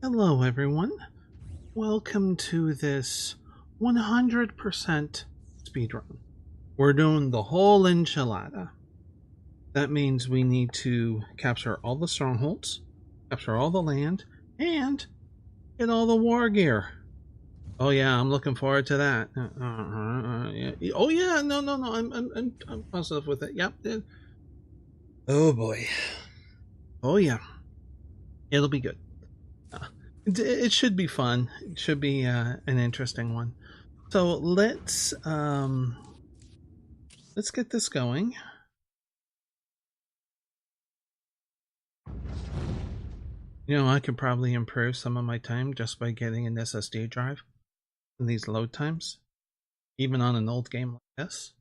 Hello everyone, welcome to this 100% speedrun. We're doing the whole enchilada. That means we need to capture all the strongholds, capture all the land, and get all the war gear. Oh yeah, I'm looking forward to that. Yeah. Oh yeah, no, I'm positive with it. Yep. Oh boy. Oh yeah, it'll be good. It should be fun. It should be an interesting one. So let's get this going. You know, I could probably improve some of my time just by getting an SSD drive in these load times, even on an old game like this.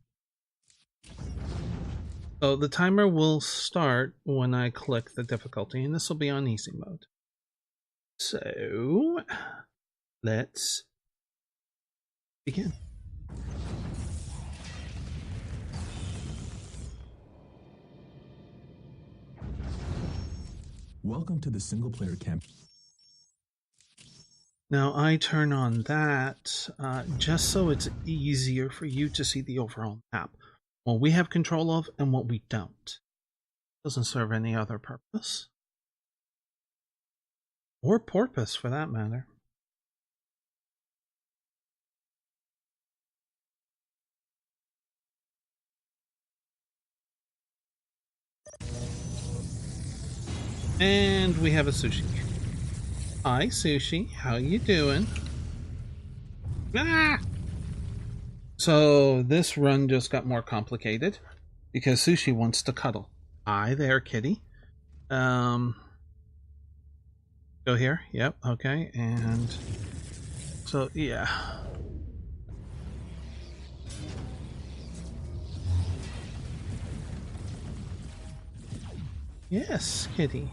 So the timer will start when I click the difficulty, and this will be on easy mode. So let's begin. Welcome to the single-player campaign. Now I turn on that just so it's easier for you to see the overall map. What we have control of and what we don't. Doesn't serve any other purpose. Or porpoise, for that matter. And we have a sushi. Hi, Sushi. How you doing? Ah! So this run just got more complicated because Sushi wants to cuddle. Hi there, kitty. Go here. Yep. Okay. And so yeah. Yes, kitty.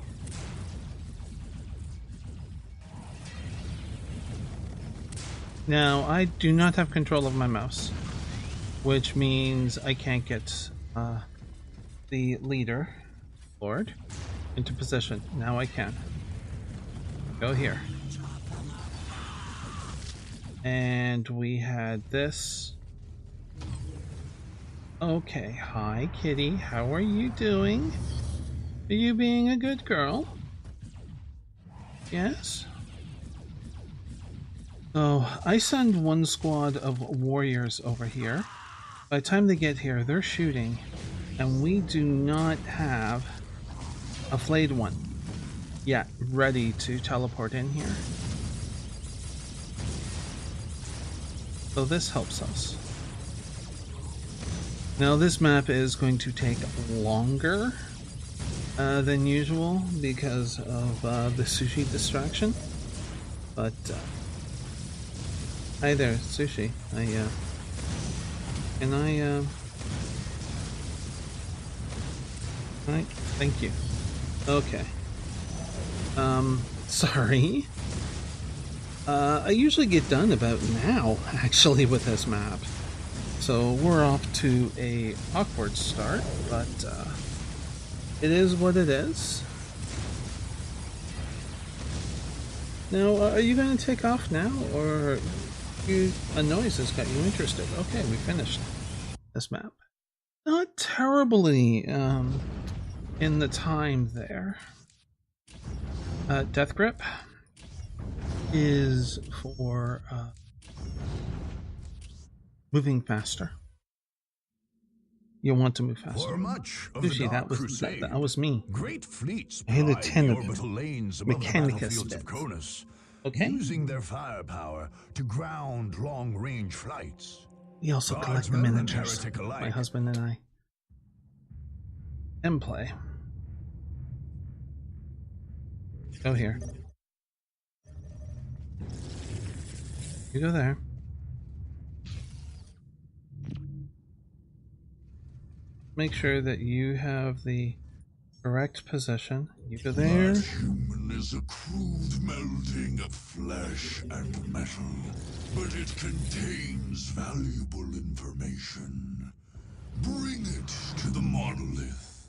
Now, I do not have control of my mouse, which means I can't get the leader, Lord, into position. Now I can. Go here. And we had this. Okay, hi kitty, how are you doing? Are you being a good girl? Yes? So, I send one squad of warriors over here. By the time they get here, they're shooting, and we do not have a flayed one yet ready to teleport in here. So this helps us. Now this map is going to take longer than usual because of the sushi distraction, but hi there, Sushi. Can I Right, thank you. Okay. Sorry. I usually get done about now, actually, with this map. So we're off to a awkward start, but it is what it is. Now, are you going to take off now, or a noise has got you interested? Okay, we finished this map. Not terribly in the time there. Death Grip is for moving faster. You'll want to move faster. For much of Sushi, the Dark that was me. Great fleets I had a plied 10 the of them. orbital lanes above the battlefields of Cronus, Okay. using their firepower to ground long-range flights. We also collect the miniatures, my husband and I, and play. Go here. You go there. Make sure that you have the correct position. You go there. That human is a crude melding of flesh and metal, but it contains valuable information. Bring it to the monolith.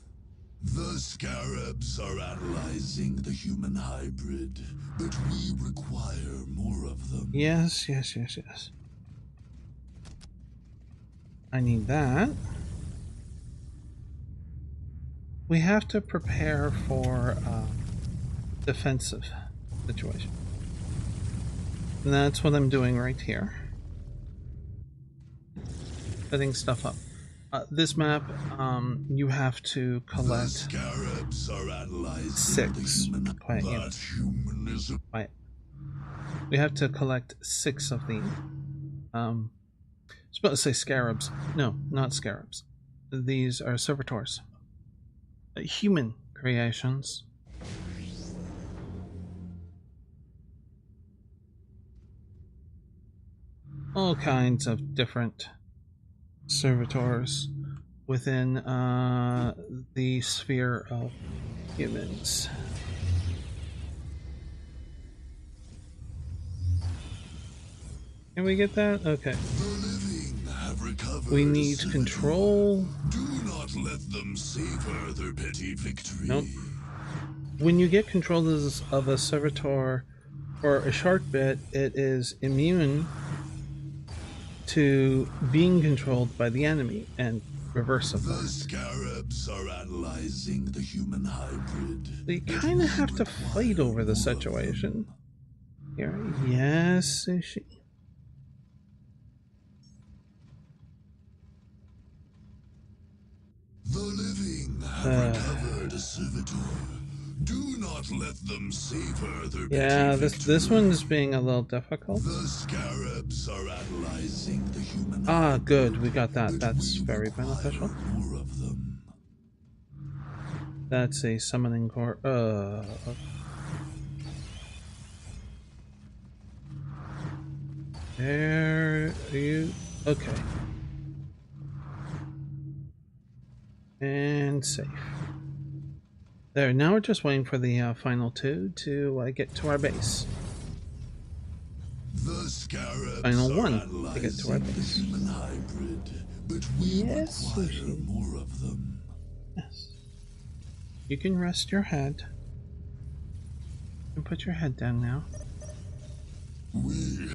The scarabs are analyzing the human hybrid, but we require more of them. Yes, yes, yes, yes. I need that. We have to prepare for a defensive situation. And that's what I'm doing right here. Setting stuff up. This map, you have to collect The scarabs are analyzing the 6 human. quiet That units. human is a Quiet. We have to collect 6 of the I was about to say scarabs. No, not scarabs. These are servitors. Human creations. All kinds of different servitors within the sphere of humans. Can we get that? Okay. The living have recovered. We need Servitor. control. Do not let them savor their petty victory. Nope. When you get control of a servitor for a short bit, it is immune to being controlled by the enemy, and reverse of The that. scarabs are analyzing the human hybrid. So you kind of have to fight over the situation. Here, yes, Sushi. The living have recovered a servitor. Do not let them savor their Yeah, petty this one's being a little difficult. The scarabs are analyzing the human Good, we got that. but That's we very require beneficial. more of them. That's a summoning core. There you. Okay. And safe. There, now we're just waiting for the final 2 to get to our base. The scarabs Final are 1 to get to our analyzing the base. human hybrid, but we Yes, require Sushi. more of them. Yes. You can rest your head. You can put your head down now. We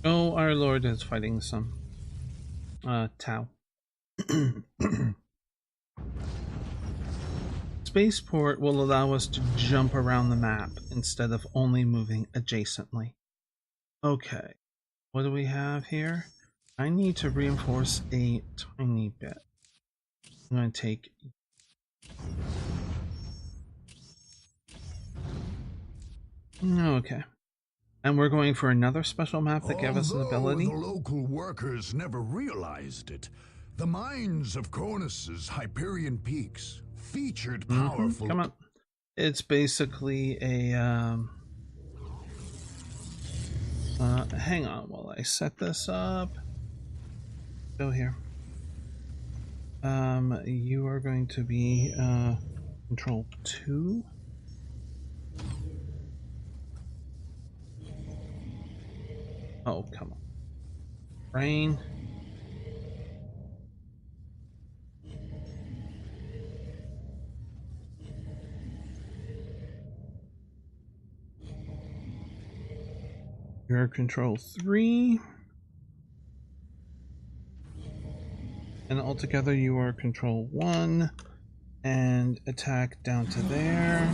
Oh, our lord is fighting some Tau. Spaceport will allow us to jump around the map instead of only moving adjacently. Okay, what do we have here? I need to reinforce a tiny bit. I'm going to take... Okay. And we're going for another special map that gave us an ability. Although the local workers never realized it, the mines of Cronus's Hyperion Peaks featured powerful... Come on. It's basically a... hang on while I set this up. Go here. You are going to be control 2. Oh, come on. Rain. You're control 3. And altogether you are control 1. And attack down to there.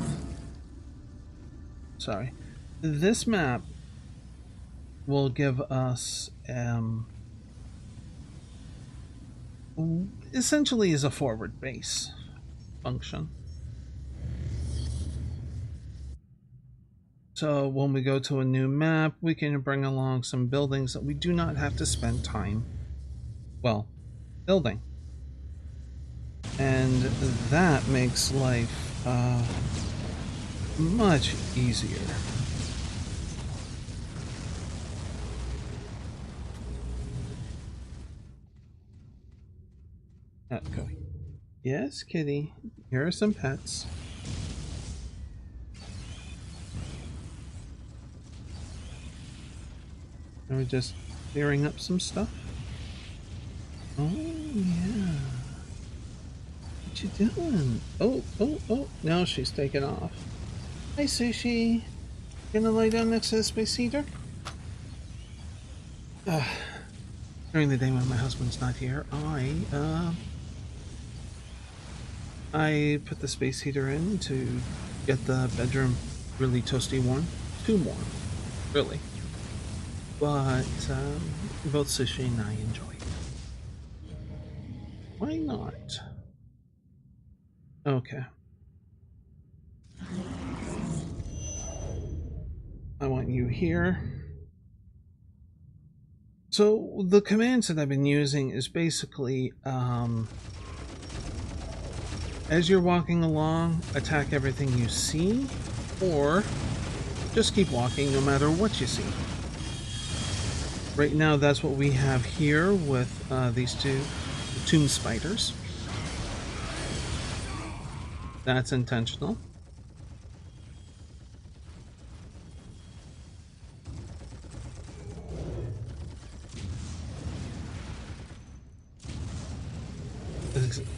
Sorry. This map will give us essentially is a forward base function. So when we go to a new map, we can bring along some buildings that we do not have to spend time, well, building. And that makes life much easier. Go. Yes, kitty. Here are some pets. And we're just clearing up some stuff. Oh, yeah. What you doing? Oh, oh, oh. Now she's taking off. Hi, Sushi. Gonna lay down next to the space heater? During the day when my husband's not here, I put the space heater in to get the bedroom really toasty warm. Too warm, really. But both Sushi and I enjoy it. Why not? Okay. I want you here. So the commands that I've been using is basically, as you're walking along, attack everything you see, or just keep walking no matter what you see. Right now, that's what we have here with these two tomb spiders. That's intentional.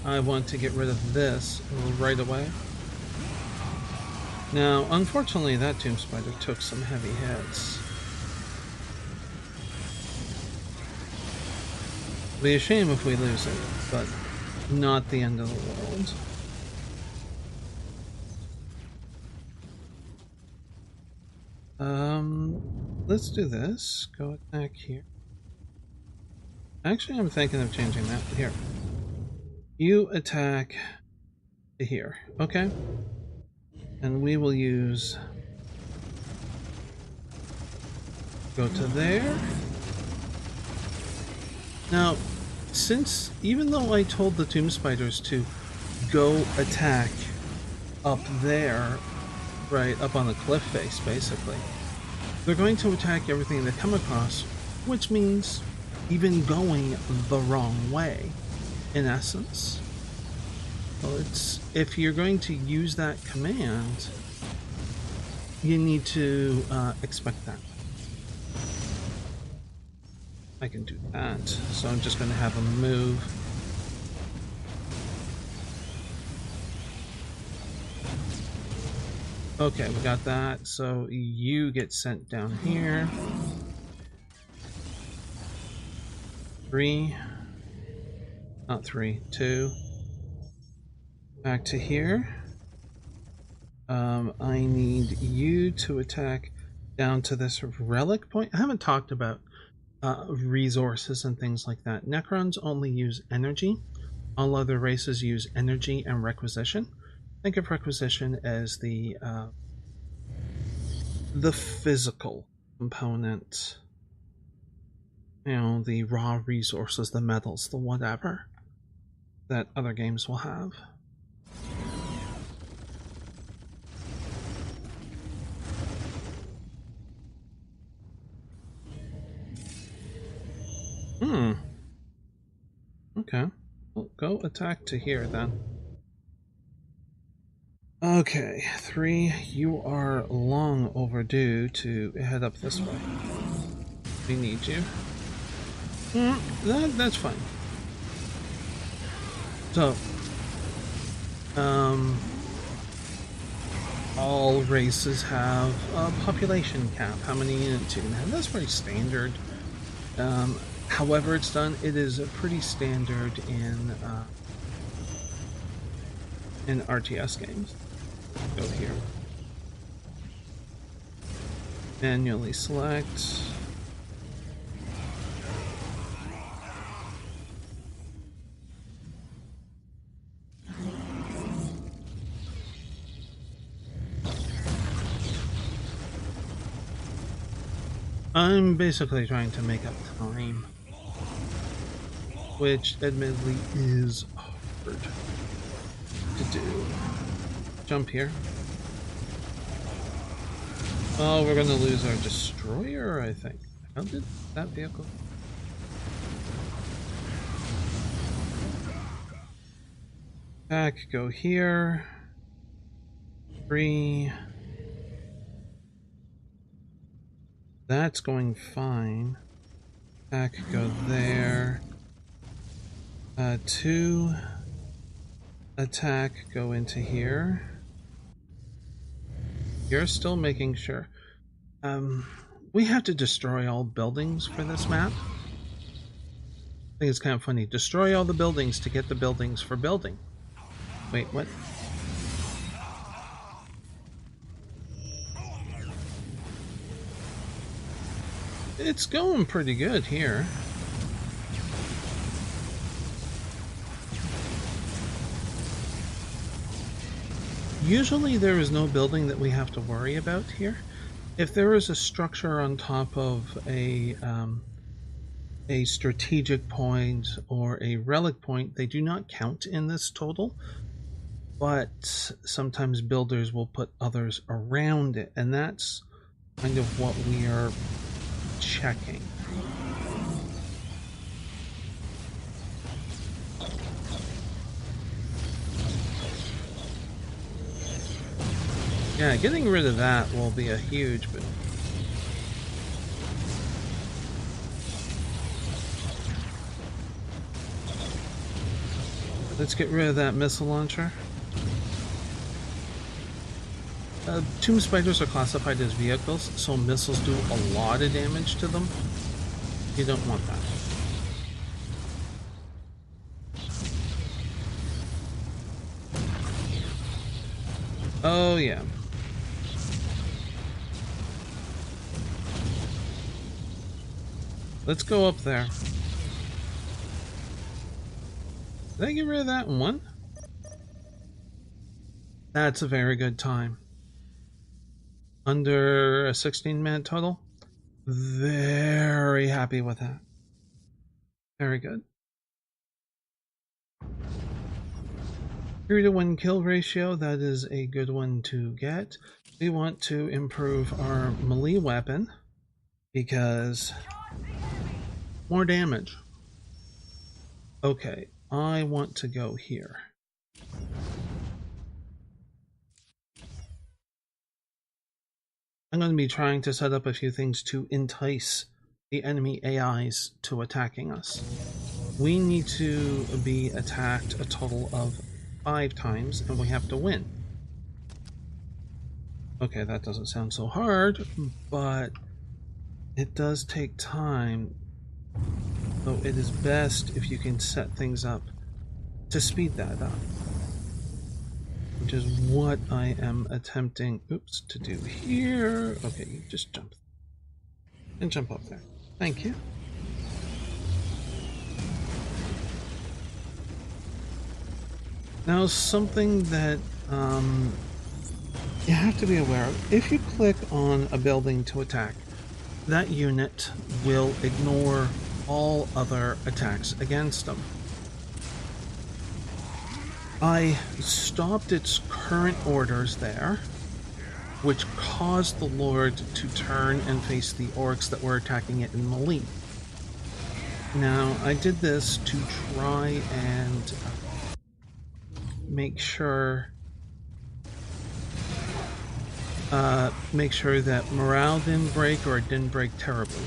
I want to get rid of this right away. Now, unfortunately, that tomb spider took some heavy hits. It'll be a shame if we lose it, but not the end of the world. Let's do this. Go attack here. Actually, I'm thinking of changing that here. You attack to here, okay? And we will use go to there. Now, since even though I told the tomb spiders to go attack up there, right up on the cliff face, basically, they're going to attack everything they come across, which means even going the wrong way, in essence. Well, if you're going to use that command, you need to expect that. I can do that, so I'm just going to have them move. Okay, we got that, so you get sent down here. 3. Not 3, 2. Back to here. I need you to attack down to this relic point. I haven't talked about resources and things like that. Necrons only use energy. All other races use energy and requisition. Think of requisition as the physical component. You know, the raw resources, the metals, the whatever that other games will have. Okay. Well, go attack to here then. Okay, 3, you are long overdue to head up this way. We need you. That's fine. So, all races have a population cap, how many units you can have. That's pretty standard. However it's done, it is pretty standard in RTS games. Go here. Manually select. I'm basically trying to make up time, which admittedly is hard to do. Jump here. Oh, we're gonna lose our destroyer, I think. How did that vehicle? Back, go here. 3. That's going fine. Back, go there. 2 attack go into here. You're still making sure. We have to destroy all buildings for this map. I think it's kind of funny. Destroy all the buildings to get the buildings for building. Wait, what? It's going pretty good here. Usually there is no building that we have to worry about here. If there is a structure on top of a strategic point or a relic point, they do not count in this total. But sometimes builders will put others around it, and that's kind of what we are checking. Yeah, getting rid of that will be a huge boon. Let's get rid of that missile launcher. Tomb spiders are classified as vehicles, so missiles do a lot of damage to them. You don't want that. Oh yeah. Let's go up there. Did I get rid of that in one? That's a very good time. Under a 16-minute total. Very happy with that. Very good. 3 to 1 kill ratio, that is a good one to get. We want to improve our melee weapon because more damage. Okay, I want to go here. I'm going to be trying to set up a few things to entice the enemy AIs to attacking us. We need to be attacked a total of 5 times, and we have to win. Okay, that doesn't sound so hard, but it does take time. So it is best if you can set things up to speed that up. Which is what I am attempting, to do here. Okay, you just jump. And jump up there. Thank you. Now, something that you have to be aware of. If you click on a building to attack, that unit will ignore all other attacks against them. I stopped its current orders there, which caused the Lord to turn and face the orcs that were attacking it in melee. Now, I did this to try and make sure that morale didn't break, or it didn't break terribly.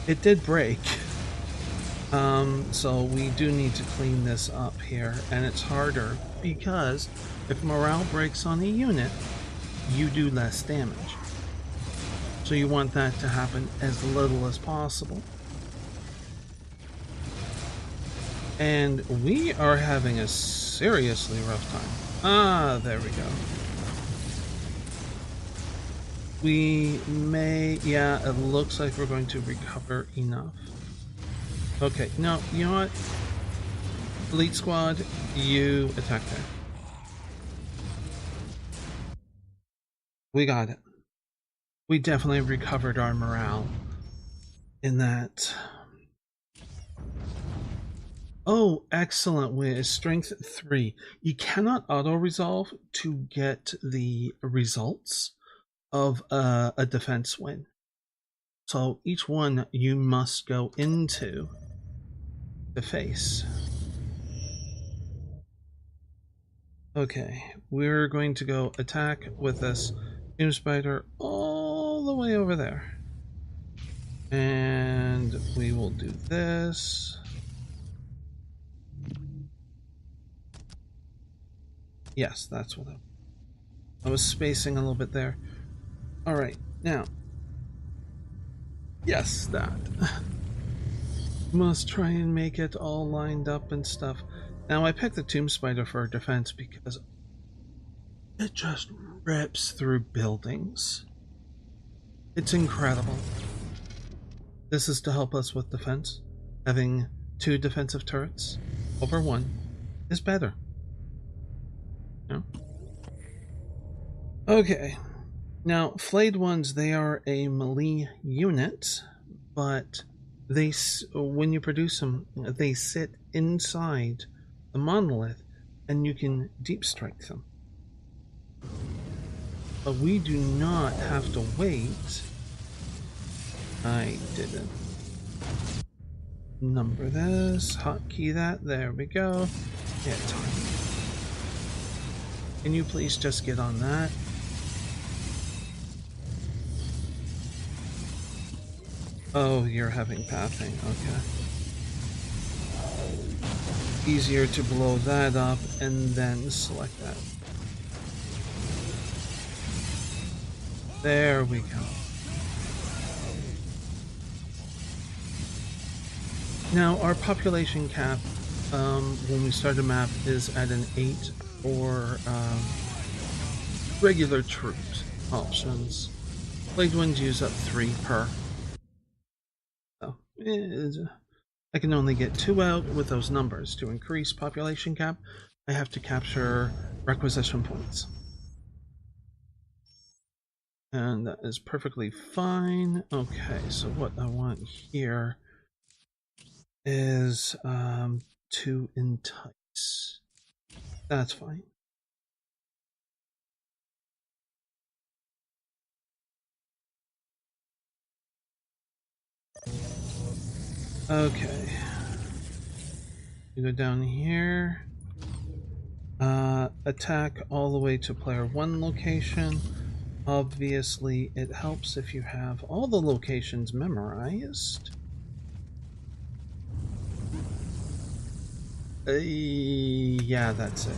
It did break. So we do need to clean this up here, and it's harder because if morale breaks on a unit, you do less damage. So you want that to happen as little as possible. And we are having a seriously rough time. Ah, there we go. We may, yeah, it looks like we're going to recover enough. Okay, no, you know what? Elite Squad, you attack there. We got it. We definitely recovered our morale in that. Oh, excellent win. Strength 3. You cannot auto-resolve to get the results of a defense win. So each one you must go into the face. Okay, we're going to go attack with this Doom Spider all the way over there. And we will do this. Yes, that's what I was spacing a little bit there. Alright, now. Yes, that. Must try and make it all lined up and stuff. Now, I picked the Tomb Spider for defense because it just rips through buildings. It's incredible. This is to help us with defense. Having 2 defensive turrets over 1 is better. No? Okay. Now, flayed ones, they are a melee unit, but when you produce them, they sit inside the monolith, and you can deep strike them. But we do not have to wait. I didn't number this, hotkey that, there we go. Yeah, time. Can you please just get on that? Oh, you're having pathing, okay. Easier to blow that up and then select that. There we go. Now, our population cap, when we start a map, is at an 8 for regular troops options. Plagued ones use up 3 per. So, I can only get 2 out with those numbers. To increase population cap, I have to capture requisition points. And that is perfectly fine. Okay, so what I want here is to entice. That's fine. Okay. You go down here. Attack all the way to player 1 location. Obviously, it helps if you have all the locations memorized. Yeah, that's it.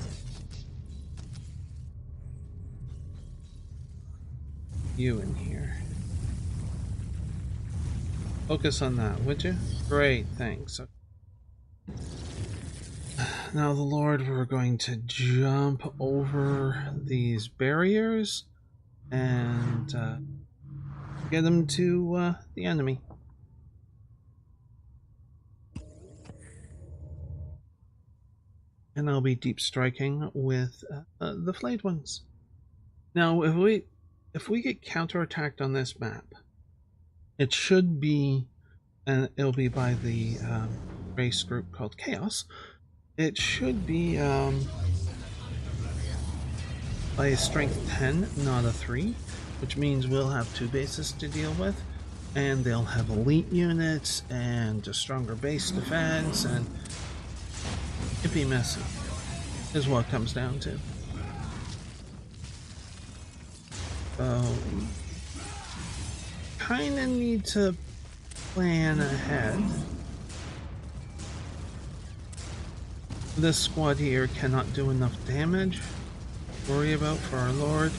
You in here. Focus on that, would you? Great, thanks. Now, the Lord, we're going to jump over these barriers and get them to the enemy. And I'll be deep striking with the flayed ones. Now, if we get counterattacked on this map, it should be, and it'll be by the race group called Chaos. It should be by a strength 10, not a 3, which means we'll have 2 bases to deal with, and they'll have elite units and a stronger base defense, and it'd be messy, is what it comes down to. So, kinda need to plan ahead. This squad here cannot do enough damage to worry about for our Lord.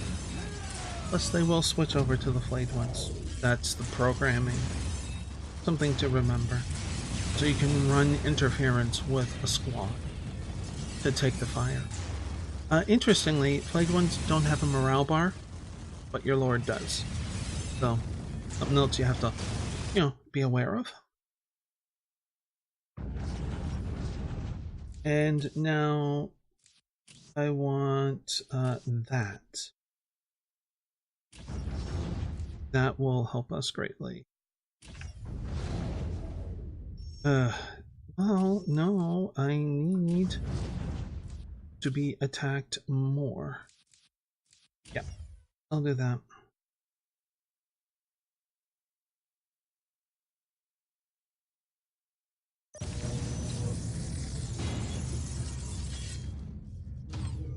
Plus they will switch over to the flayed ones. That's the programming. Something to remember. So you can run interference with a squad to take the fire. Interestingly, flayed ones don't have a morale bar, but your Lord does. So, something else you have to, be aware of. And now I want that. That will help us greatly. Well, no, I need to be attacked more. Yeah, I'll do that.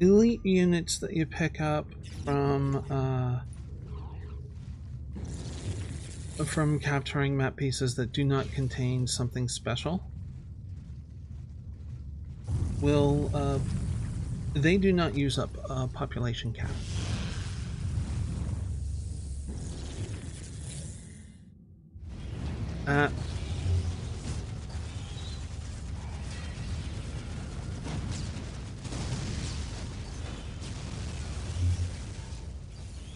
Elite units that you pick up from capturing map pieces that do not contain something special will they do not use up a population cap.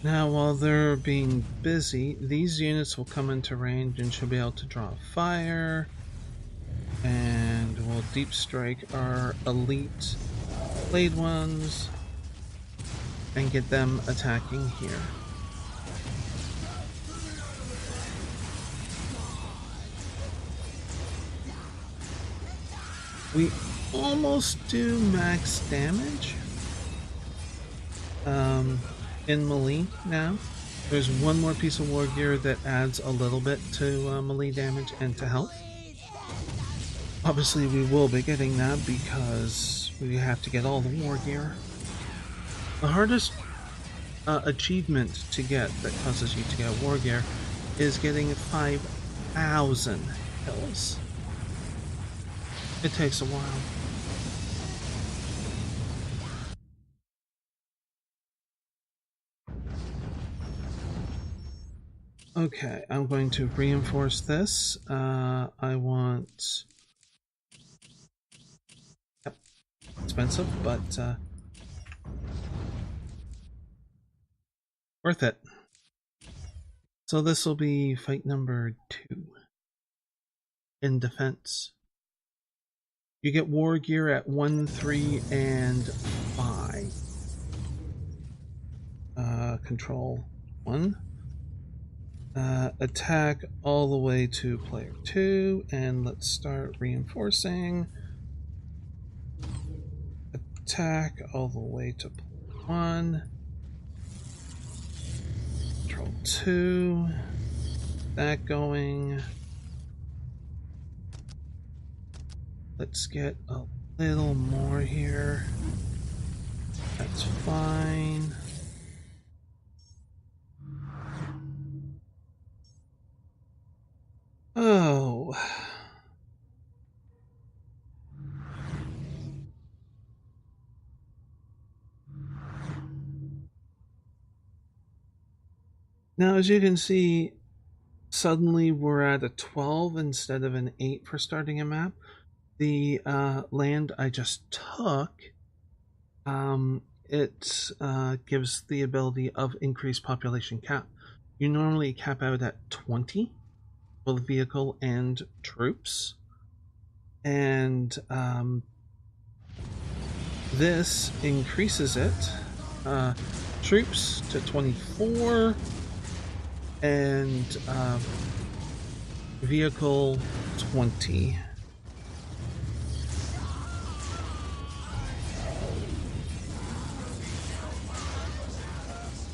Now, while they're being busy, these units will come into range and should be able to draw fire. And we'll deep strike our elite blade ones and get them attacking here. We almost do max damage in melee now. There's one more piece of war gear that adds a little bit to melee damage and to health. Obviously we will be getting that because we have to get all the war gear. The hardest achievement to get that causes you to get war gear is getting 5,000 kills. It takes a while. Okay, I'm going to reinforce this. I want... Yep, expensive, but worth it. So this will be fight number 2 in defense. You get war gear at 1, 3, and 5. Control 1. Attack all the way to player 2, and let's start reinforcing. Attack all the way to player 1. Control 2. That going. Let's get a little more here. That's fine. Oh. Now, as you can see, suddenly we're at a 12 instead of an 8 for starting a map. The land I just took, it gives the ability of increased population cap. You normally cap out at 20. Both vehicle and troops, and this increases it. Troops to 24 and vehicle 20.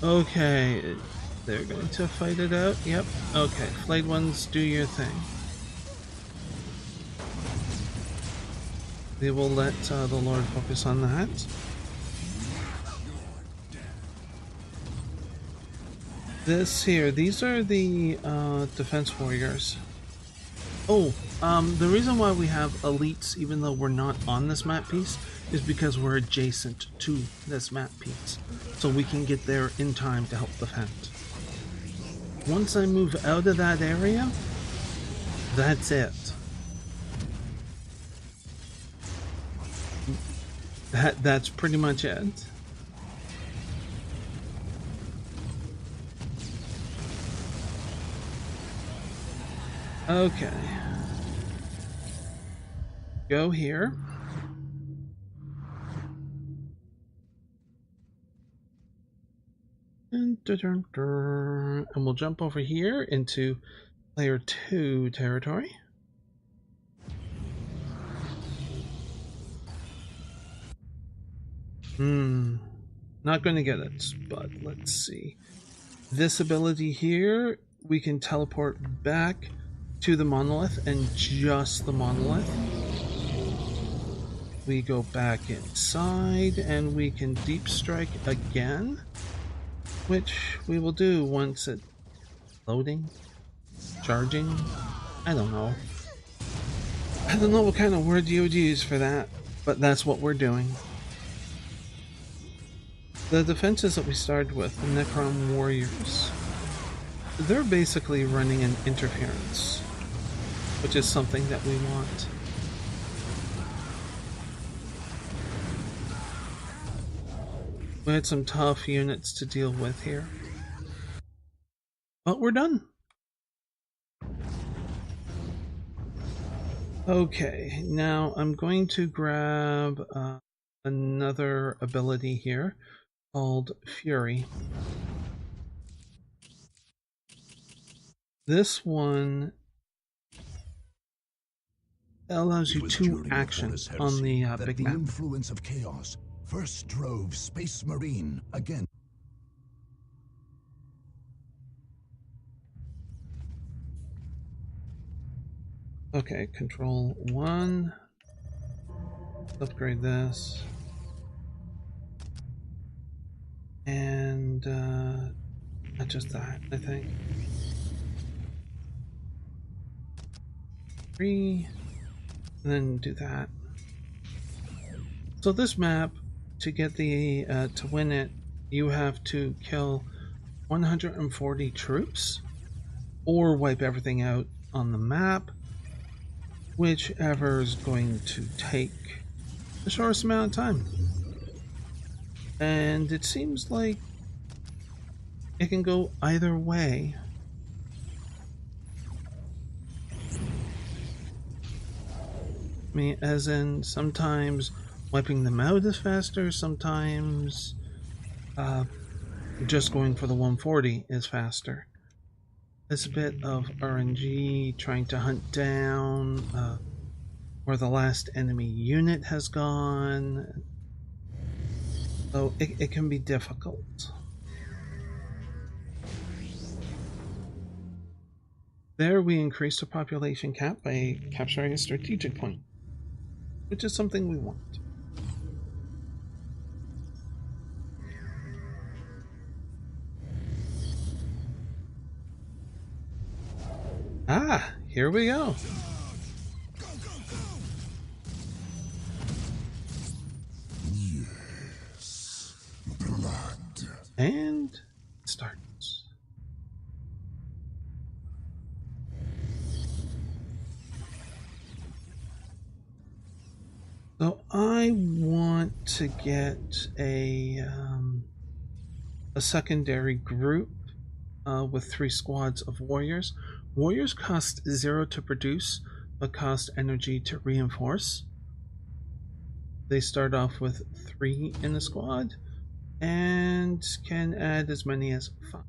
Okay, they're going to fight it out. Yep. Okay, flayed ones, do your thing. We will let the Lord focus on that. This here, these are the defense warriors. Oh, the reason why we have elites, even though we're not on this map piece, is because we're adjacent to this map piece. So we can get there in time to help defend. Once I move out of that area, that's it. That's pretty much it. Okay. Go here. And we'll jump over here into Layer 2 territory. Not going to get it, but let's see. This ability here, we can teleport back to the monolith and just the monolith. We go back inside and we can deep strike again, which we will do once it's loading, charging. I don't know. I don't know what kind of word you would use for that, but that's what we're doing. The defenses that we started with, the Necron Warriors, they're basically running an interference, which is something that we want. We had some tough units to deal with here. But we're done. Okay, now I'm going to grab another ability here called Fury. This one allows you 2 actions on the big map. The influence of chaos first drove Space Marine again. Okay, control 1. Upgrade this. And not just that, I think. 3. And then do that. So this map, to get the to win it, you have to kill 140 troops or wipe everything out on the map, whichever is going to take the shortest amount of time. And it seems like it can go either way. I mean, as in, sometimes wiping them out is faster, sometimes just going for the 140 is faster. It's a bit of RNG, trying to hunt down where the last enemy unit has gone. So it can be difficult. There we increased the population cap by capturing a strategic point, which is something we want. Ah, here we go. Yes, blood. And it starts. So I want to get a secondary group with 3 squads of warriors. Warriors cost 0 to produce, but cost energy to reinforce. They start off with 3 in the squad and can add as many as 5.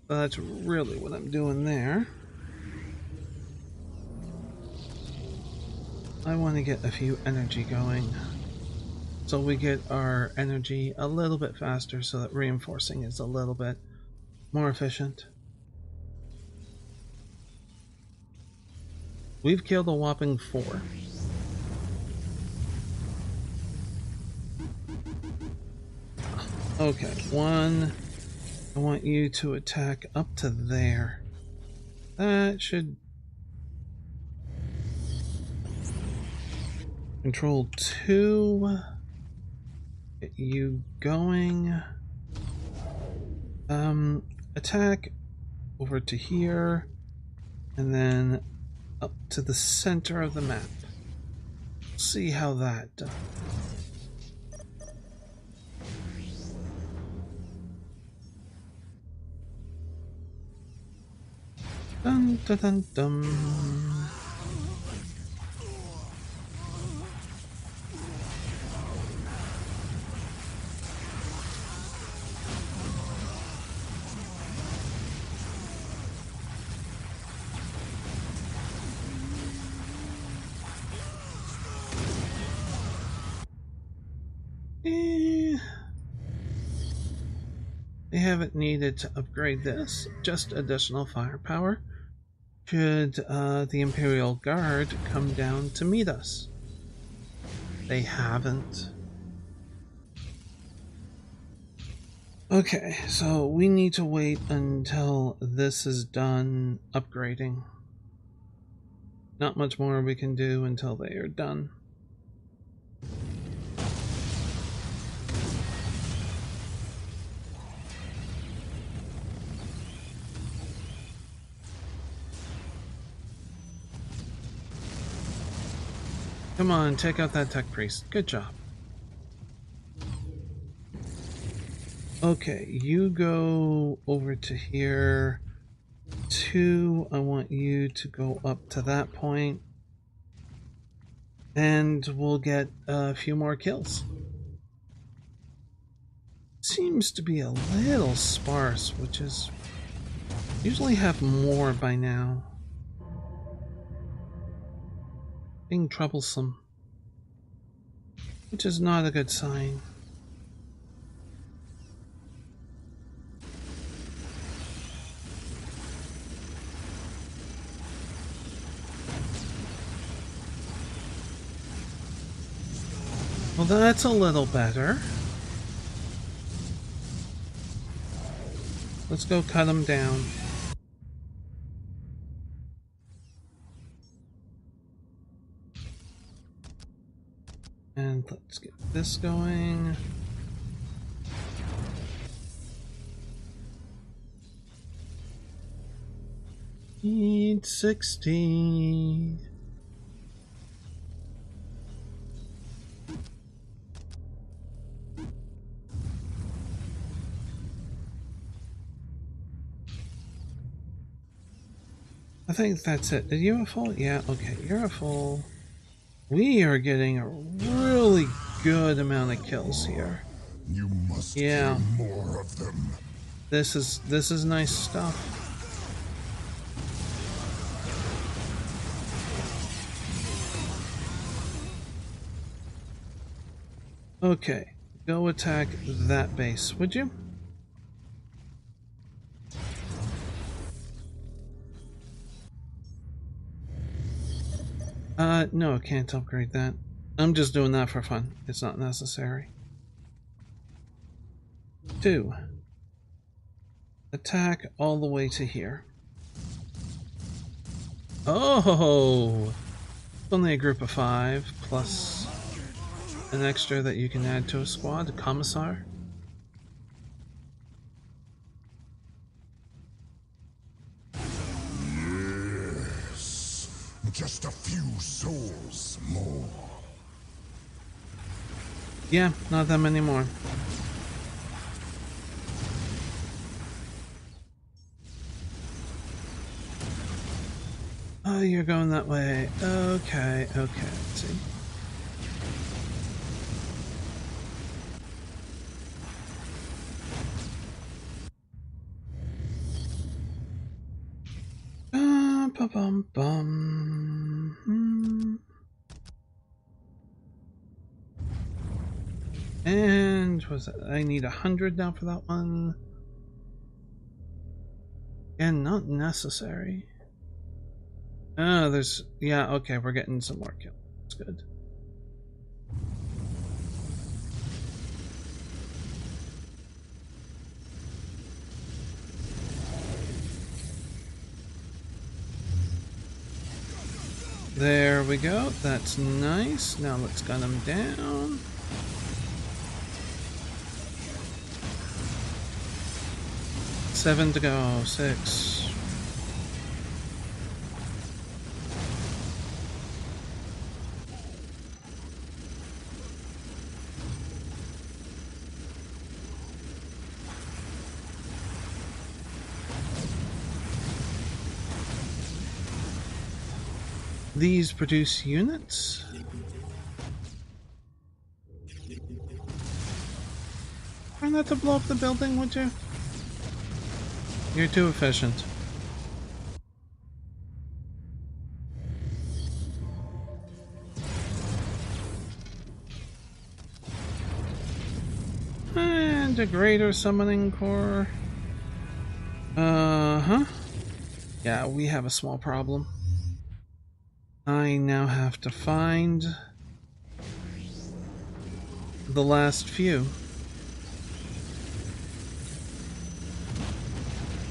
So that's really what I'm doing there. I want to get a few energy going, so we get our energy a little bit faster so that reinforcing is a little bit more efficient. We've killed a whopping 4. Okay, 1. I want you to attack up to there. That should... Control 2. Get you going. Attack over to here. And then up to the center of the map. See how that does. Dun dun dun dun. They haven't needed to upgrade this, just additional firepower should the Imperial Guard come down to meet us. They haven't. Okay, so we need to wait until this is done upgrading. Not much more we can do until they are done. Come on, take out that tech priest. Good job. Okay, you go over to here. 2, I want you to go up to that point. And we'll get a few more kills. Seems to be a little sparse, which is... Usually have more by now. Being troublesome. Which is not a good sign. Well, that's a little better. Let's go cut them down. And let's get this going. Need 60. I think that's it. Did you have full? Yeah, okay, you're a full. We are getting a really good amount of kills here. You must kill more of them. This is nice stuff. Okay, go attack that base, would you? No, can't upgrade that. I'm just doing that for fun. It's not necessary. 2. Attack all the way to here. Oh! It's only a group of 5, plus an extra that you can add to a squad, a commissar. Just a few souls more. Yeah, not that many more. Oh, you're going that way. Okay, okay, let's see. Bum. And was it, I need 100 now for that one. And not necessary. Oh, there's, yeah, okay, we're getting some more kills. That's good. There we go. That's nice. Now let's gun them down. Seven to go. 6. These produce units. Try not to blow up the building, would you? You're too efficient. And a greater summoning core. Yeah, we have a small problem. I now have to find the last few.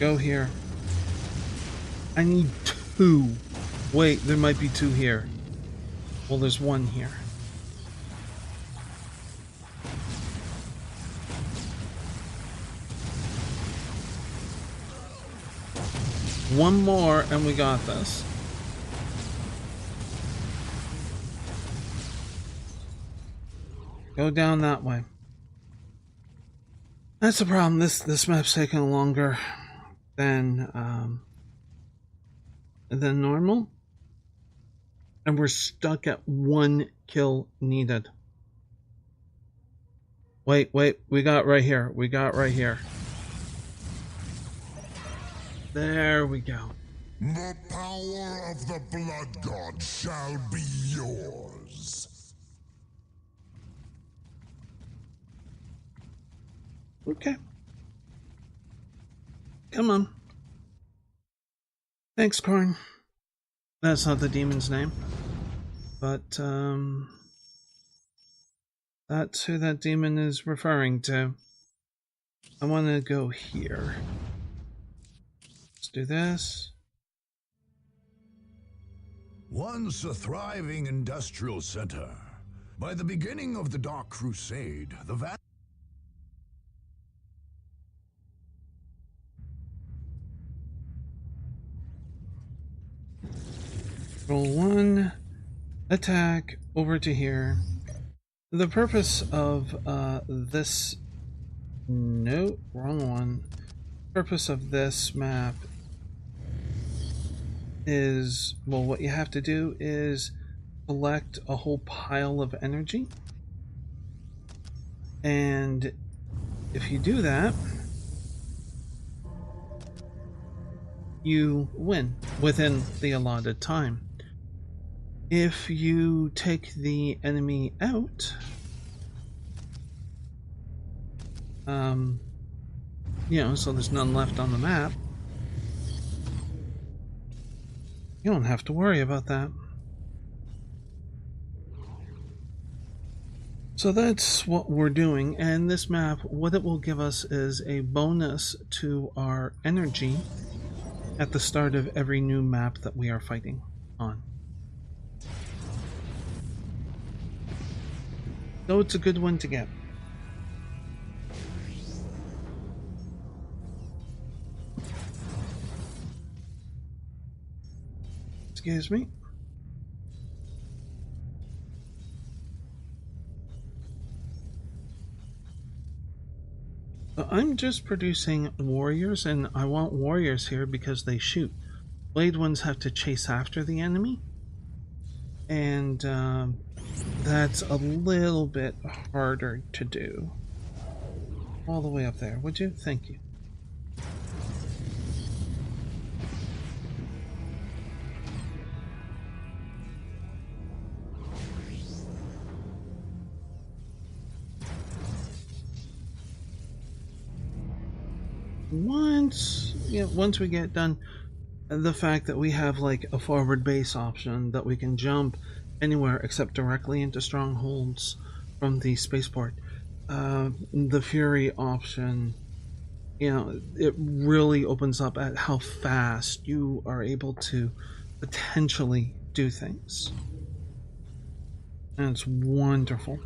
Go here. I need 2. Wait, there might be 2 here. Well, there's 1 here. One more and we got this. Go down that way. That's the problem. This map's taking longer than normal. And we're stuck at 1 kill needed. Wait, we got right here. We got right here. There we go. The power of the Blood God shall be yours. Okay. Come on. Thanks, Corn. That's not the demon's name. But, that's who that demon is referring to. I want to go here. Let's do this. Once a thriving industrial center, by the beginning of the Dark Crusade, the Roll 1. Attack. Over to here. The purpose of this... No, wrong one. Purpose of this map is, well, what you have to do is collect a whole pile of energy, and if you do that, you win within the allotted time. If you take the enemy out, you know, so there's none left on the map, you don't have to worry about that. So that's what we're doing, and this map, what it will give us is a bonus to our energy at the start of every new map that we are fighting on. So it's a good one to get. Excuse me. I'm just producing warriors, and I want warriors here because they shoot. Blade ones have to chase after the enemy, and that's a little bit harder to do. All the way up there, would you? Thank you. Once we get done, the fact that we have like a forward base option that we can jump anywhere except directly into strongholds from the spaceport, the Fury option, you know, it really opens up at how fast you are able to potentially do things, and it's wonderful.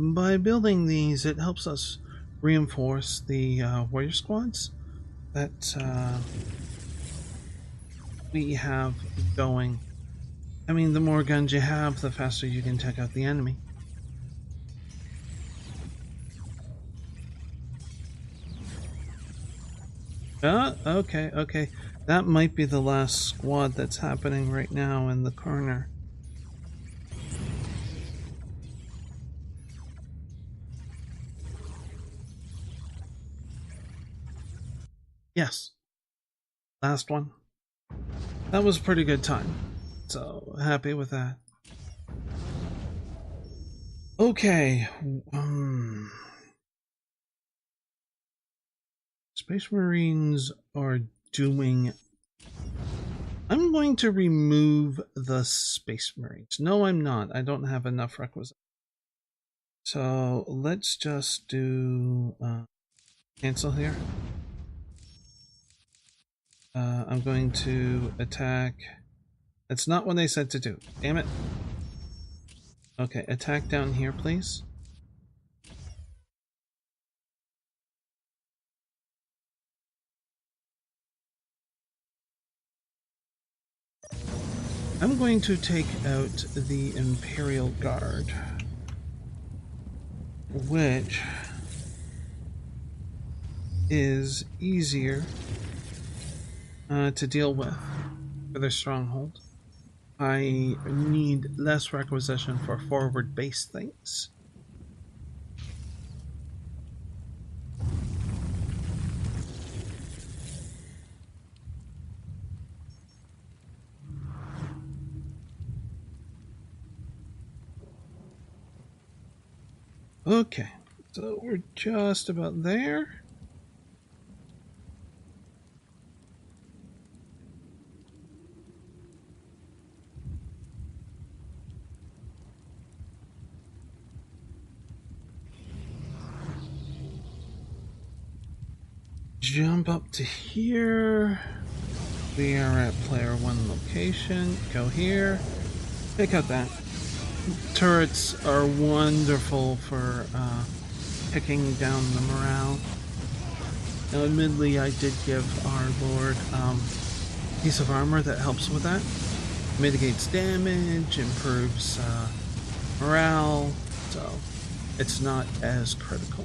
By building these, it helps us reinforce the warrior squads that we have going. I mean, the more guns you have, the faster you can take out the enemy. Okay. That might be the last squad that's happening right now in the corner. Yes. Last one. That was a pretty good time. So, happy with that. Okay. Space Marines are doing... I'm going to remove the Space Marines. No, I'm not. I don't have enough requisites. So, let's just do... cancel here. I'm going to attack... That's not what I said to do. Damn it. Okay, attack down here, please. I'm going to take out the Imperial Guard, which is easier to deal with for their stronghold. I need less requisition for forward-based things. Okay, so we're just about there. Jump up to here. We are at player 1 location. Go here. Pick up that. Turrets are wonderful for picking down the morale. Now, admittedly, I did give our lord a piece of armor that helps with that. Mitigates damage, improves morale, so it's not as critical.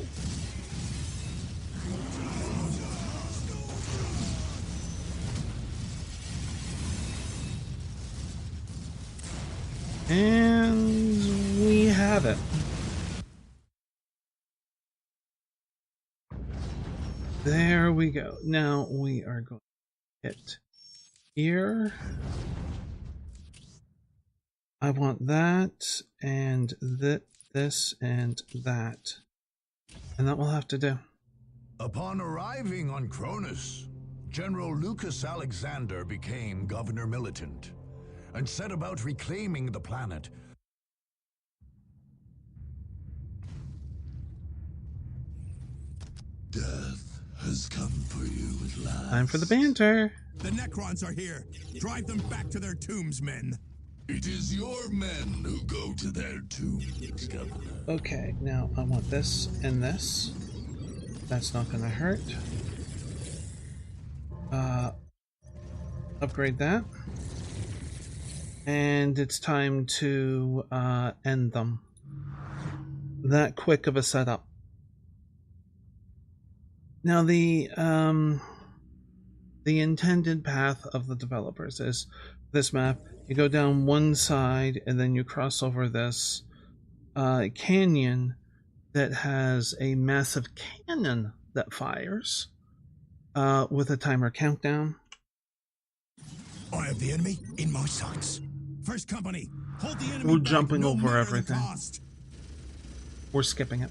And we have it. There we go. Now we are going to hit here. I want that and this and that. And that will have to do. Upon arriving on Cronus, General Lucas Alexander became Governor Militant and set about reclaiming the planet. Death has come for you at last. Time for the banter. The Necrons are here. Drive them back to their tombs, men. It is your men who go to their tombs, Governor. Okay, now I want this and this. That's not gonna hurt. Upgrade that. And it's time to end them. That quick of a setup. Now the intended path of the developers is this map. You go down one side and then you cross over this canyon that has a massive cannon that fires with a timer countdown. I have the enemy in my sights. First company, hold the enemy We're back, jumping no over matter everything. the cost. We're skipping it.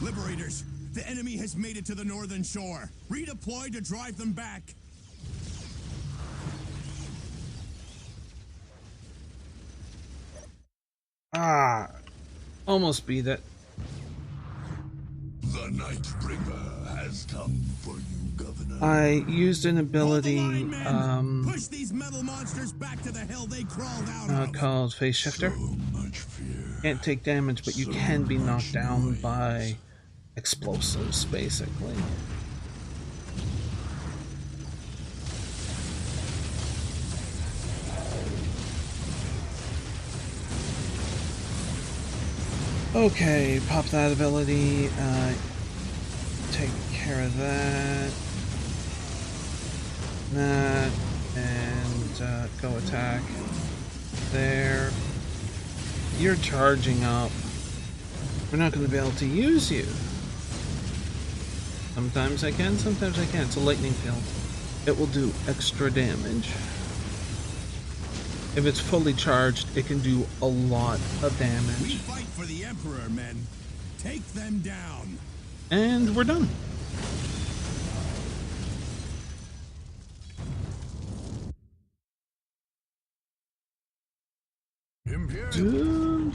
Liberators, the enemy has made it to the northern shore. Redeploy to drive them back. Almost beat it. The Nightbringer has come for you, Governor. I used an Hold the ability line, men. Push these metal monsters back to the hell they crawled out of. called Phase Shifter. So much fear. Can't take damage, but you So can be knocked much down noise. by explosives, basically. Okay, pop that ability. Take care of that. That. And go attack. There. You're charging up. We're not going to be able to use you. Sometimes I can, sometimes I can't. It's a lightning field. It will do extra damage. If it's fully charged, it can do a lot of We damage. fight for the Emperor, men. Take them down. And we're done. Imperial.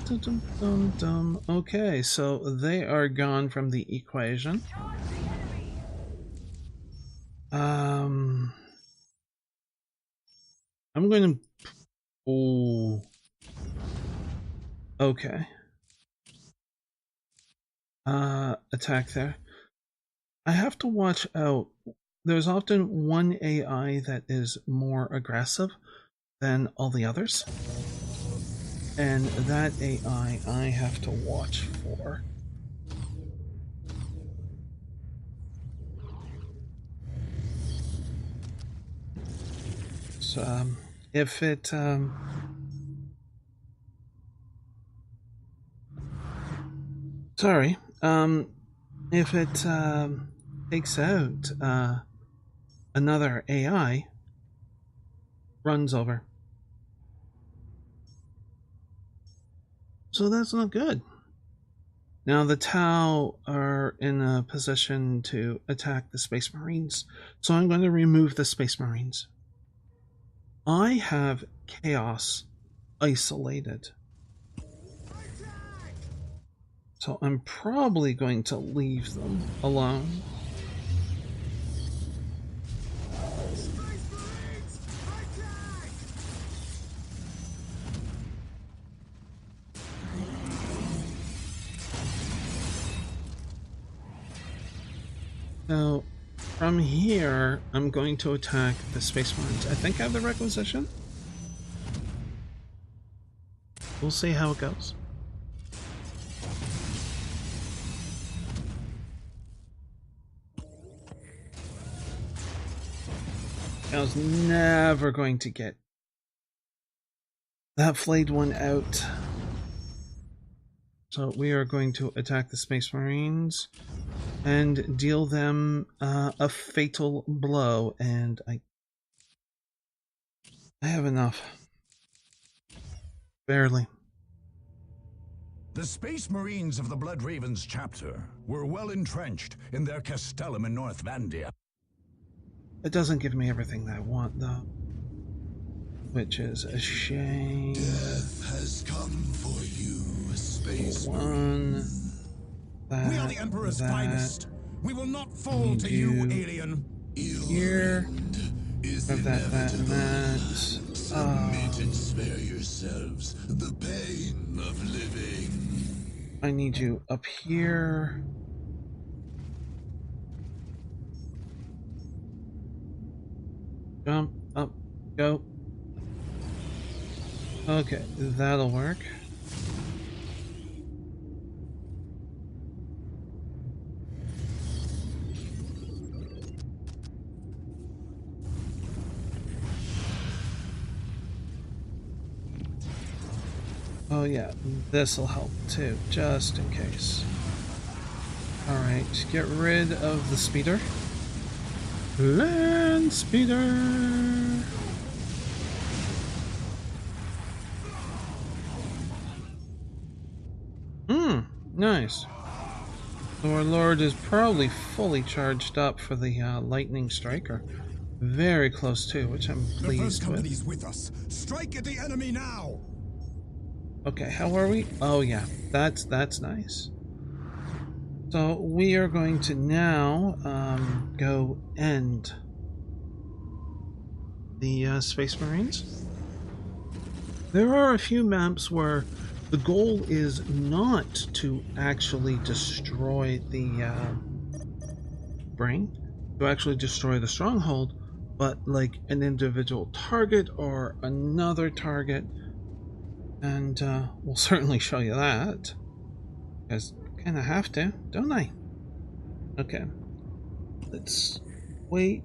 Okay, so they are gone from the equation. I'm going to... Oh. Okay. attack there. I have to watch out. There's often one AI that is more aggressive than all the others. And that AI I have to watch for. So, if it... sorry. If it takes out another AI, runs over. So that's not good. Now the Tau are in a position to attack the Space Marines, so I'm going to remove the Space Marines. I have Chaos isolated. So I'm probably going to leave them alone. So from here, I'm going to attack the Space Marines. I think I have the requisition. We'll see how it goes. I was never going to get that flayed one out. So we are going to attack the Space Marines and deal them a fatal blow, and I have enough. Barely. The Space Marines of the Blood Ravens chapter were well entrenched in their castellum in North Vandia. It doesn't give me everything that I want, though, which is a shame. Death has come for you, Space One. That, we are the Emperor's that. finest. We will not fall to you, alien. Here. is Have that, and that. Submit and spare yourselves the pain of living. I need you up here. Jump, up, go. Okay, that'll work. Oh yeah, this'll help too, just in case. Alright, get rid of the speeder. Land speeder! Nice. Our Lord is probably fully charged up for the lightning striker. Very close too, which I'm pleased The first with. company's with us. Strike at the enemy now! Okay, how are we? Oh yeah, that's nice. So we are going to now go end the Space Marines. There are a few maps where the goal is not to actually destroy the brain, to actually destroy the stronghold, but like an individual target or another target. And we'll certainly show you that, because kind of have to, don't I? Okay, let's wait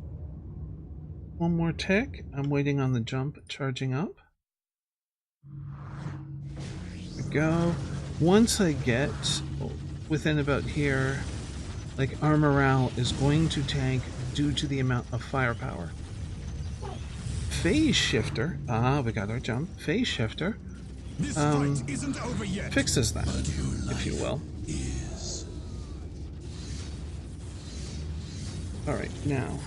one more tick. I'm waiting on the jump charging up. There we go. Once I get within about here, like our morale is going to tank due to the amount of firepower. Phase shifter, we got our jump. Phase shifter This fight isn't over yet. fixes that, if you will. Alright, now.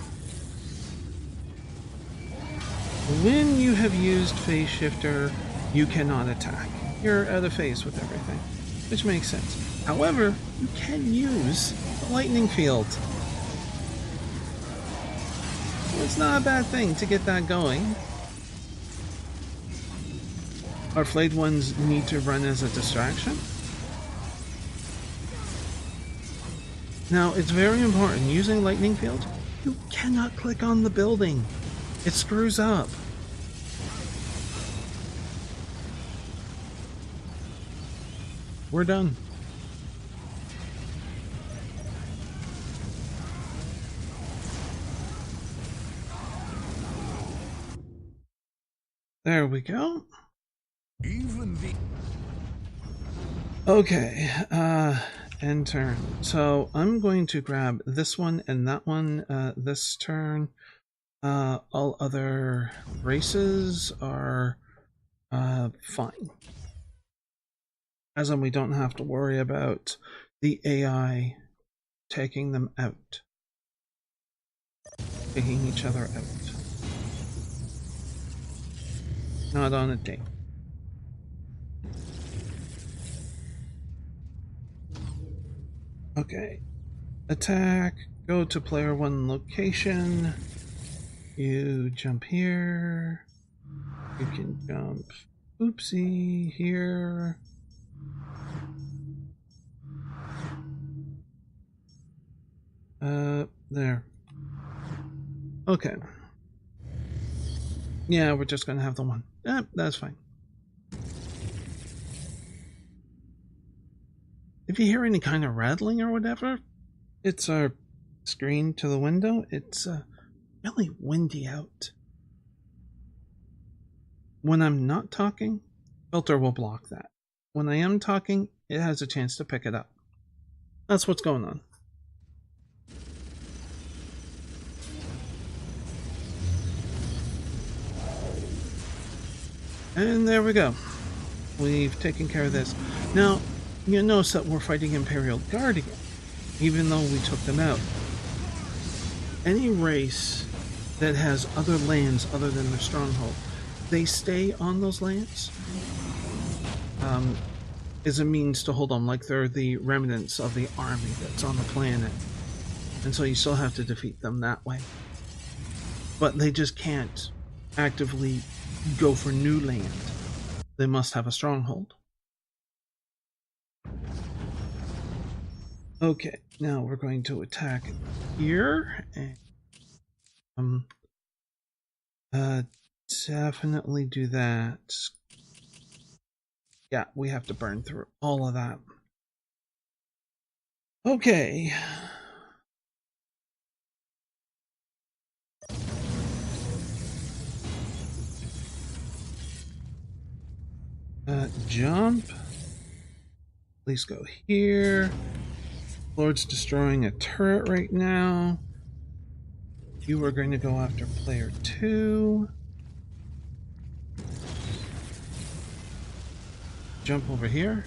When you have used phase shifter, you cannot attack. You're out of phase with everything, which makes sense. However, you can use the lightning field. It's not a bad thing to get that going. Our flayed ones need to run as a distraction. Now, it's very important, using lightning fields, you cannot click on the building. It screws up. We're done. There we go. Even the... Okay, end turn. So I'm going to grab this one and that one this turn. All other races are fine. As in, we don't have to worry about the AI taking them out. Taking each other out. Not on a date. Okay. Attack. Go to player 1 location. You jump here. You can jump, oopsie, here. There. Okay. Yeah, we're just gonna have the one. That's fine. If you hear any kind of rattling or whatever, it's our screen to the window. It's really windy out. When I'm not talking, filter will block that. When I am talking, it has a chance to pick it up. That's what's going on. And there we go. We've taken care of this. Now, you notice that we're fighting Imperial Guard again, even though we took them out. Any race that has other lands other than their stronghold, they stay on those lands is a means to hold on, like they're the remnants of the army that's on the planet. And so you still have to defeat them that way. But they just can't actively go for new land. They must have a stronghold. Okay, now we're going to attack here and definitely do that. Yeah, we have to burn through all of that. Okay. Jump. Please go here. Lord's destroying a turret right now. You are going to go after player 2. Jump over here.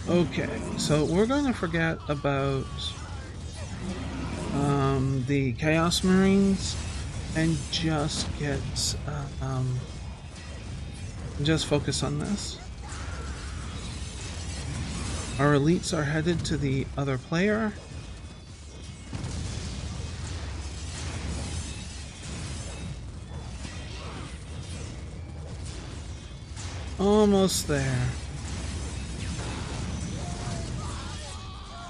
Okay, so we're going to forget about the Chaos Marines and just get just focus on this. Our elites are headed to the other player. Almost there.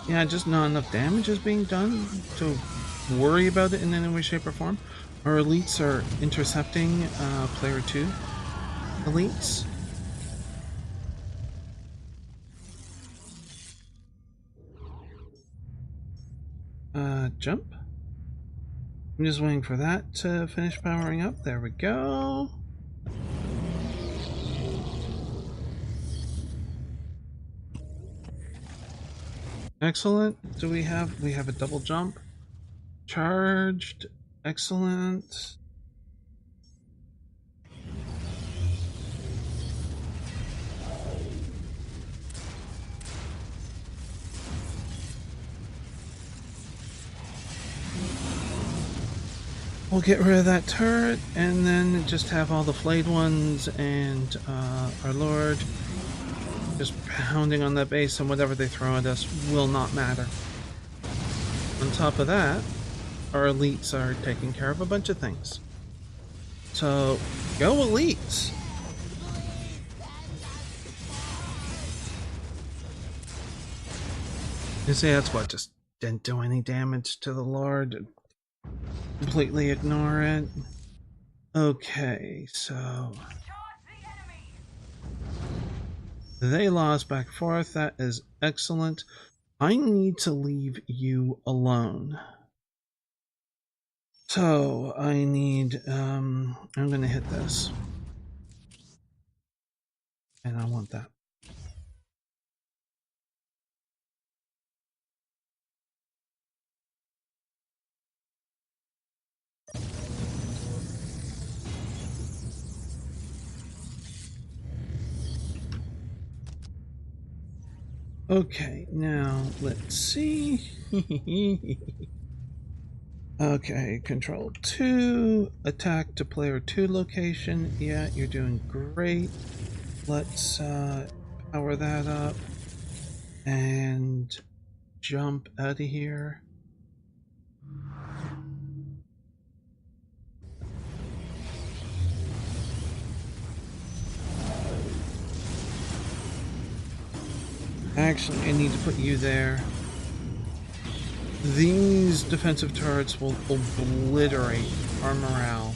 Yeah, just not enough damage is being done to worry about it in any way, shape, or form. Our elites are intercepting player 2 elites. Jump. I'm just waiting for that to finish powering up. There we go. Excellent. Do we have a double jump? Charged. Excellent. We'll get rid of that turret and then just have all the flayed ones and our Lord just pounding on that base, and whatever they throw at us will not matter. On top of that, our elites are taking care of a bunch of things. So, go elites! You see, that's what just didn't do any damage to the Lord. Completely ignore it. Okay, so they lost back and forth. That is excellent. I need to leave you alone. So I need, I'm gonna hit this. And I want that. Okay, now let's see. Okay, control 2, attack to player 2 location. Yeah, you're doing great. Let's power that up and jump out of here. Actually, I need to put you there. These defensive turrets will obliterate our morale.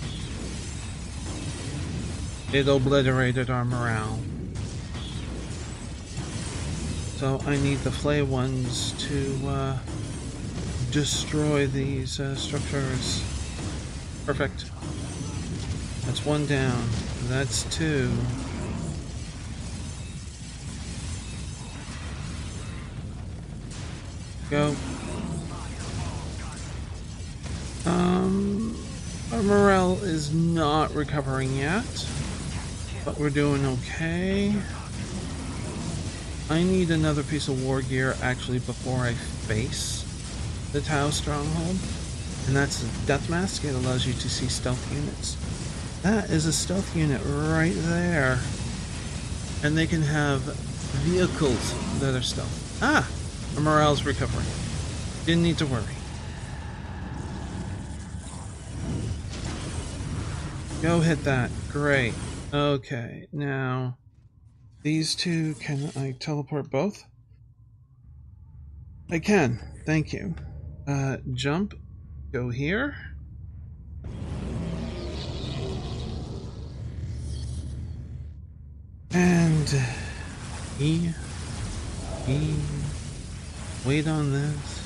It obliterated our morale. So I need the flay ones to destroy these structures. Perfect. That's one down. That's two. Go. Our morale is not recovering yet, but we're doing okay. I need another piece of war gear actually before I face the Tau stronghold, and that's a death mask. It allows you to see stealth units. That is a stealth unit right there, and they can have vehicles that are stealth. Ah, our morale's recovering. Didn't need to worry. Go hit that. Great. Okay, now these two, can I teleport both? I can. Thank you. Jump. Go here. And E. Wait on this.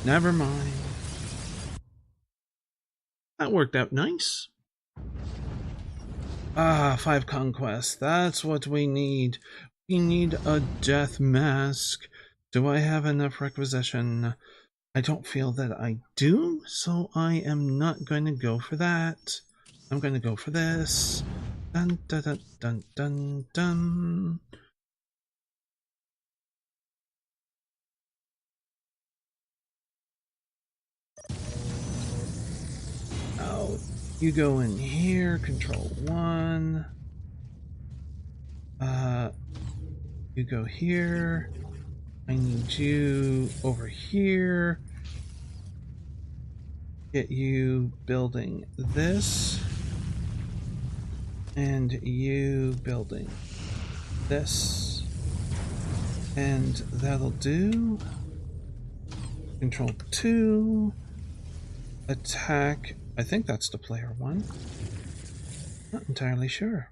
Never mind. That worked out nice. Ah, 5 conquests. That's what we need. We need a death mask. Do I have enough requisition? I don't feel that I do, so I am not going to go for that. I'm going to go for this. Dun dun dun dun dun dun. Oh, you go in here, control 1. You go here. I need you over here. Get you building this. And you building this. And that'll do. Control 2. Attack. I think that's the player 1. Not entirely sure.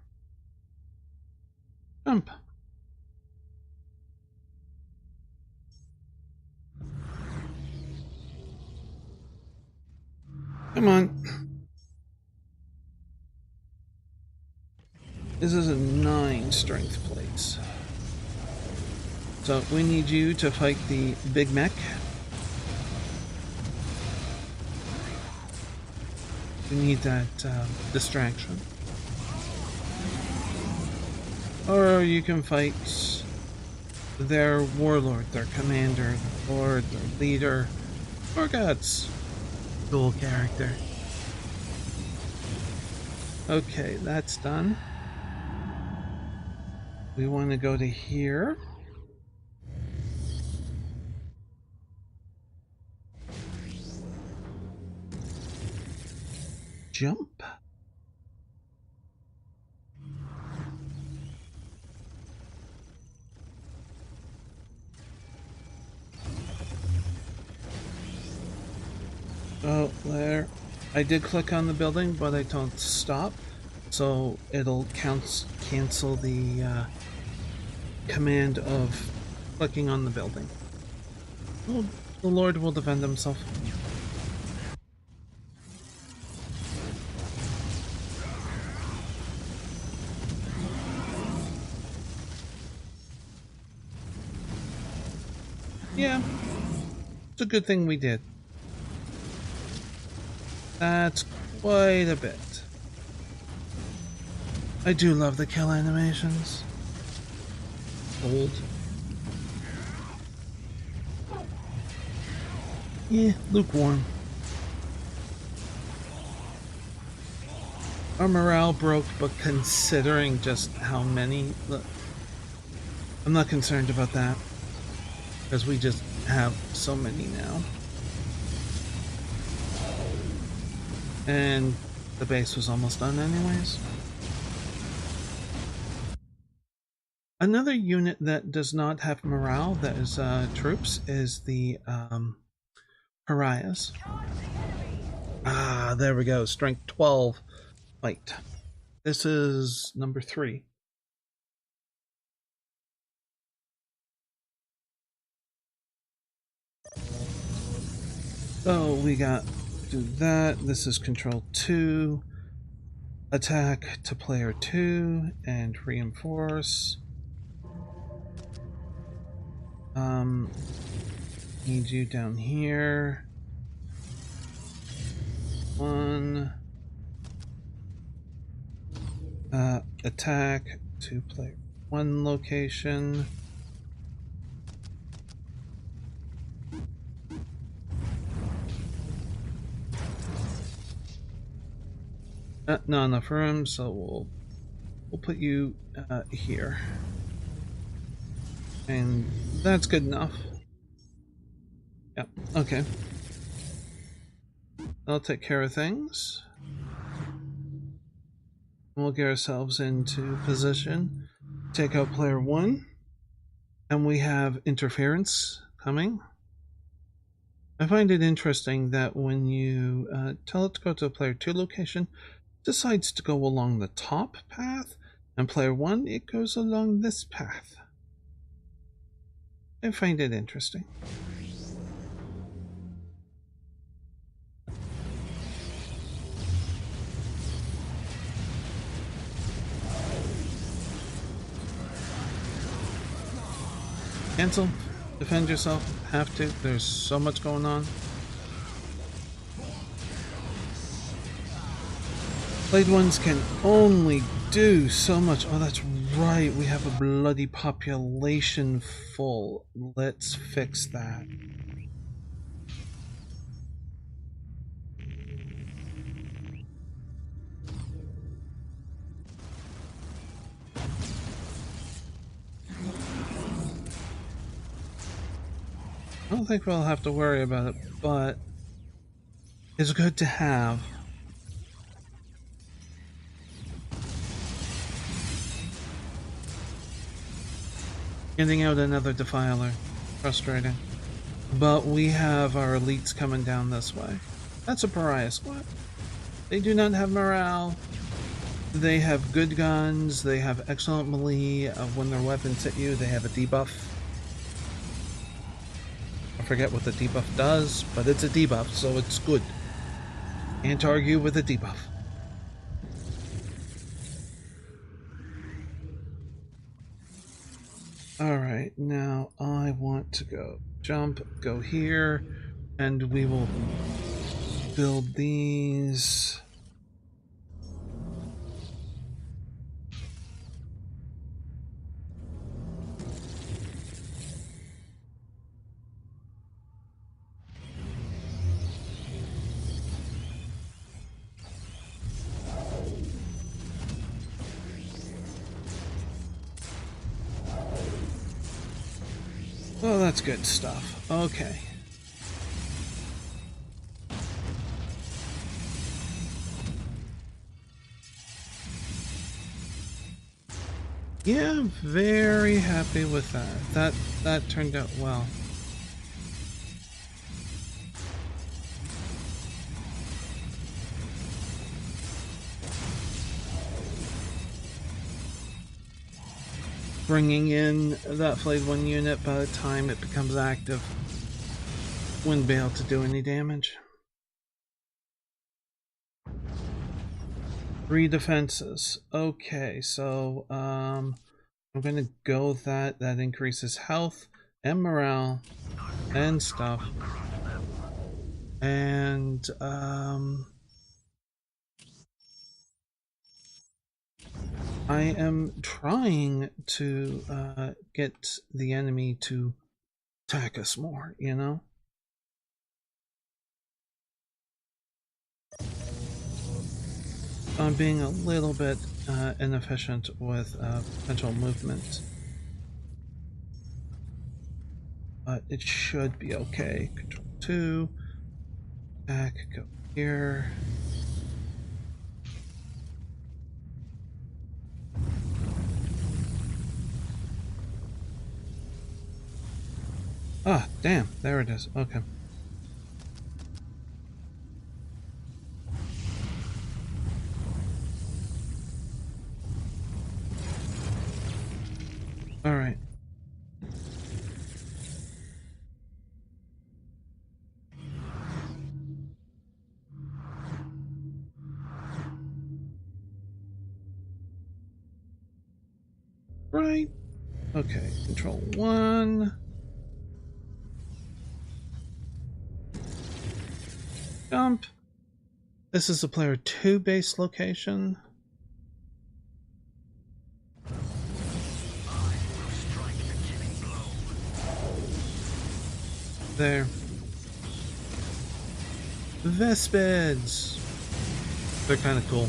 Jump. Come on. This is a 9 strength place. So we need you to fight the big mech. We need that distraction. Or you can fight their warlord, their commander, their lord, their leader, or gods. Cool character. Okay, that's done. We want to go to here. Jump. I did click on the building, but I don't stop, so it'll cancel the command of clicking on the building. Oh, the Lord will defend himself. Yeah, it's a good thing we did. That's quite a bit. I do love the kill animations. Old. Yeah, lukewarm. Our morale broke, but considering just how many... Look, I'm not concerned about that, because we just have so many now. And the base was almost done anyways. Another unit that does not have morale, that is troops, is the pariahs. Ah, there we go. Strength 12 fight. This is number 3. So we got do that. This is control 2. Attack to player 2 and reinforce. Need you down here. 1. Attack to player 1 location. Not enough room, so we'll put you here. And that's good enough. Yep, okay. I'll take care of things. We'll get ourselves into position. Take out player 1. And we have interference coming. I find it interesting that when you tell it to go to a player 2 location, it decides to go along the top path, and player 1, it goes along this path. I find it interesting. Cancel. Defend yourself. Have to. There's so much going on. Blade ones can only do so much. Oh, that's right. We have a bloody population full. Let's fix that. I don't think we'll have to worry about it, but it's good to have. Getting out another defiler. Frustrating. But we have our elites coming down this way. That's a pariah squad. They do not have morale. They have good guns. They have excellent melee. When their weapons hit you, they have a debuff. I forget what the debuff does, but it's a debuff, so it's good. Can't argue with a debuff. Alright, now I want to go jump, go here, and we will build these. Oh, that's good stuff. Okay. Yeah, very happy with that. That turned out well. bringing in that flayed one unit. By the time it becomes active, wouldn't be able to do any damage. 3 defenses. Okay, so I'm gonna go with that. That increases health and morale and stuff. And I am trying to get the enemy to attack us more, you know? I'm being a little bit inefficient with potential movement. But it should be okay. Control 2. Back, go here. Ah, damn, there it is. Okay. All right. Right. Okay, control 1. Jump. This is the player 2 base location. There. Vespids. They're kind of cool.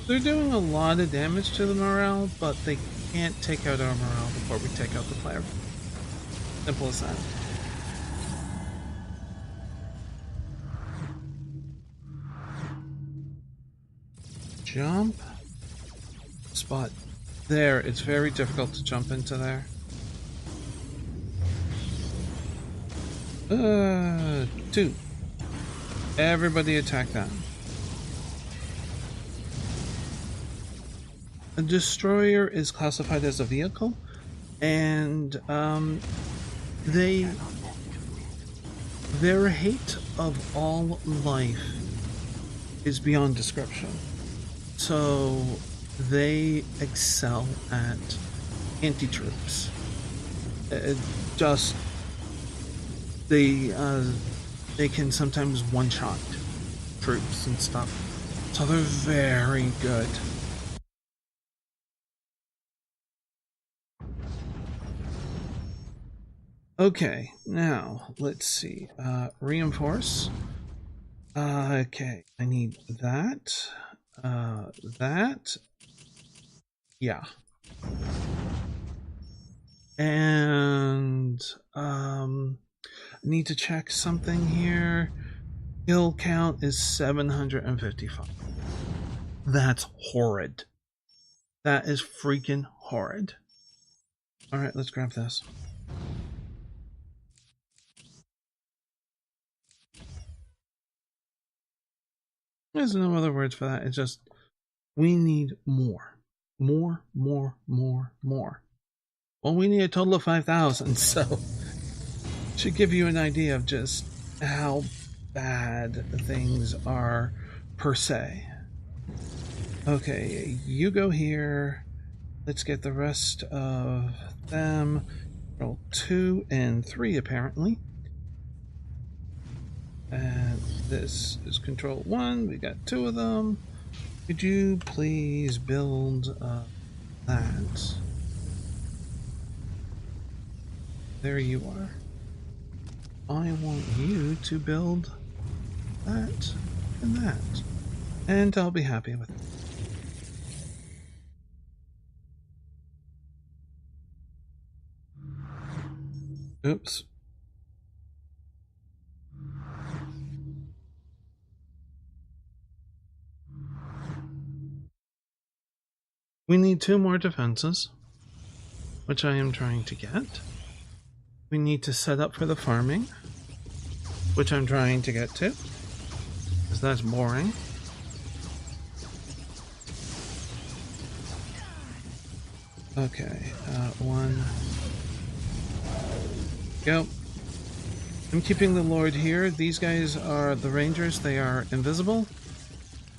They're doing a lot of damage to the morale, but they can't take out our morale before we take out the player. Simple as that. Jump. Spot. There, it's very difficult to jump into there. 2. Everybody attack that. A destroyer is classified as a vehicle, and their hate of all life is beyond description. So they excel at anti-troops. They can sometimes one-shot troops and stuff. So they're very good. Okay, now let's see. Reinforce. Okay, I need that. That. Yeah. And I need to check something here. Kill count is 755. That's horrid. That is freaking horrid. Alright, let's grab this. There's no other words for that. It's just, we need more. More. Well, we need a total of 5,000, so should give you an idea of just how bad things are per se. Okay, you go here. Let's get the rest of them. Roll 2 and 3 apparently. And this is control 1. We got 2 of them. Could you please build that? There you are. I want you to build that and that. And I'll be happy with it. Oops. We need 2 more defenses, which I am trying to get. We need to set up for the farming. which I'm trying to get to, because that's boring. Okay, one. Go. I'm keeping the Lord here. These guys are the Rangers. They are invisible.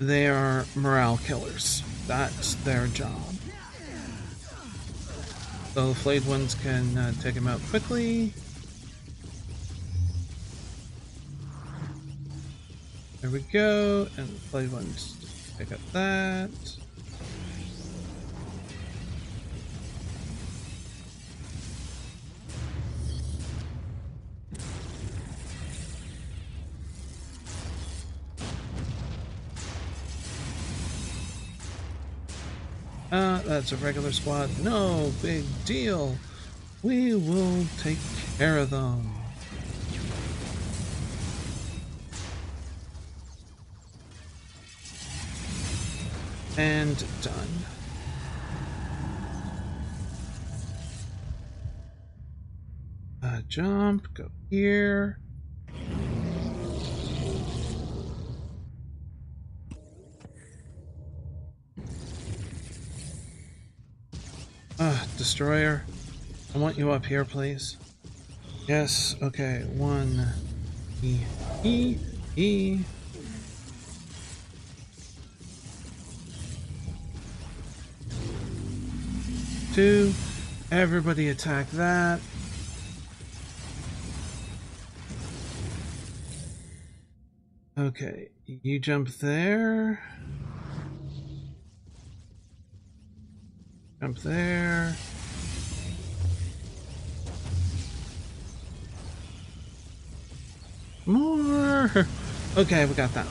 They are morale killers. That's their job. So the flayed ones can take him out quickly. There we go. And the flayed ones pick up that. That's a regular squad. No big deal. We will take care of them. And done. Jump, go here. Destroyer. I want you up here, please. Yes, okay. 1. E. 2. Everybody attack that. Okay, you jump there. Jump there. More! Okay, we got that.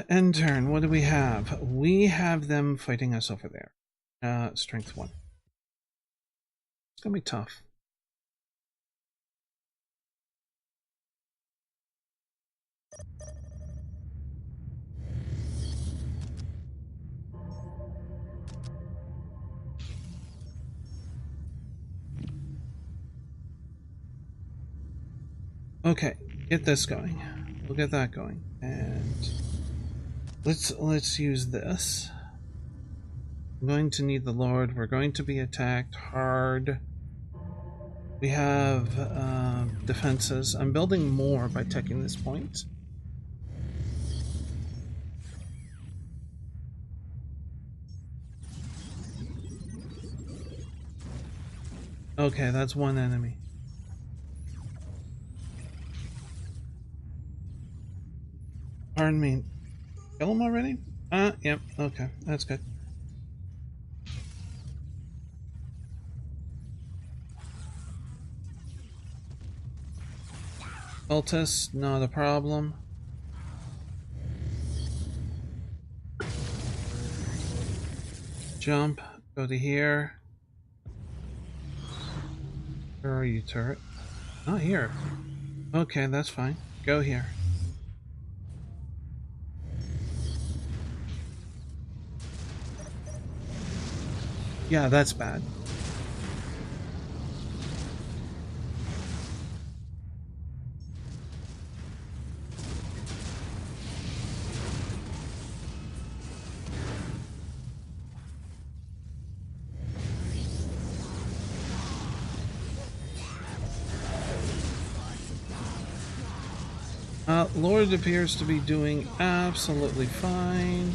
End turn, what do we have? We have them fighting us over there. Strength 1. It's gonna be tough. Okay, get this going. We'll get that going. And let's use this. I'm going to need the Lord. We're going to be attacked hard. We have defenses. I'm building more by taking this point. Okay, that's one enemy. Pardon me. Kill him already? Yep, okay, that's good. Cultist, not a problem. Jump, go to here. Where are you, turret? Not here. Okay, that's fine. Go here. Yeah, that's bad. Lord appears to be doing absolutely fine.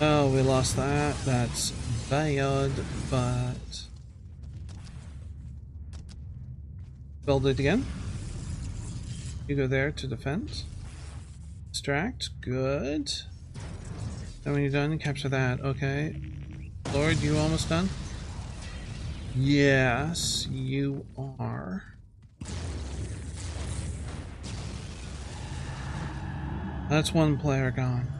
Oh, we lost that. That's bad, but... Build it again. You go there to defend. Distract. Good. Then when you're done, capture that. Okay. Lord, you almost done? Yes, you are. That's one player gone.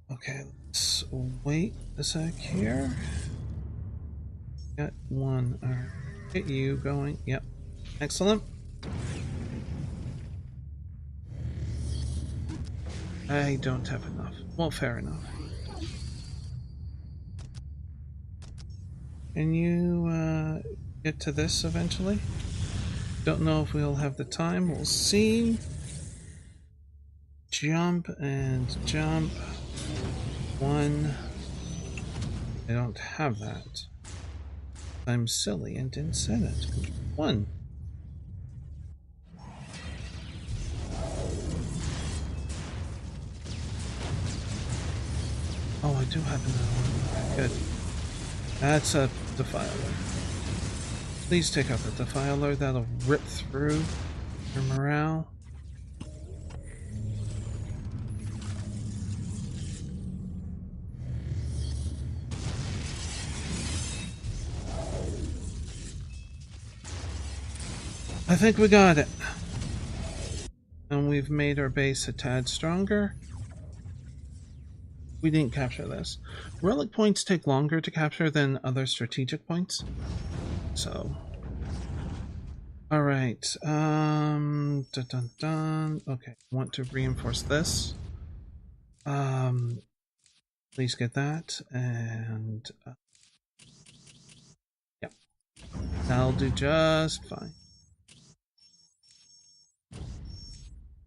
Okay, let's wait a sec here. Got one. Get you going. Yep. Excellent. I don't have enough. Well, fair enough. Can you get to this eventually? Don't know if we'll have the time. We'll see. Jump and jump. 1. I don't have that. I'm silly and didn't set it. 1. Oh, I do have another one. Good. That's a defiler. Please take out the defiler. That'll rip through your morale. I think we got it. And we've made our base a tad stronger. We didn't capture this. Relic points take longer to capture than other strategic points. So. Alright. Dun dun dun. Okay. Want to reinforce this. Please get that. And yep. That'll do just fine.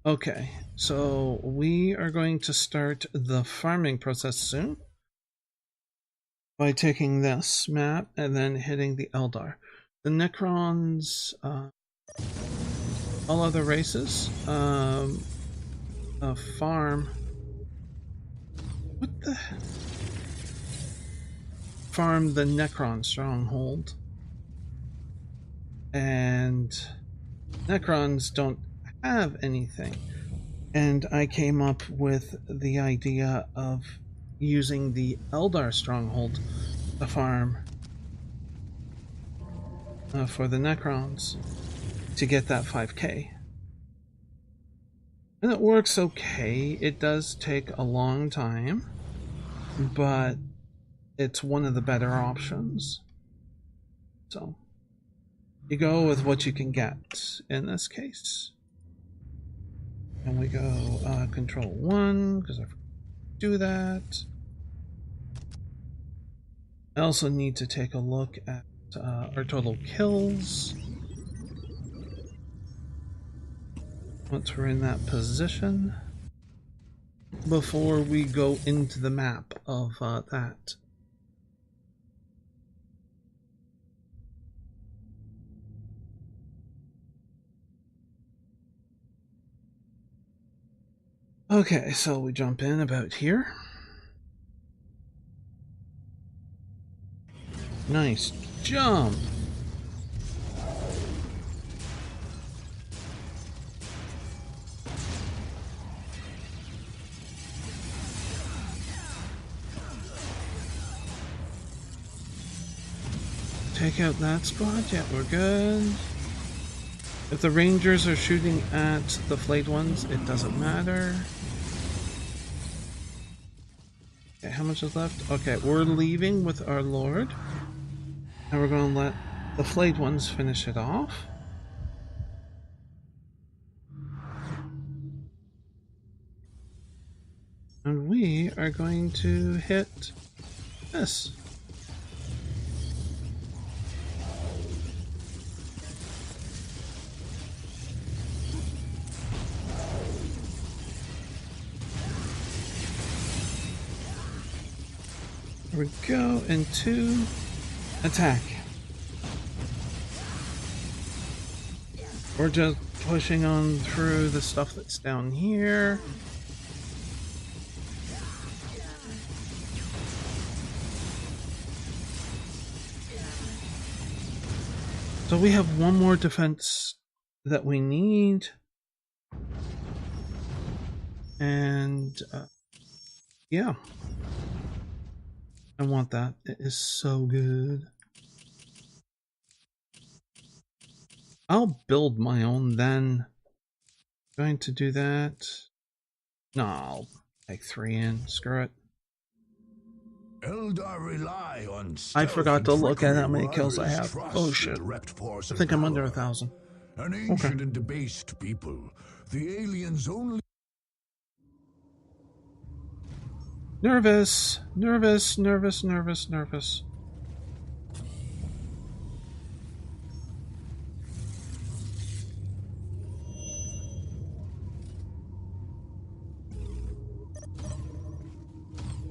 Okay, so we are going to start the farming process soon by taking this map and then hitting the Eldar. The Necrons, all other races, farm. What the? Farm the Necron stronghold. And Necrons don't have anything. And I came up with the idea of using the Eldar stronghold to farm for the Necrons to get that 5k. And it works okay. It does take a long time, but it's one of the better options. So you go with what you can get in this case. And we go control 1 because I forgot to do that. I also need to take a look at our total kills once we're in that position before we go into the map of that. Okay, so we jump in about here. Nice jump. Take out that squad. Yeah, we're good. If the Rangers are shooting at the flayed ones, it doesn't matter. Okay, how much is left? Okay, we're leaving with our Lord. And we're going to let the flayed ones finish it off. And we are going to hit this. Here we go, into attack. We're just pushing on through the stuff that's down here. So we have one more defense that we need. And yeah. I want that. It is so good. I'll build my own then. Going to do that. No, I'll take 3 in. Screw it. Eldar rely on I forgot to look at how many while kills I others have. trust Oh the shit. direct force I of think I'm under power. 1,000. An ancient and debased people, the aliens only... Nervous. Nervous, nervous, nervous, nervous.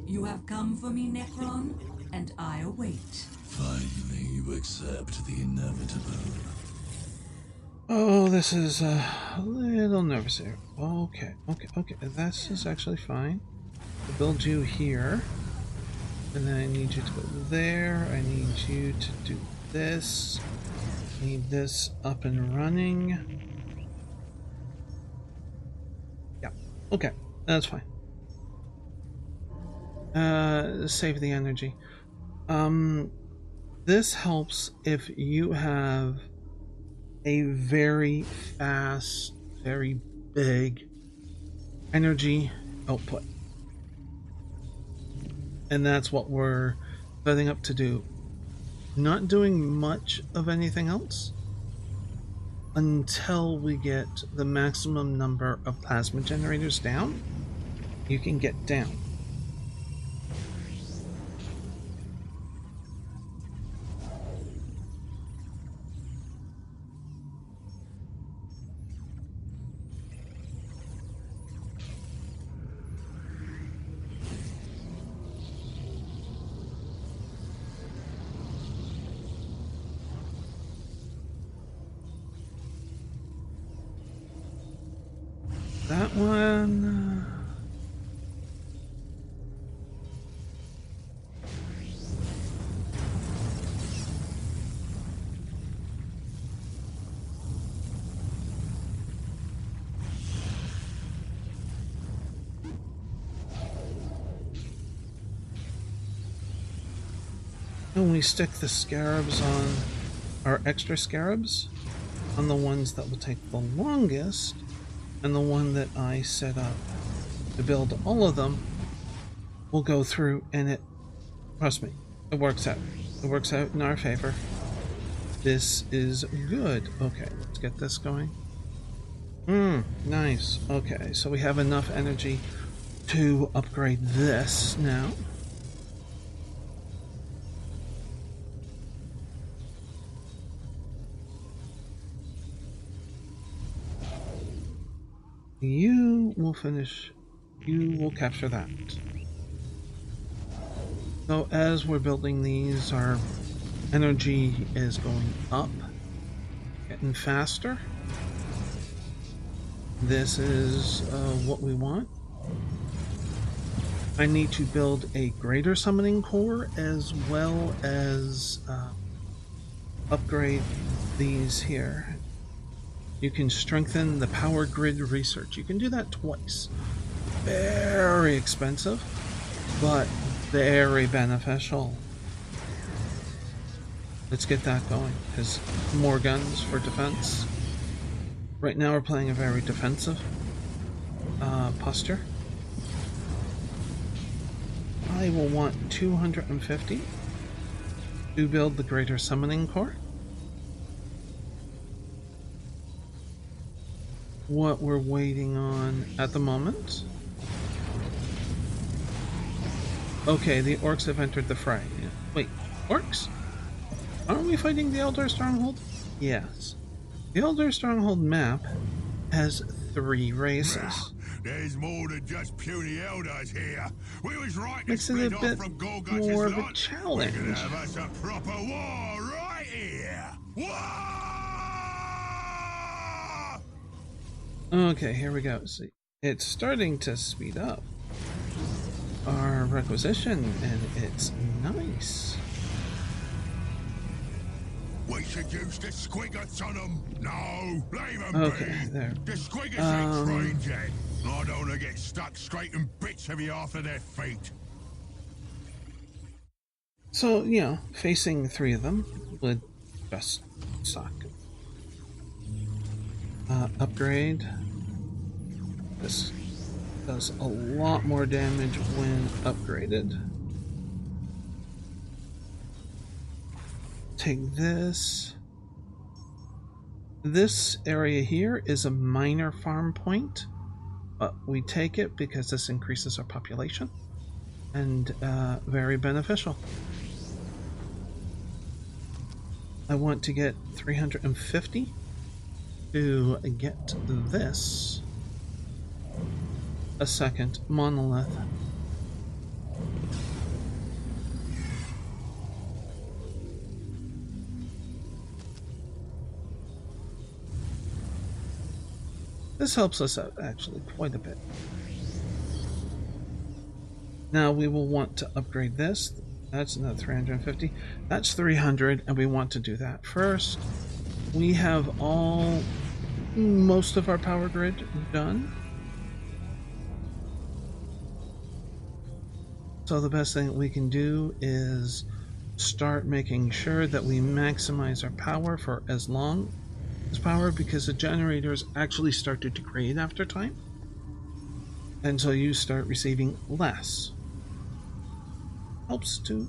You have come for me, Necron, and I await. Finally, you accept the inevitable. Oh, this is a little nervous here. Okay. This is actually fine. I'll build you here. And then I need you to go there. I need you to do this. I need this up and running. Yeah. Okay. That's fine. Save the energy. This helps if you have a very fast, very big energy output. And that's what we're setting up to do. Not doing much of anything else until we get the maximum number of plasma generators down. You can get down. That one. And we stick the scarabs on our extra scarabs on the ones that will take the longest, and the one that I set up to build all of them will go through, and it, trust me, it works out. It works out in our favor. This is good. Okay, let's get this going. Nice. Okay, so we have enough energy to upgrade this now. You will finish. You will capture that. So as we're building these, our energy is going up, getting faster. This is what we want. I need to build a greater summoning core as well as upgrade these here. You can strengthen the power grid research. You can do that twice. Very expensive, but very beneficial. Let's get that going, because more guns for defense. Right now we're playing a very defensive posture. I will want 250 to build the greater summoning core. What we're waiting on at the moment. Okay, the orcs have entered the fray. Wait, orcs? Aren't we fighting the Eldar stronghold? Yes. The Eldar stronghold map has 3 races. There's more than just puny Eldars here. We was right to Makes it a split bit off from more of a lunch. challenge. We're gonna have us a proper war right here. War! Okay, here we go. See, it's starting to speed up our requisition, and it's nice. We should use the squiggles on them. No, leave them Okay, be. there. The squiggles ain't trained yet. I don't want to get stuck straight in bits of you after their feet. So, you know, facing 3 of them would just suck. Upgrade. This does a lot more damage when upgraded. Take this. This area here is a minor farm point, but we take it because this increases our population, and very beneficial. I want to get 350 to get this a second monolith. This helps us out actually quite a bit. Now we will want to upgrade this. That's another 350. That's 300, and we want to do that first. We have most of our power grid done. So the best thing we can do is start making sure that we maximize our power for as long as power, because the generators actually start to degrade after time. And so you start receiving less. Helps to,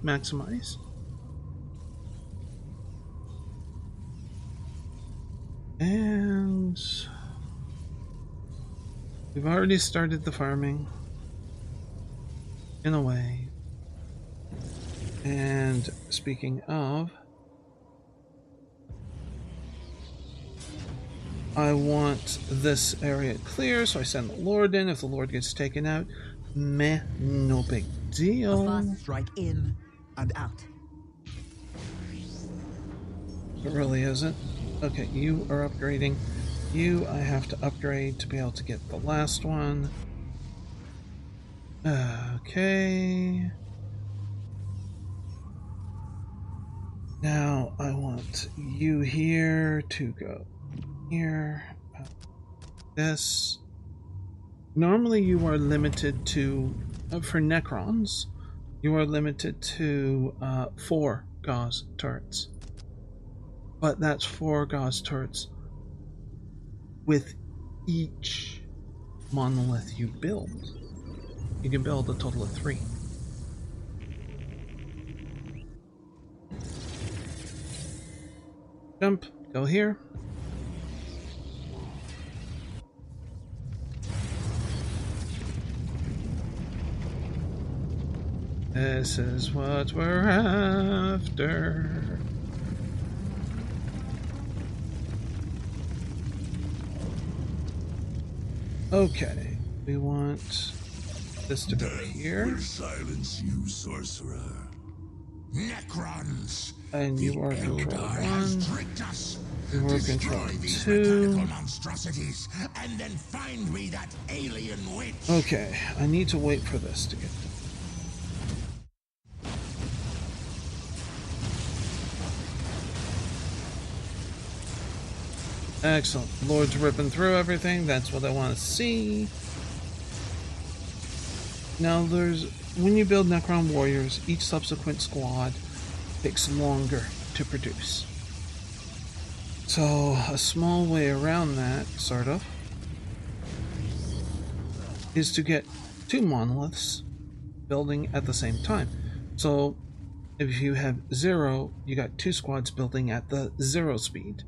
maximize. And we've already started the farming in a way. And speaking of, I want this area clear, so I send the Lord in. If the Lord gets taken out, meh, no big deal. A fast strike in and out. It really isn't. Okay, you are upgrading. You, I have to upgrade to be able to get the last one. Okay. Now I want you here to go here. This. Normally you are limited to, for Necrons, you are limited to 4 gauze turrets. But that's 4 gauze turrets with each monolith you build. You can build a total of 3. Jump, go here. This is what we're after. Okay, we want this to go here. Will silence you, sorcerer. Necrons! And you are control Eldar 1. has tricked us. You are Destroy control these 2. mechanical monstrosities, and then find me that alien witch. Okay, I need to wait for this to get done. Excellent. Lord's ripping through everything. That's what I want to see. Now, when you build Necron warriors, each subsequent squad takes longer to produce. So, a small way around that, sort of, is to get 2 monoliths building at the same time. So, if you have 0, you got 2 squads building at the 0 speed,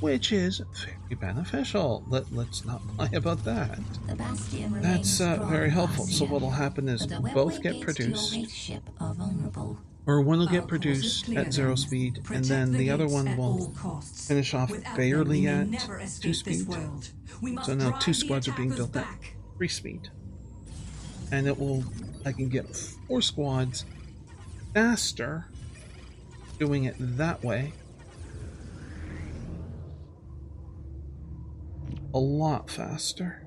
which is very beneficial. Let's not lie about that. That's very helpful. So what'll happen is both get produced, or one will get produced at 0 speed, and then the other one will finish off barely at 2 speed. So now 2 squads are being built at 3 speed. And I can get 4 squads faster doing it that way. A lot faster.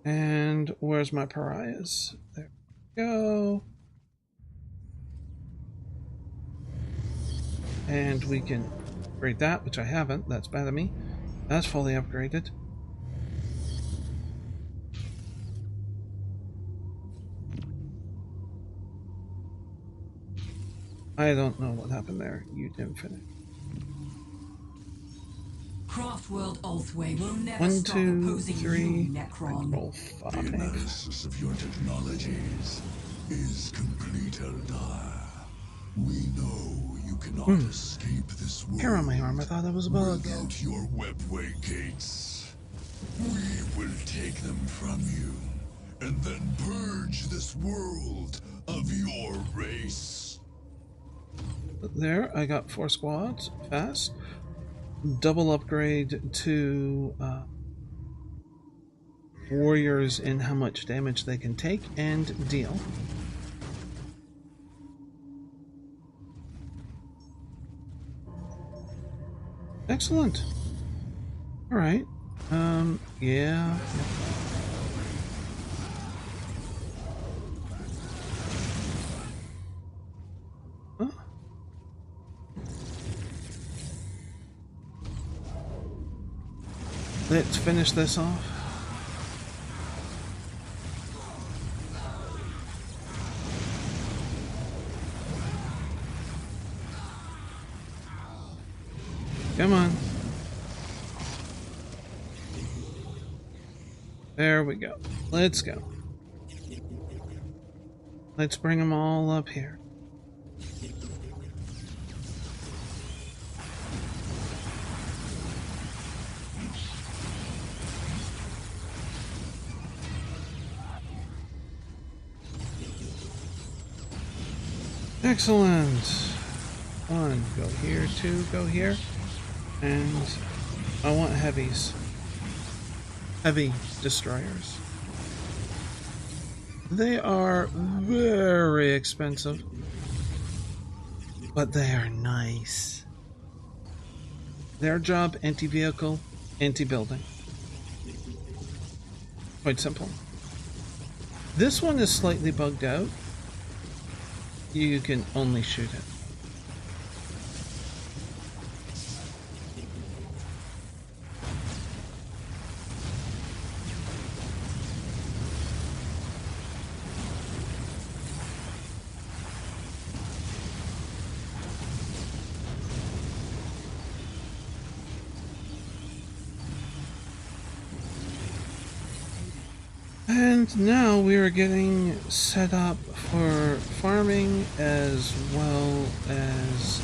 And where's my pariahs? There we go. And we can upgrade that, which I haven't. That's bad of me. That's fully upgraded. I don't know what happened there. You didn't finish. Craftworld Ulthway will never 1, stop 2, opposing 3, you, Necron. roll The 5. analysis of your technologies is complete, Eldar. We know you cannot escape this world. Hair on my arm, I thought it was a bug. Without your webway gates, we will take them from you, and then purge this world of your race. There, I got 4 squads, fast. Double upgrade to warriors in how much damage they can take and deal. Excellent. All right. Yeah. Huh? Let's finish this off. Come on. There we go. Let's go. Let's bring them all up here. Excellent. One, go here, two, go here. And I want heavies. Heavy destroyers. They are very expensive, but they are nice. Their job, anti-vehicle, anti-building. Quite simple. This one is slightly bugged out. You can only shoot it. And now we are getting set up for farming as well as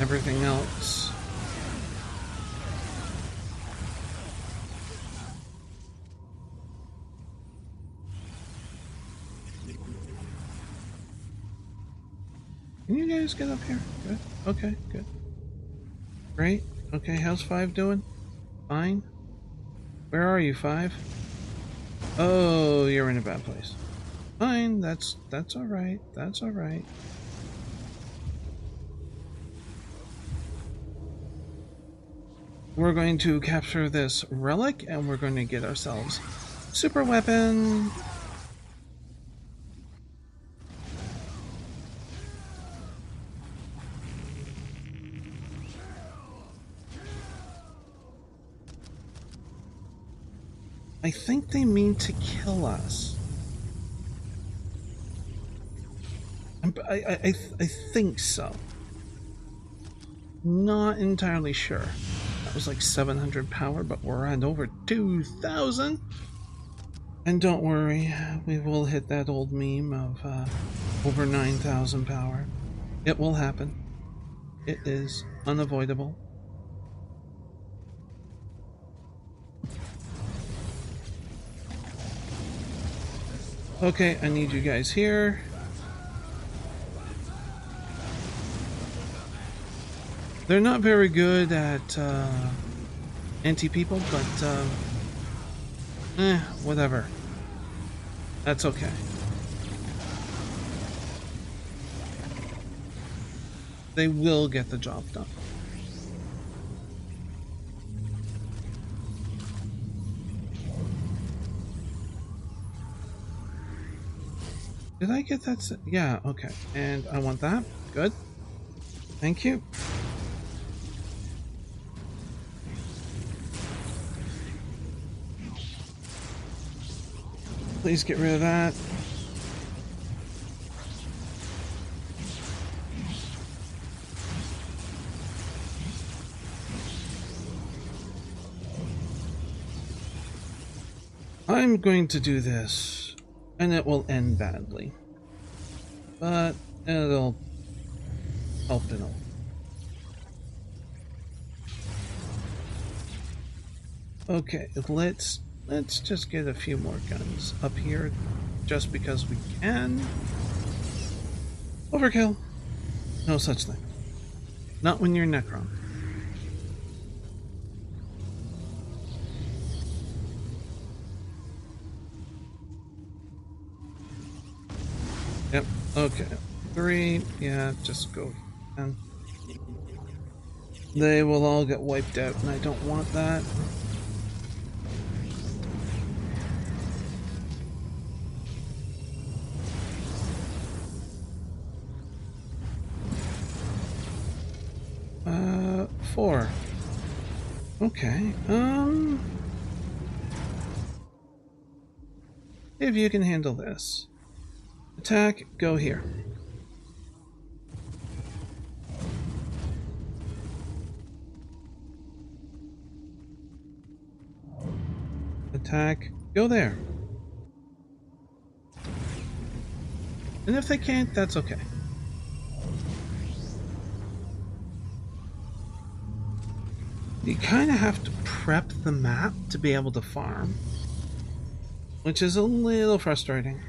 everything else. Can you guys get up here? Good. Okay, good. Great. Okay, how's 5 doing? Fine. Where are you, 5? Oh, you're in a bad place. Fine, that's all right. That's all right. We're going to capture this relic and we're going to get ourselves super weapon. I think they mean to kill us. I think so. Not entirely sure. That was like 700 power, but we're at over 2,000. And don't worry, we will hit that old meme of over 9,000 power. It will happen. It is unavoidable. Okay, I need you guys here. They're not very good at anti-people, but whatever. That's okay. They will get the job done. Did I get that? Yeah, okay. And I want that. Good. Thank you. Please get rid of that. I'm going to do this, and it will end badly. But it'll help it all. Okay, let's just get a few more guns up here, just because we can. Overkill. No such thing. Not when you're Necron. Yep, okay. 3, yeah, just go. And they will all get wiped out, and I don't want that. Four. Okay, if you can handle this. Attack, go here. Attack, go there. And if they can't, that's okay. You kind of have to prep the map to be able to farm, which is a little frustrating.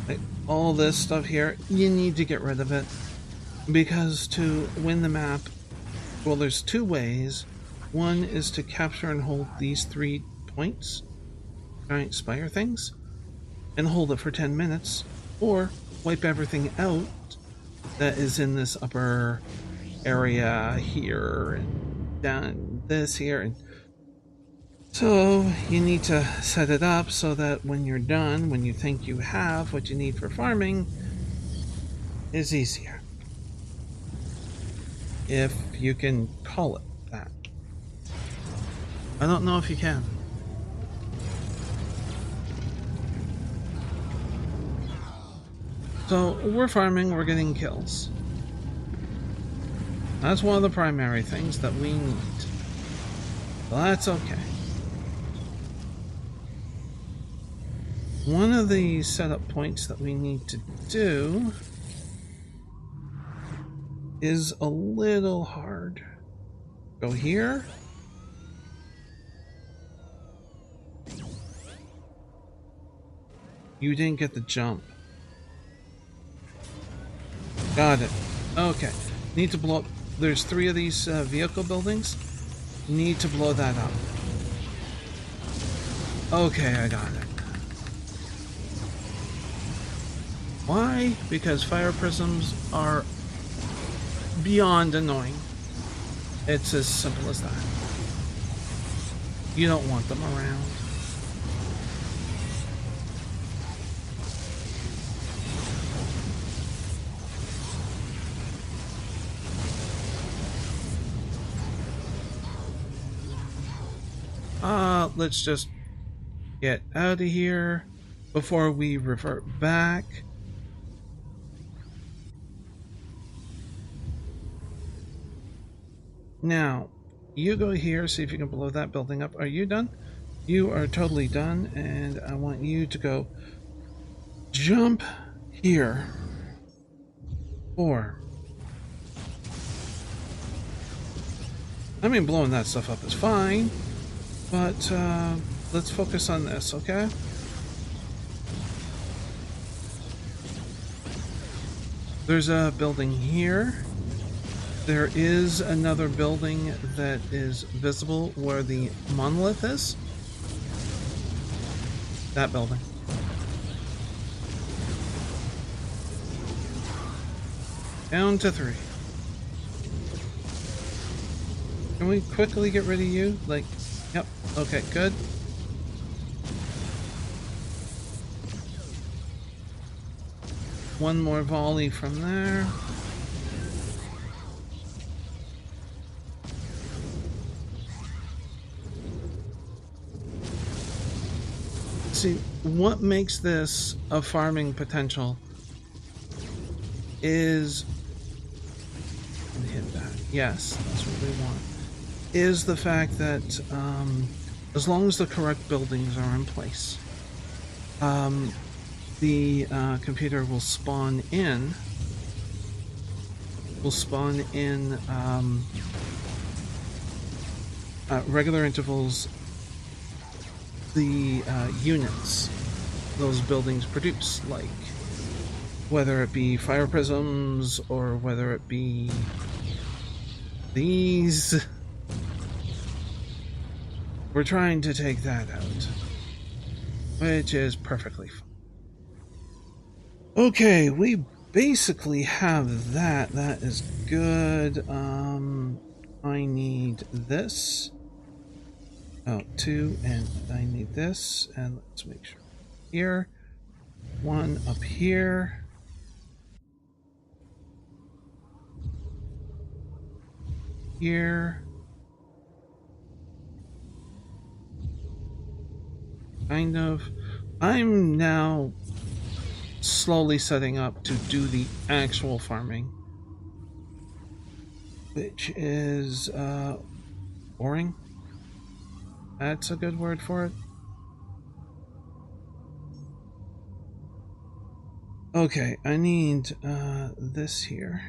Like, all this stuff here, you need to get rid of it, because to win the map, well, there's two ways. One is to capture and hold these 3 points, giant spire things, and hold it for 10 minutes, or wipe everything out that is in this upper area here and down this here. And so you need to set it up so that when you're done, when you think you have what you need for farming, is easier, if you can call it that. I don't know if you can. So we're farming, we're getting kills. That's one of the primary things that we need. Well, that's okay. One of the setup points that we need to do is a little hard. Go here. You didn't get the jump. Got it. Okay. Need to blow up. There's 3 of these vehicle buildings. Need to blow that up. Okay, I got it. Why? Because fire prisms are beyond annoying. It's as simple as that. You don't want them around. Let's just get out of here before we revert back. Now, you go here, see if you can blow that building up. Are you done? You are totally done, and I want you to go jump here. 4. I mean, blowing that stuff up is fine, but let's focus on this, okay? There's a building here. There is another building that is visible where the monolith is. That building. Down to 3. Can we quickly get rid of you? Like, yep, okay, good. One more volley from there. See, what makes this a farming potential is... hit that. Yes, that's what we want. Is the fact that as long as the correct buildings are in place, the computer will spawn in regular intervals the units those buildings produce, like whether it be fire prisms or whether it be these. We're trying to take that out, which is perfectly fine. Okay, we basically have that. That is good. I need this. Oh, 2, and I need this. And let's make sure. Here. 1 up here. Here. Kind of. I'm now slowly setting up to do the actual farming, which is boring. That's a good word for it. Okay, I need this here.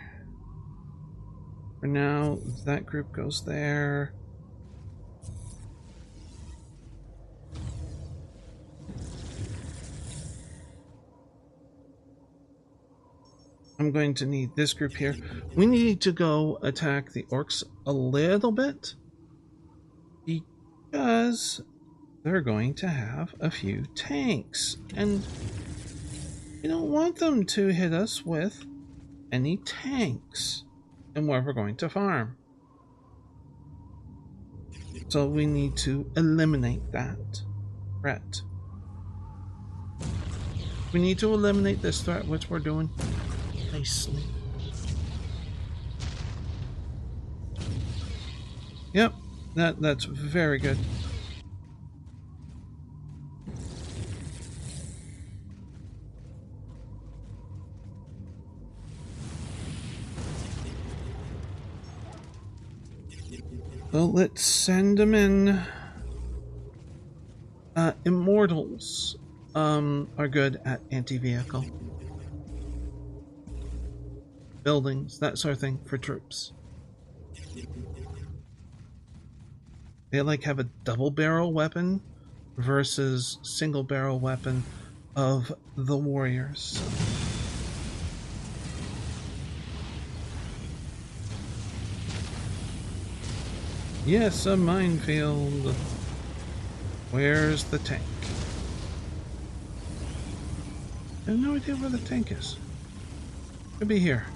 For now, that group goes there. I'm going to need this group here. We need to go attack the orcs a little bit because they're going to have a few tanks, and we don't want them to hit us with any tanks and where we're going to farm. So we need to eliminate that threat. We need to eliminate this threat, which we're doing nicely. Yep, that's very good. So let's send them in. Immortals are good at anti-vehicle. Buildings, that sort of thing for troops. They like have a double barrel weapon versus single barrel weapon of the warriors. Yes, a minefield. Where's the tank? I have no idea where the tank is. Could be here.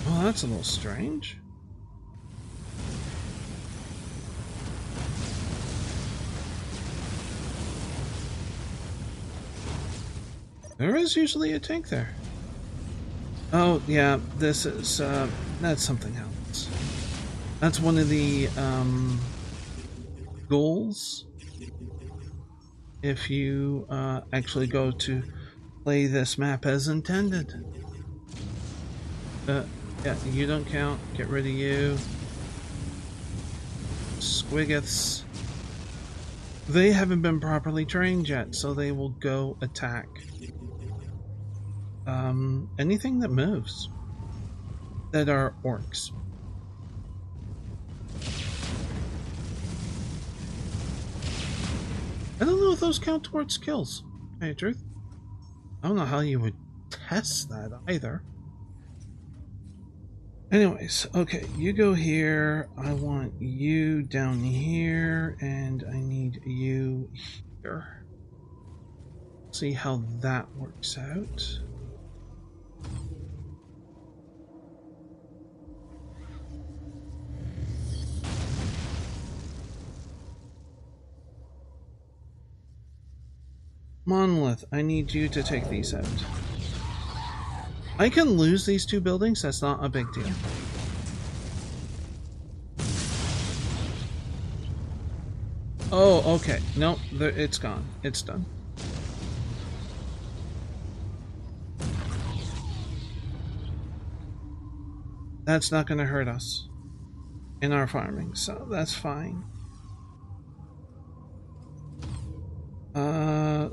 Well, that's a little strange. There is usually a tank there. Oh, yeah, this is, that's something else. That's one of the, goals. If you, actually go to play this map as intended. Yeah, you don't count. Get rid of you. Squiggiths. They haven't been properly trained yet, so they will go attack anything that moves that are orcs. I don't know if those count towards kills. To tell you the truth, I don't know how you would test that either. Anyways, okay, you go here. I want you down here, and I need you here. See how that works out. Monolith, I need you to take these out. I can lose these 2 buildings, that's not a big deal. Oh, okay. No, it's gone. It's done. That's not going to hurt us in our farming, so that's fine.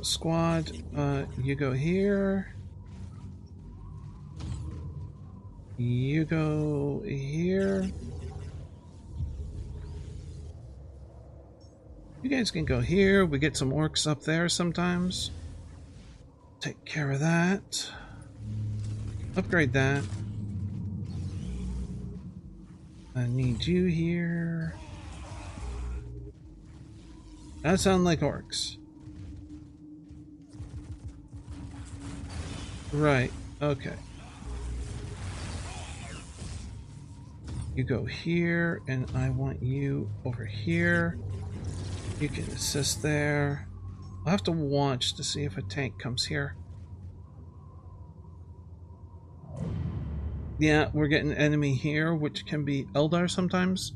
Squad, you go here. You go here. You guys can go here. We get some orcs up there sometimes. Take care of that. Upgrade that. I need you here. That sound like orcs. Right, okay. You go here, and I want you over here. You can assist there. I'll have to watch to see if a tank comes here. Yeah, we're getting an enemy here, which can be Eldar sometimes.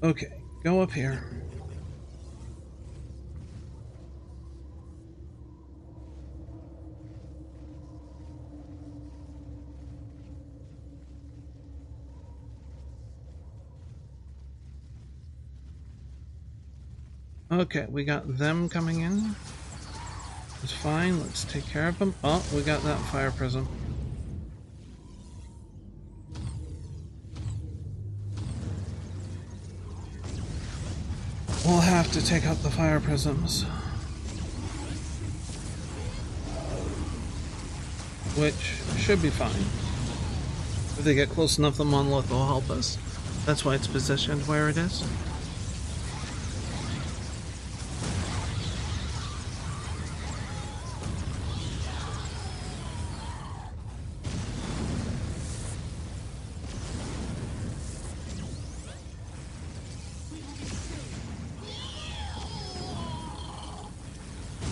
Okay, go up here. Okay, we got them coming in. It's fine, let's take care of them. Oh, we got that fire prism. We'll have to take out the fire prisms. Which should be fine. If they get close enough, the monolith will help us. That's why it's positioned where it is.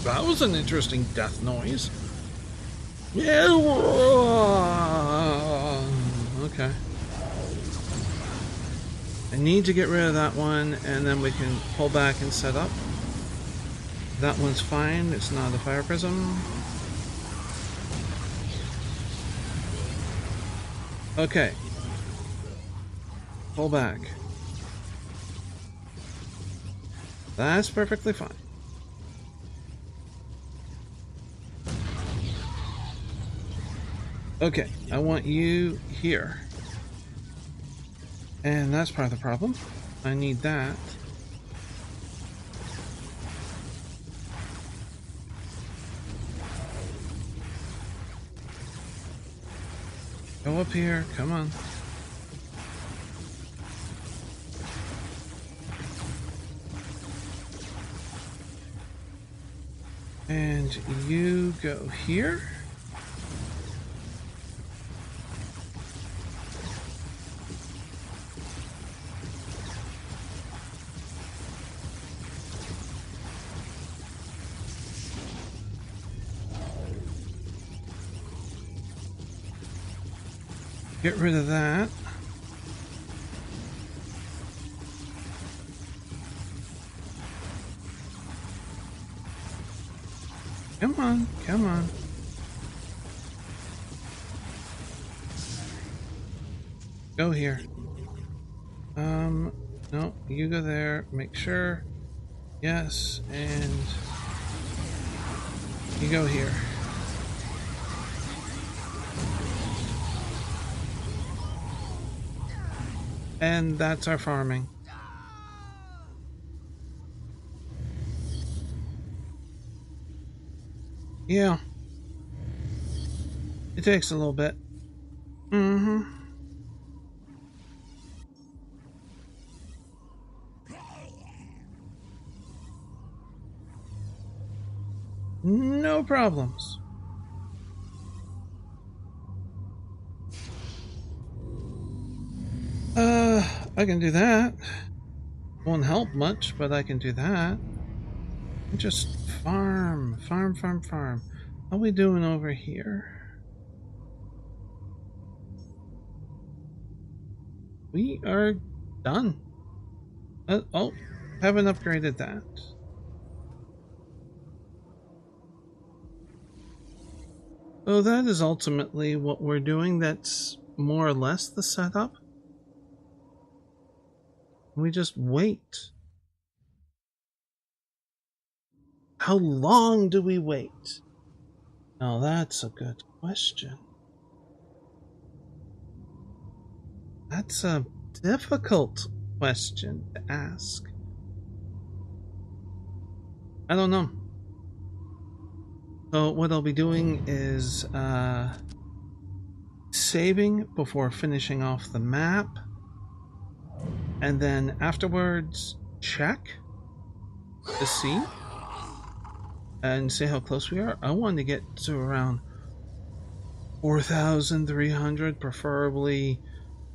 That was an interesting death noise. Yeah. Okay. I need to get rid of that one, and then we can pull back and set up. That one's fine. It's not a fire prism. Okay. Pull back. That's perfectly fine. Okay, I want you here. And that's part of the problem. I need that. Go up here, come on. And you go here. Get rid of that. Come on, come on. Go here. No, you go there. Make sure. Yes, and you go here. And that's our farming. Yeah. It takes a little bit. Mm-hmm. No problems. I can do that. Won't help much, but I can do that. Just farm, farm, farm, farm. How are we doing over here? We are done. Oh, haven't upgraded that. So that is ultimately what we're doing. That's more or less the setup. We just wait. How long do we wait? Now that's a good question. That's a difficult question to ask. I don't know. So what I'll be doing is saving before finishing off the map, and then afterwards check to see and see how close we are. I want to get to around 4,300, preferably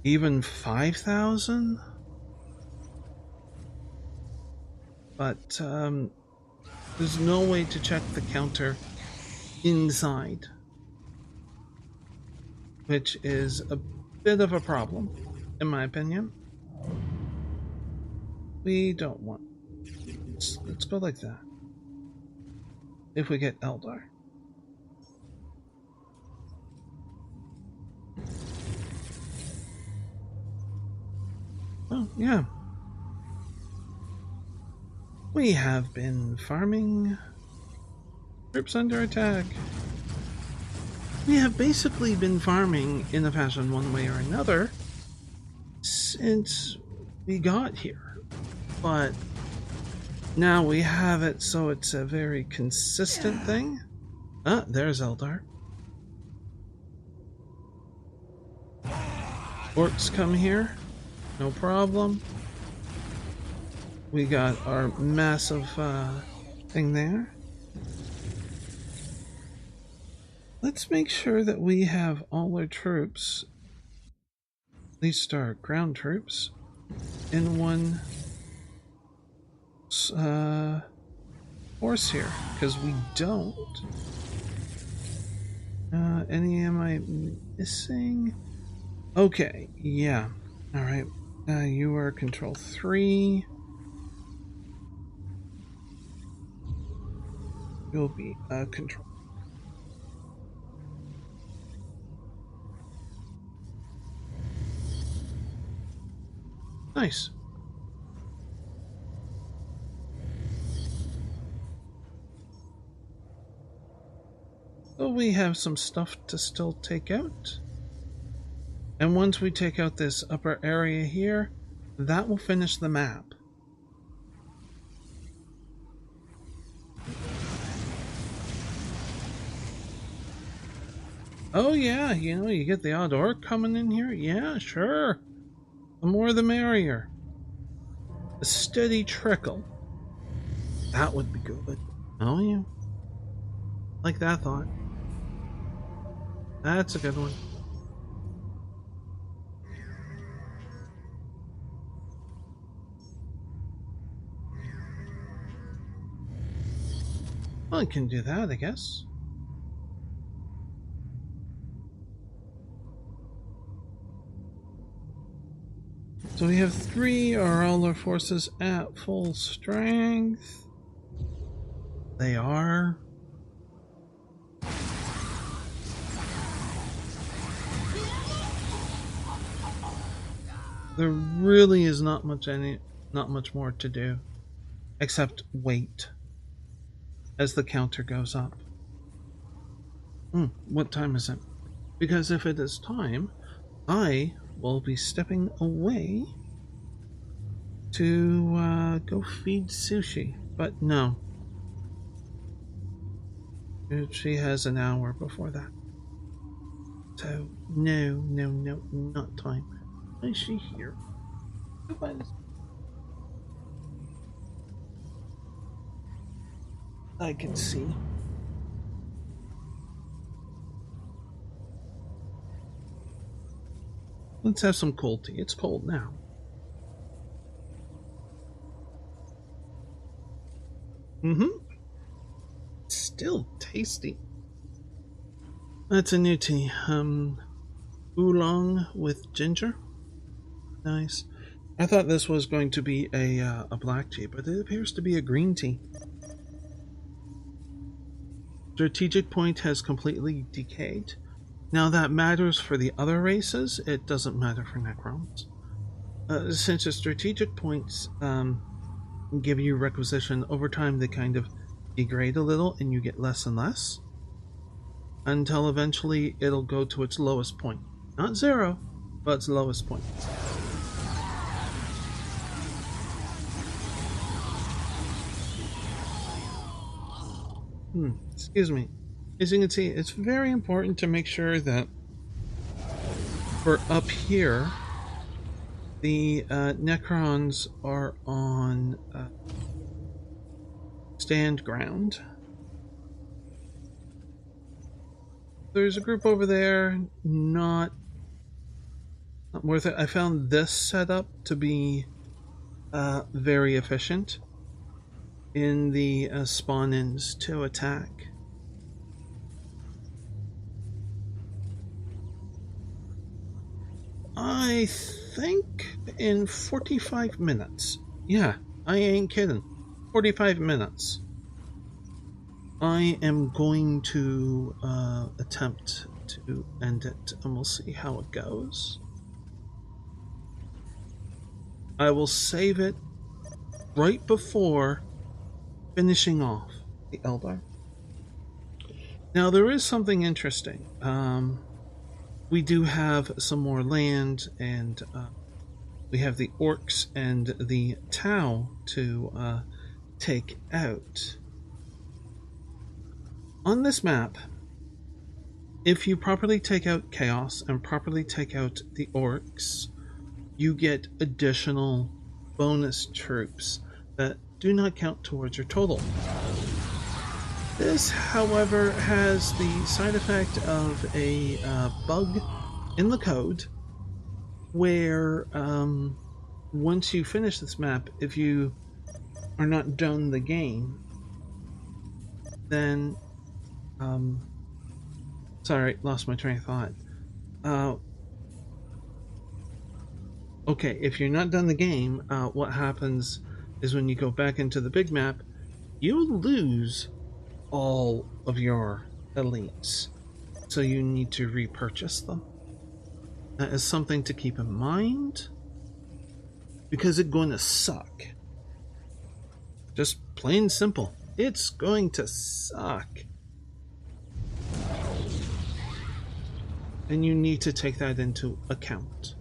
even 5,000. But there's no way to check the counter inside, which is a bit of a problem, in my opinion. We don't want... Let's go like that. If we get Eldar. Oh, yeah. We have been farming troops under attack. We have basically been farming in a fashion one way or another since we got here. But now we have it so it's a very consistent thing. Ah, there's Eldar. Orcs come here. No problem. We got our massive thing there. Let's make sure that we have all our troops, at least our ground troops, in one force here, because we don't. Any am I missing? Okay, yeah. Alright. You are control 3. You'll be control. Nice. So we have some stuff to still take out. And once we take out this upper area here, that will finish the map. Oh yeah, you know, you get the odd orc coming in here. Yeah, sure. The more the merrier. A steady trickle. That would be good. Oh yeah. Like that thought. That's a good one. Well, I can do that, I guess. So we have 3. Are all our forces at full strength? They are. There really is not much more to do, except wait as the counter goes up. What time is it? Because if it is time, I will be stepping away to go feed Sushi. But no. She has an hour before that. So, no, not time. Why is she here? I can see. Let's have some cold tea. It's cold now. Still tasty. That's a new tea. Oolong with ginger. Nice. I thought this was going to be a black tea, but it appears to be a green tea. Strategic point has completely decayed. Now that matters for the other races, it doesn't matter for Necrons. Since the strategic points give you requisition, over time they kind of degrade a little and you get less and less. Until eventually it'll go to its lowest point. Not 0, but its lowest point. Excuse me. As you can see, it's very important to make sure that For up here, the Necrons are on stand ground. There's a group over there, not worth it. I found this setup to be very efficient in the spawn-ins to attack. I think in 45 minutes. Yeah, I ain't kidding. 45 minutes. I am going to attempt to end it, and we'll see how it goes. I will save it right before finishing off the Eldar. Now, there is something interesting. We do have some more land, and we have the orcs and the Tau to take out. On this map, if you properly take out Chaos and properly take out the orcs, you get additional bonus troops that do not count towards your total. This, however, has the side effect of a bug in the code where once you finish this map, if you are not done the game, then sorry, lost my train of thought. Okay, if you're not done the game, what happens is when you go back into the big map, you lose all of your elites, so you need to repurchase them. That is something to keep in mind, because it's going to suck. Just plain simple. It's going to suck. And you need to take that into account.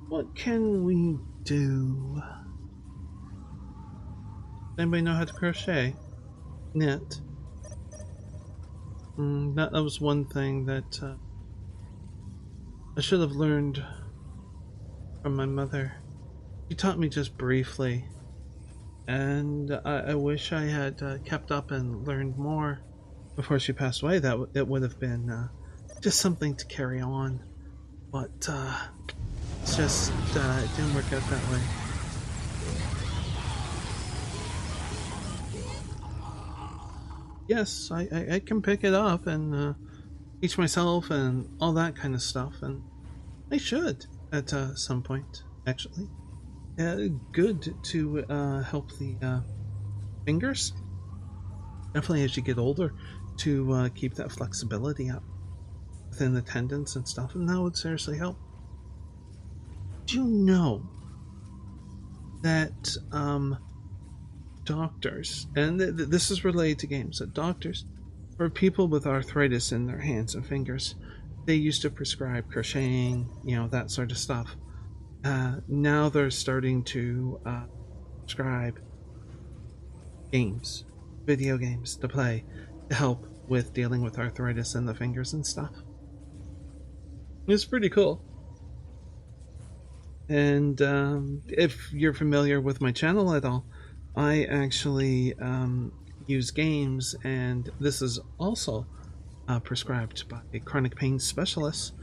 What can we do? Anybody know how to crochet? Knit. That was one thing that I should have learned from my mother. She taught me just briefly, and I wish I had kept up and learned more before she passed away. That it would have been just something to carry on, but it's just it didn't work out that way. Yes, I can pick it up and teach myself and all that kind of stuff, and I should at some point, actually. Good to help the fingers, definitely as you get older, to keep that flexibility up within the tendons and stuff, and that would seriously help. Do you know that doctors, and this is related to games, that doctors, for people with arthritis in their hands and fingers, they used to prescribe crocheting, that sort of stuff. Now they're starting to prescribe games, video games to play to help with dealing with arthritis in the fingers and stuff. It's pretty cool. And if you're familiar with my channel at all, I actually use games, and this is also prescribed by a chronic pain specialist,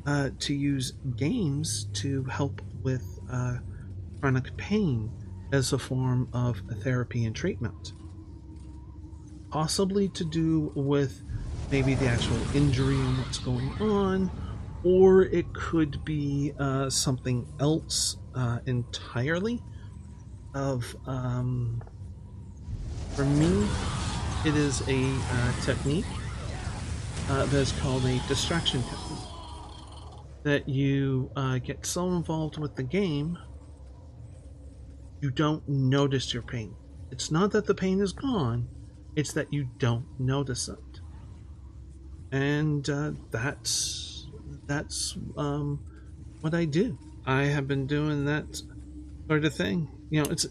to use games to help with chronic pain as a form of therapy and treatment. Possibly to do with maybe the actual injury and what's going on, or it could be something else entirely. For me, it is a technique that's called a distraction technique. That you get so involved with the game, you don't notice your pain. It's not that the pain is gone, it's that you don't notice it. And that's what I do. I have been doing that sort of thing. You know, it's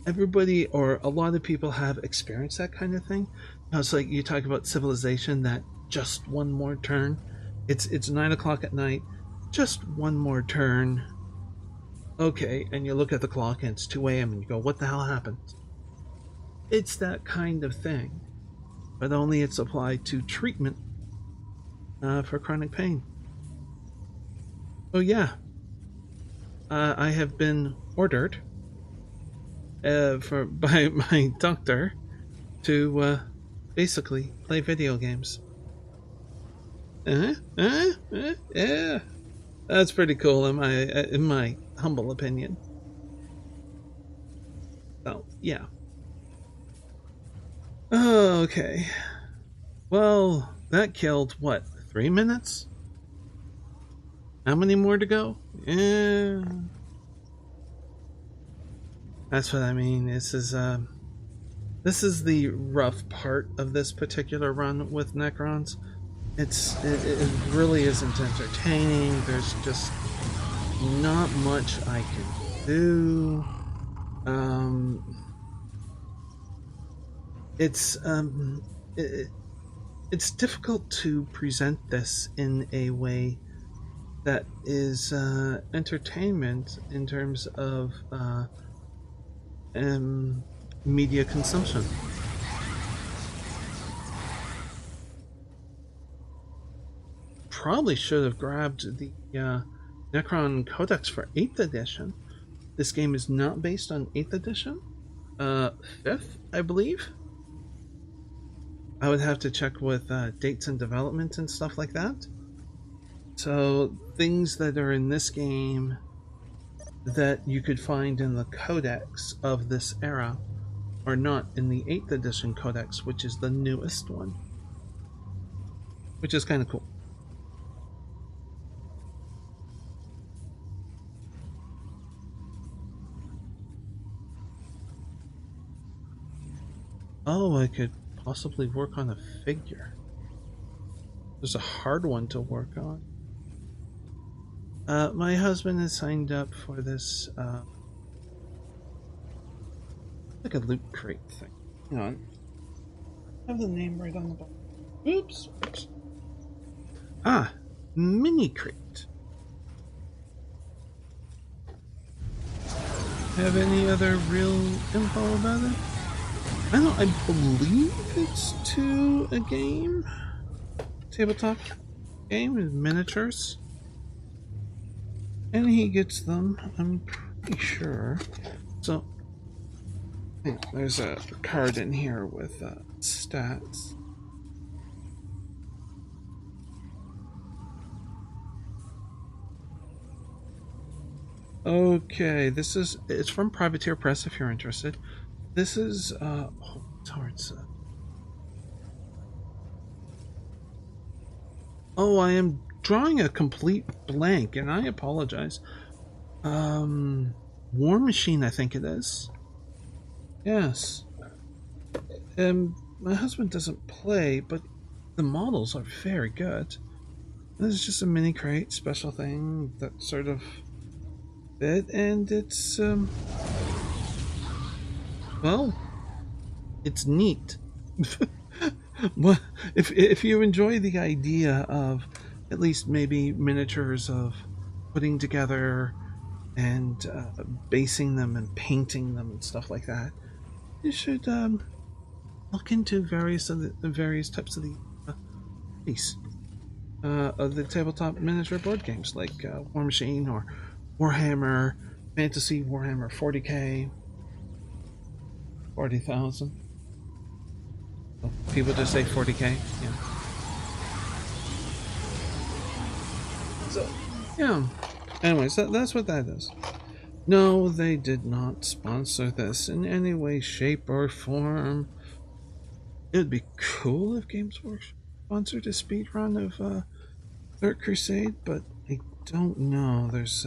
everybody or a lot of people have experienced that kind of thing. You know, it's like you talk about Civilization, that just one more turn. It's 9 o'clock at night, just one more turn. Okay, and you look at the clock and it's 2 a.m. and you go, what the hell happened? It's that kind of thing, but only it's applied to treatment for chronic pain. So yeah, I have been ordered by my doctor to basically play video games. Yeah, that's pretty cool in my humble opinion. So yeah. Okay. Well, that killed what? 3 minutes? How many more to go? Yeah. That's what I mean. This is the rough part of this particular run with Necrons. It really isn't entertaining. There's just not much I can do. It's difficult to present this in a way that is entertainment in terms of media consumption. Probably should have grabbed the Necron Codex for 8th edition. This game is not based on 8th edition. 5th, I believe. I would have to check with dates and development and stuff like that. So things that are in this game that you could find in the codex of this era are not in the 8th edition codex, which is the newest one, which is kind of cool. Oh, I could possibly work on a figure. There's a hard one to work on. My husband has signed up for this like a loot crate thing. Hang on. I have the name right on the bottom. Oops. Mini crate. Have any other real info about it? I believe it's to a game. Tabletop game with miniatures. And he gets them, I'm pretty sure. So, there's a card in here with stats. Okay, it's from Privateer Press if you're interested. This is, it's hard to... Oh, I am drawing a complete blank, and I apologize. War Machine, I think it is. Yes. My husband doesn't play, but the models are very good. This is just a mini crate special thing that sort of fit, and it's well, it's neat. Well, if you enjoy the idea of at least maybe miniatures of putting together and basing them and painting them and stuff like that, you should look into various types of the piece of the tabletop miniature board games like War Machine or Warhammer Fantasy, Warhammer 40k, 40,000. People just say 40k. Yeah. So, yeah. Anyways, that's what that is. No, they did not sponsor this in any way, shape, or form. It would be cool if Games Workshop sponsored a speedrun of Third Crusade, but I don't know. There's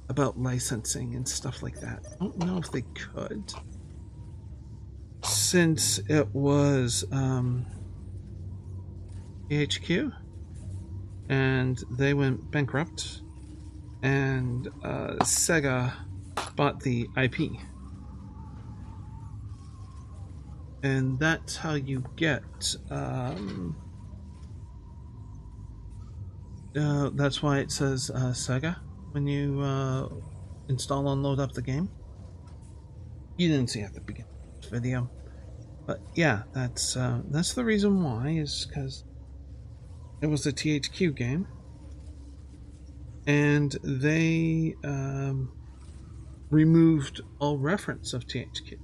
about licensing and stuff like that. I don't know if they could. Since it was AHQ, and they went bankrupt, and Sega bought the IP. And that's how you get that's why it says Sega when you install and load up the game. You didn't see at the beginning of this video, but yeah, that's the reason why, is because it was a THQ game, and they removed all reference of THQ.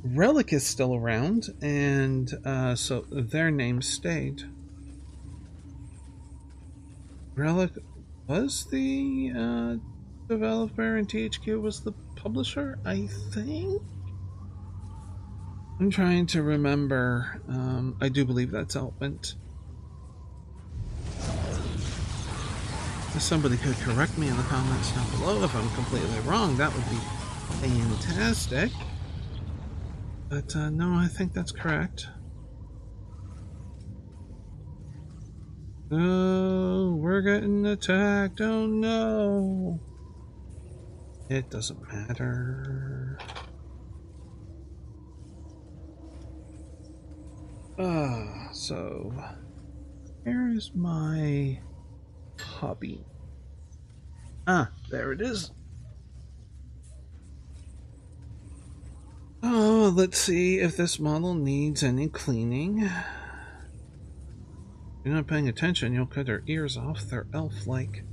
Relic is still around, and so their name stayed. Relic was the developer and THQ was the publisher, I think? I'm trying to remember. I do believe that's how it went. If somebody could correct me in the comments down below if I'm completely wrong, that would be fantastic. But no, I think that's correct. Oh, we're getting attacked. Oh no. It doesn't matter. So where is my hobby? Ah, there it is. Oh, let's see if this model needs any cleaning. If you're not paying attention, you'll cut their ears off. They're elf-like.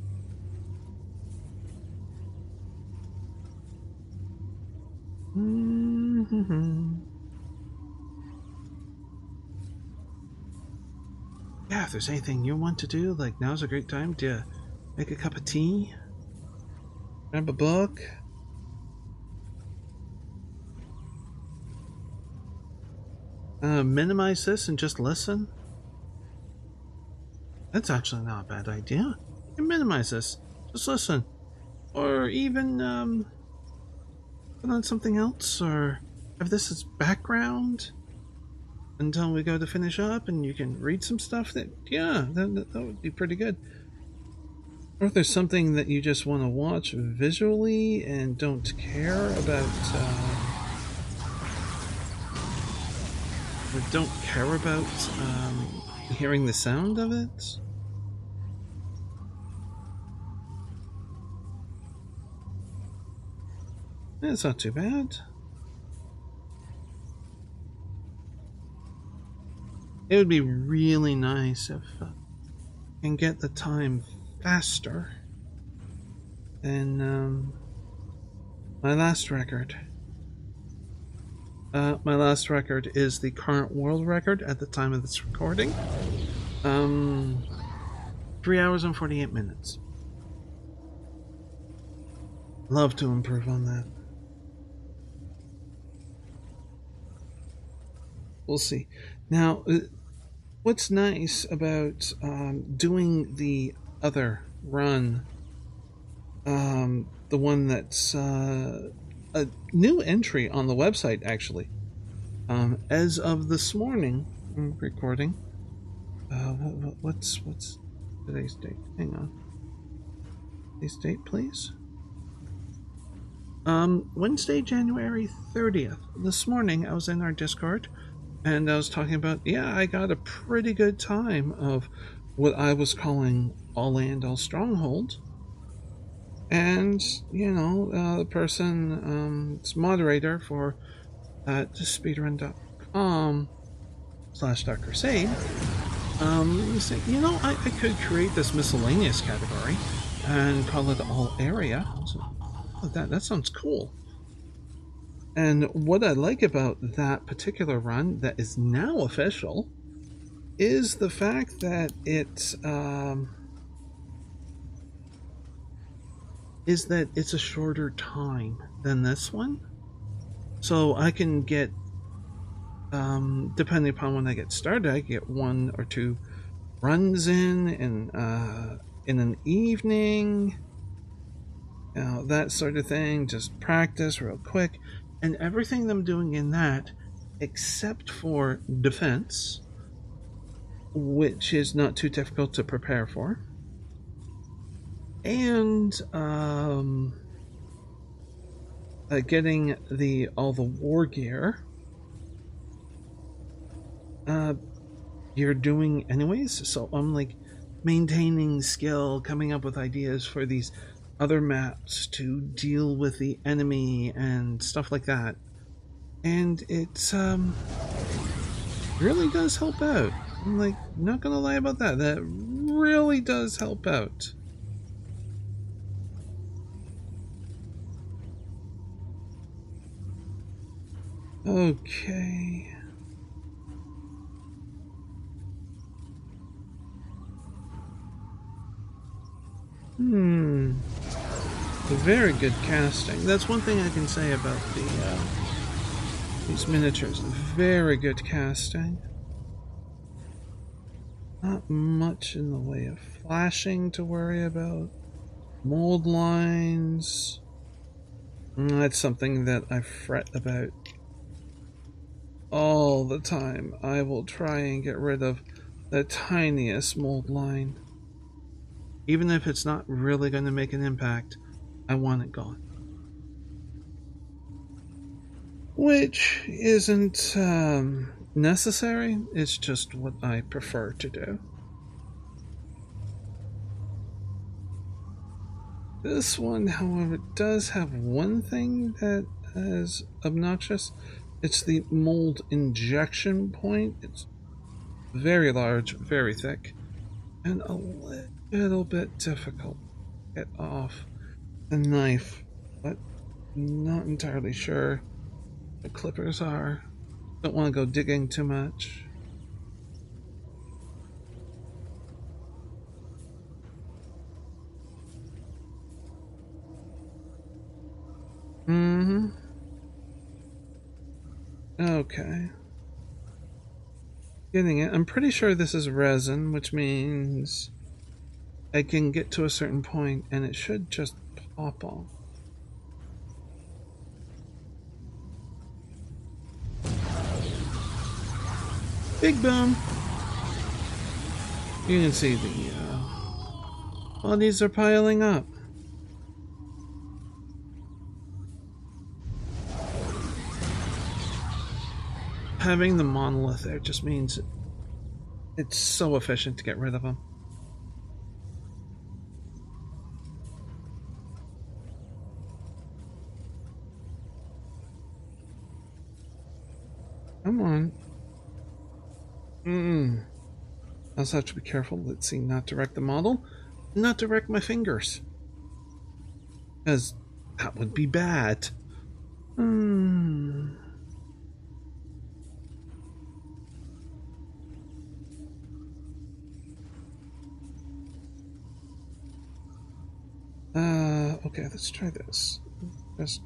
Yeah, if there's anything you want to do, like now's a great time to make a cup of tea, grab a book. Minimize this and just listen. That's actually not a bad idea. You can minimize this, just listen, or even put on something else, or have this as background until we go to finish up, and you can read some stuff. That would be pretty good. Or if there's something that you just want to watch visually and don't care about. Don't care about hearing the sound of it. It's not too bad. It would be really nice if I can get the time faster than my last record. My last record is the current world record at the time of this recording. 3 hours and 48 minutes. Love to improve on that. We'll see. Now, what's nice about doing the other run, the one that's a new entry on the website, actually. As of this morning, I'm recording. What's today's date? Hang on. Today's date, please. Wednesday, January 30th. This morning, I was in our Discord, and I was talking about, I got a pretty good time of what I was calling all and all stronghold. And, the person, it's moderator for speedrun.com/darkcrusade, said, I could create this miscellaneous category and call it all area. So, that sounds cool. And what I like about that particular run that is now official is the fact that it's a shorter time than this one. So I can get, depending upon when I get started, I get 1 or 2 runs in an evening, that sort of thing. Just practice real quick, and everything I'm doing in that, except for defense, which is not too difficult to prepare for. And getting all the war gear you're doing anyways, so I'm like maintaining skill, coming up with ideas for these other maps to deal with the enemy and stuff like that. And it's really does help out. I'm like not gonna lie about that. That really does help out. Okay. Very good casting. That's one thing I can say about these miniatures. Very good casting. Not much in the way of flashing to worry about. Mold lines. That's something that I fret about all the time. I will try and get rid of the tiniest mold line. Even if it's not really going to make an impact, I want it gone. Which isn't necessary, it's just what I prefer to do. This one, however, does have one thing that is obnoxious. It's the mold injection point. It's very large, very thick, and a little bit difficult to get off the knife, but not entirely sure the clippers are. Don't want to go digging too much. Okay. Getting it. I'm pretty sure this is resin, which means I can get to a certain point and it should just pop off. Big boom! You can see the bodies are piling up. Having the monolith there just means it's so efficient to get rid of them. Come on. I also have to be careful, let's see, not to wreck the model, not to wreck my fingers. Because that would be bad. Okay, let's try this. Just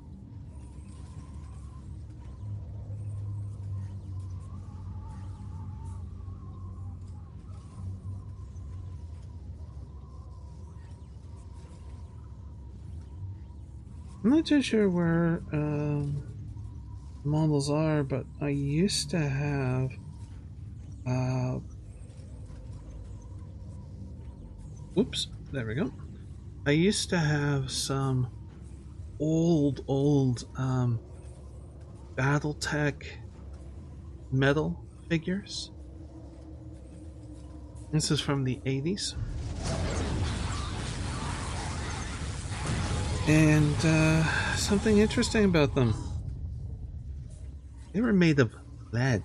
I'm not too sure where models are, but I used to have whoops, there we go. I used to have some old Battletech metal figures. This is from the 80s. And something interesting about them. They were made of lead.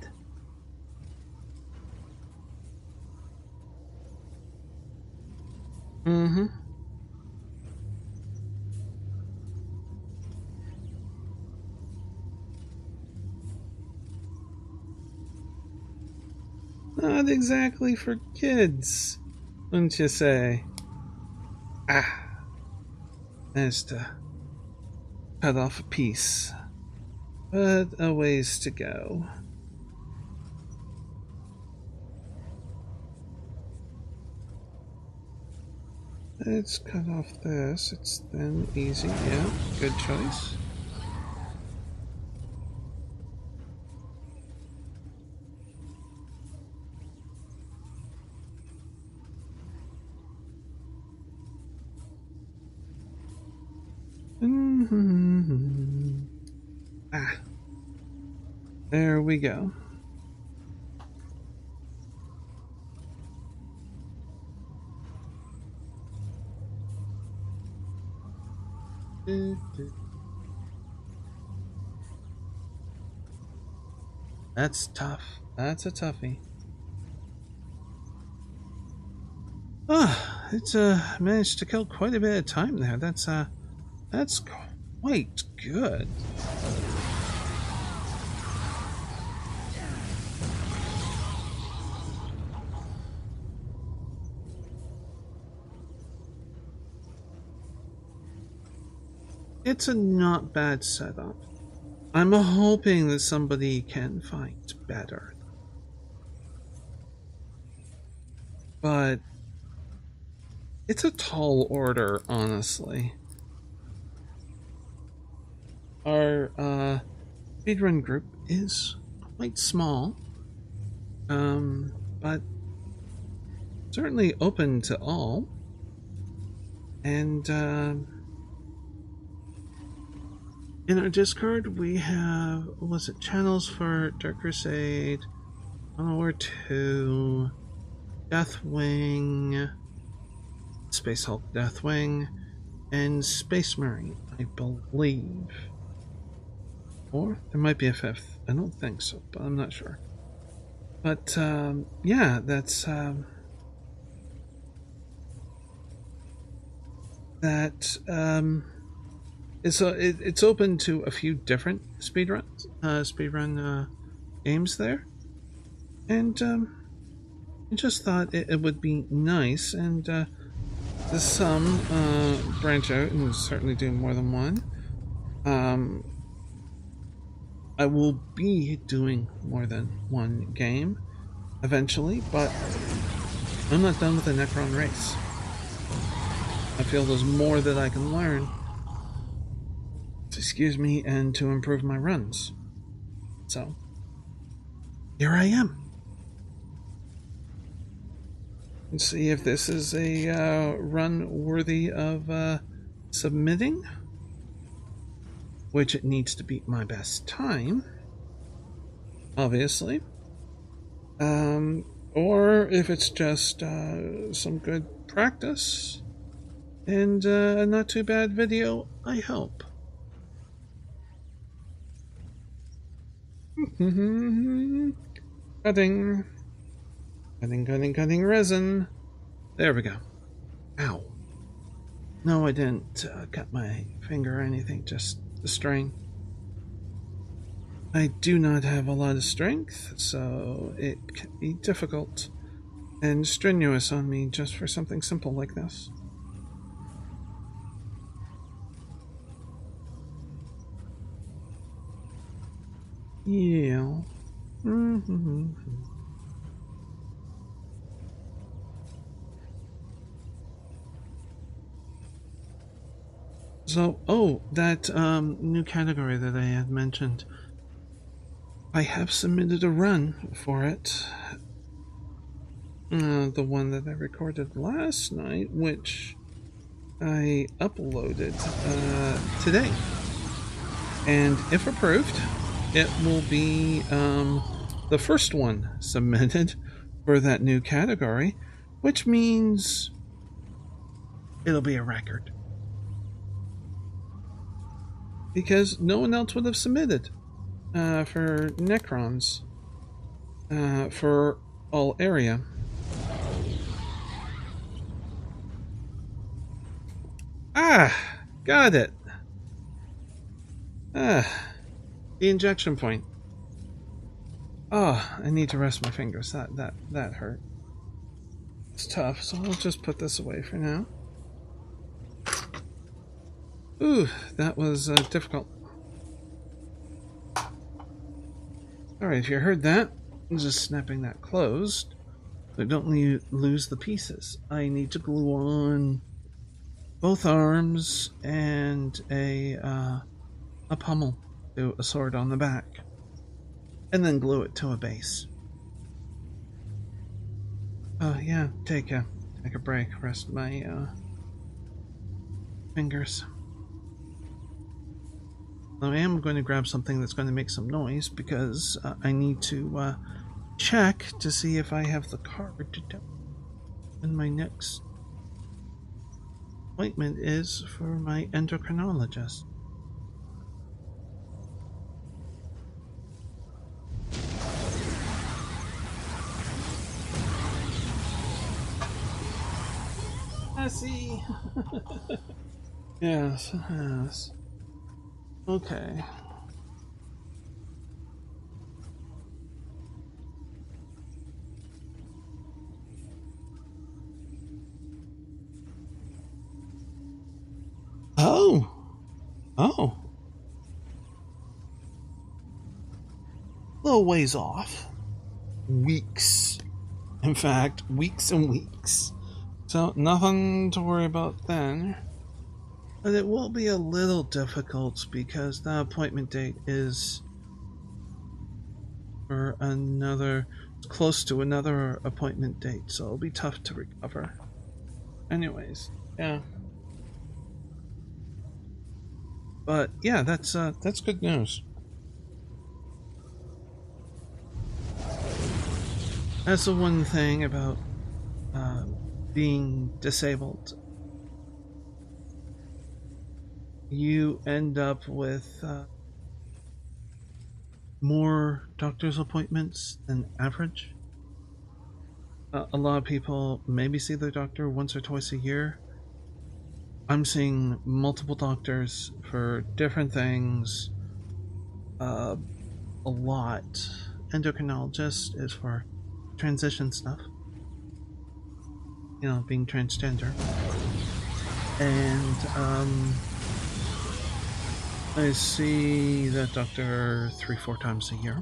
Not exactly for kids, wouldn't you say? Managed to cut off a piece, but a ways to go. Let's cut off this. It's then easy. Yeah, good choice. Ah, there we go. That's tough. That's a toughie. Ah, it's managed to kill quite a bit of time there. That's quite good. It's a not bad setup. I'm hoping that somebody can fight better. But it's a tall order, honestly. Our speedrun group is quite small, but certainly open to all. And in our Discord, we have, what was it, channels for Dark Crusade, Modern War 2, Deathwing, Space Hulk Deathwing, and Space Marine, I believe. Or there might be a fifth. I don't think so, but I'm not sure. But yeah, that's it's open to a few different speedrun games there, and I just thought it would be nice and to some branch out and certainly do more than one. I will be doing more than one game eventually, but I'm not done with the Necron race. I feel there's more that I can learn, excuse me, and to improve my runs. So, here I am. Let's see if this is a run worthy of submitting, which it needs to beat my best time, obviously. Or if it's just some good practice and a not too bad video, I hope. Cutting resin. There we go. Ow. No, I didn't cut my finger or anything, just the string. I do not have a lot of strength, so it can be difficult and strenuous on me just for something simple like this. Yeah. So, oh, that new category that I had mentioned, I have submitted a run for it. The one that I recorded last night, which I uploaded today. And if approved, it will be the first one submitted for that new category, which means it'll be a record. Because no one else would have submitted for Necrons for all area. Ah, got it. The injection point. Oh, I need to rest my fingers. That hurt. It's tough, so I'll just put this away for now. Ooh, that was difficult. Alright, if you heard that, I'm just snapping that closed. But don't lose the pieces. I need to glue on both arms and a pommel to a sword on the back. And then glue it to a base. Yeah, take a break, rest my fingers. I am going to grab something that's going to make some noise because I need to check to see if I have the card to tell when my next appointment is for my endocrinologist. I see. Yes, yes. Okay. Oh. Oh. Little ways off. Weeks. In fact, weeks and weeks. So nothing to worry about then. But it will be a little difficult because the appointment date is for another, close to another appointment date, so it'll be tough to recover. Anyways, yeah. But yeah, that's good news. That's the one thing about being disabled. You end up with more doctor's appointments than average. A lot of people maybe see their doctor once or twice a year. I'm seeing multiple doctors for different things a lot. Endocrinologist is for transition stuff, you know, being transgender. And I see that doctor 3-4 times a year.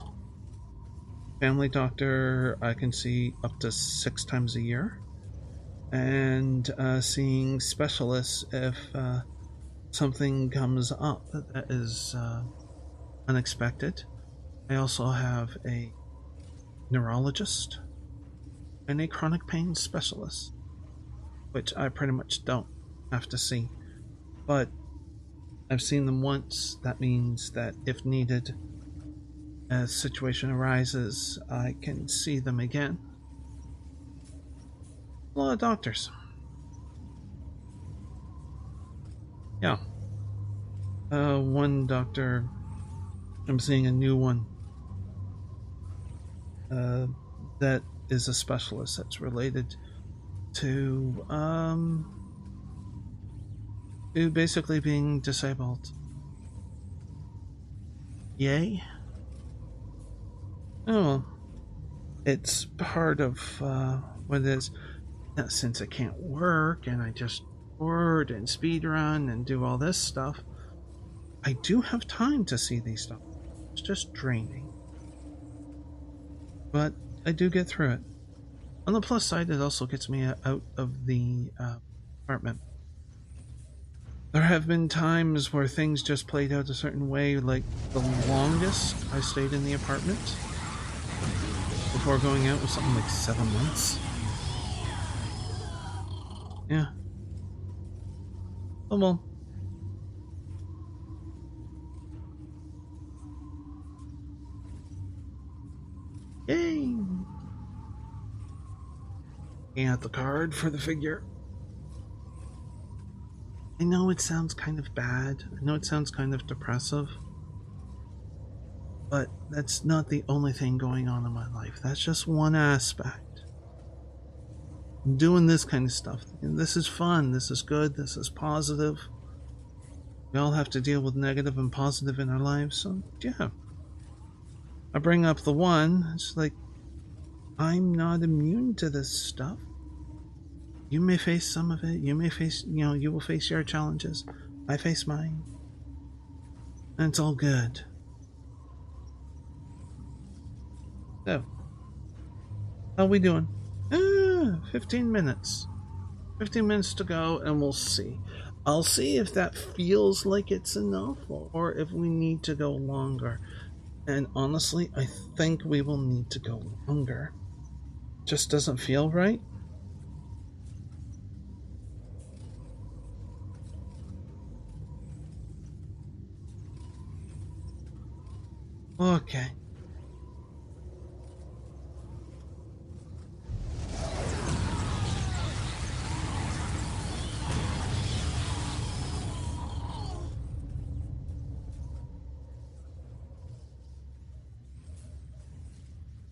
Family doctor I can see up to 6 times a year. And seeing specialists if something comes up that is unexpected. I also have a neurologist and a chronic pain specialist, which I pretty much don't have to see. But I've seen them once. That means that if needed, as a situation arises, I can see them again. A lot of doctors. Yeah. One doctor, I'm seeing a new one that is a specialist that's related to basically being disabled. Yay? Oh, well, it's part of what it is. Now, since I can't work and I just board and speedrun and do all this stuff, I do have time to see these stuff. It's just draining. But I do get through it. On the plus side, it also gets me out of the apartment. There have been times where things just played out a certain way, like the longest I stayed in the apartment before going out was something like 7 months. Yeah. Oh well. Yay! Getting out the card for the figure. I know it sounds kind of bad. I know it sounds kind of depressive. But that's not the only thing going on in my life. That's just one aspect. I'm doing this kind of stuff. And this is fun. This is good. This is positive. We all have to deal with negative and positive in our lives. So, yeah. I bring up the one. It's like, I'm not immune to this stuff. You may face some of it. You may face, you will face your challenges. I face mine. And it's all good. So, how are we doing? 15 minutes. 15 minutes to go, and we'll see. I'll see if that feels like it's enough, or if we need to go longer. And honestly, I think we will need to go longer. Just doesn't feel right. Okay.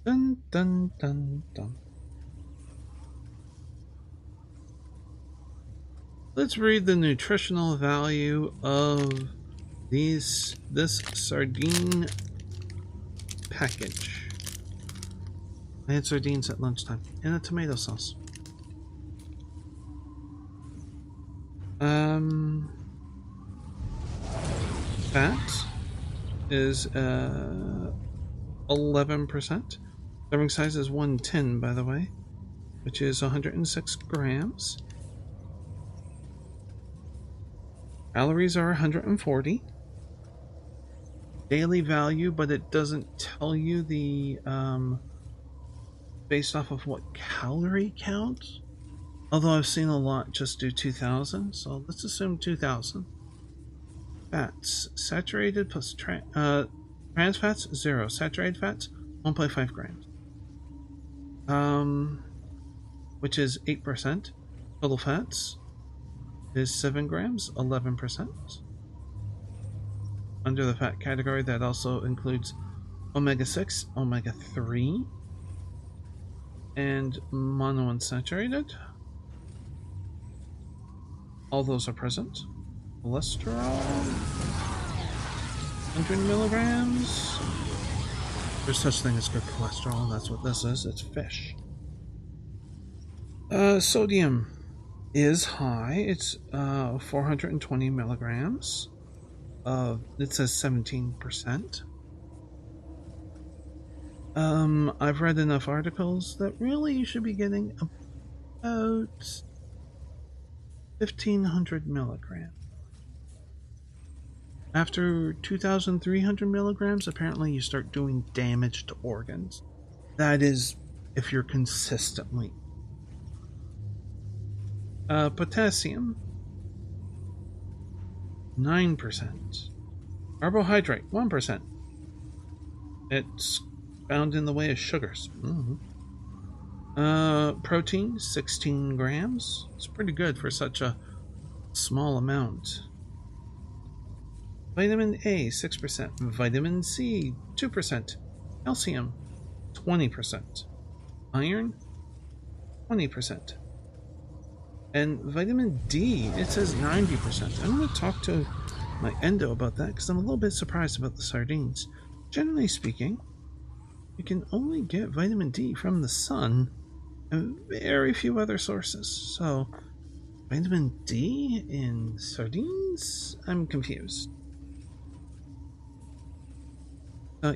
Dun dun dun dun. Let's read the nutritional value of this sardine package. I had sardines at lunchtime in a tomato sauce. Fat is 11%. Serving size is 110, by the way, which is 106 grams. Calories are 140. Daily value, but it doesn't tell you the based off of what calorie count. Although I've seen a lot just do 2,000, so let's assume 2,000. Fats. Saturated plus trans fats, 0. Saturated fats, 1.5 grams. Which is 8%. Total fats is 7 grams, 11%. Under the fat category, that also includes omega-6, omega-3, and monounsaturated. All those are present. Cholesterol, 100 milligrams. There's such thing as good cholesterol, and that's what this is. It's fish. Sodium is high. It's 420 milligrams. It says 17%. I've read enough articles that really you should be getting about 1,500 milligrams. After 2,300 milligrams, apparently you start doing damage to organs. That is if you're consistently. Potassium, 9%. Carbohydrate, 1%. It's found in the way of sugars. Protein, 16 grams. It's pretty good for such a small amount. Vitamin A, 6%. Vitamin C, 2%. Calcium, 20%. Iron, 20%. And vitamin D, it says 90%. I'm going to talk to my endo about that because I'm a little bit surprised about the sardines. Generally speaking, you can only get vitamin D from the sun and very few other sources. So, vitamin D in sardines? I'm confused.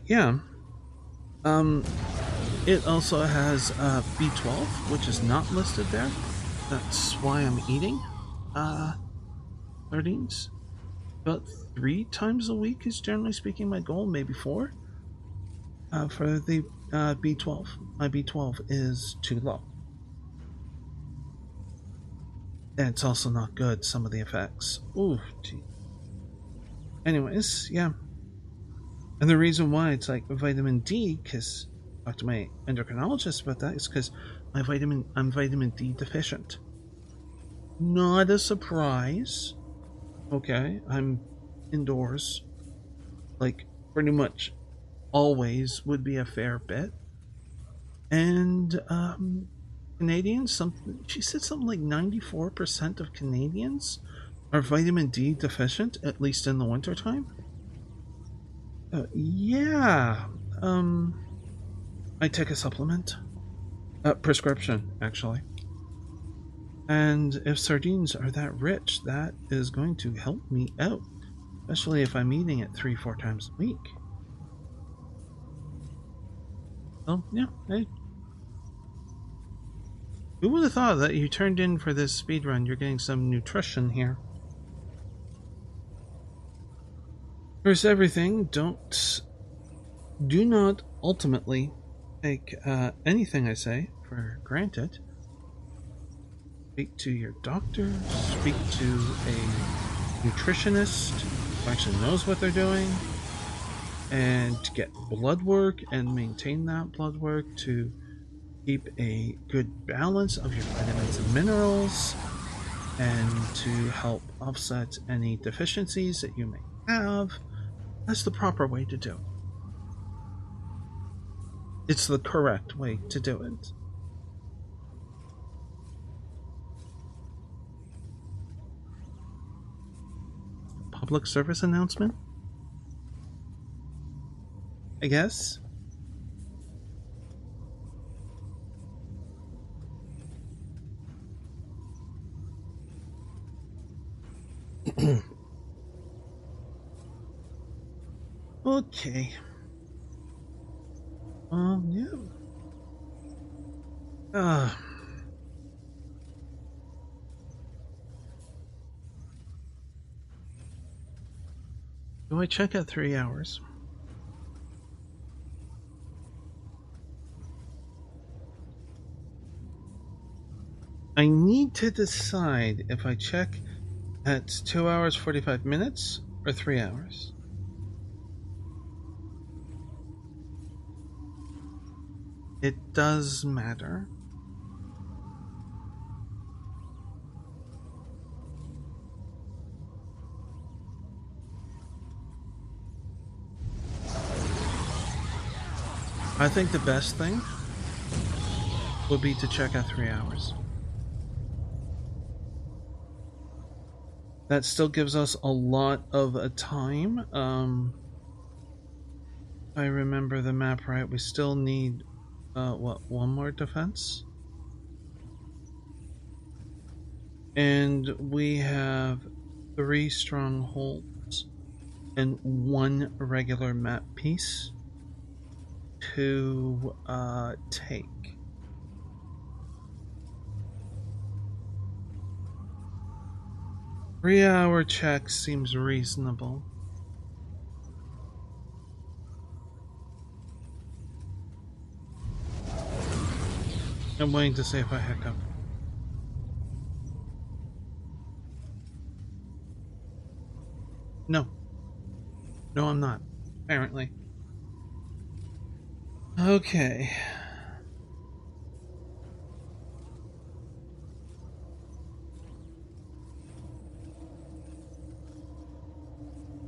Yeah. It also has B12, which is not listed there. That's why I'm eating sardines. About 3 times a week is generally speaking my goal, maybe 4. For the B12. My B12 is too low. And it's also not good, some of the effects. Ooh, gee. Anyways, yeah. And the reason why it's like vitamin D, because I talked to my endocrinologist about that, is because I'm vitamin D deficient. Not a surprise. Okay, I'm indoors. Like, pretty much always would be a fair bit. And, Canadians, she said something like 94% of Canadians are vitamin D deficient, at least in the wintertime. Yeah. I take a supplement. Prescription, actually. And if sardines are that rich, that is going to help me out. Especially if I'm eating it 3-4 times a week. So, yeah. Who would have thought that you turned in for this speedrun? You're getting some nutrition here. First, everything, do not ultimately take anything I say for granted. Speak to your doctor, speak to a nutritionist who actually knows what they're doing. and to get blood work and maintain that blood work to keep a good balance of your vitamins and minerals and to help offset any deficiencies that you may have. That's the proper way to do it. It's the correct way to do it. Public service announcement, I guess. Okay. Yeah. Do I check at 3 hours? I need to decide if I check at 2 hours 45 minutes or 3 hours. It does matter. I think the best thing would be to check at 3 hours. That still gives us a lot of time. If I remember the map right, we still need, one more defense? And we have 3 strongholds and 1 regular map piece to take. Three-hour check seems reasonable. I'm waiting to see if I hiccup. No. No, I'm not. Apparently. Okay.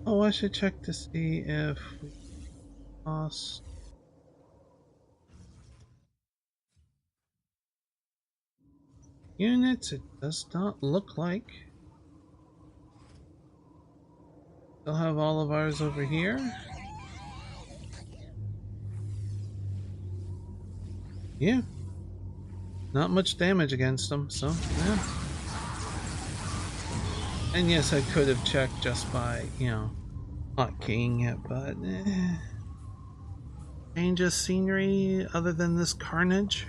Oh, I should check to see if we lost. Units, it does not look like. Still have all of ours over here. Yeah. Not much damage against them, so yeah. And yes, I could have checked just by, hotkeying it, but change of scenery other than this carnage.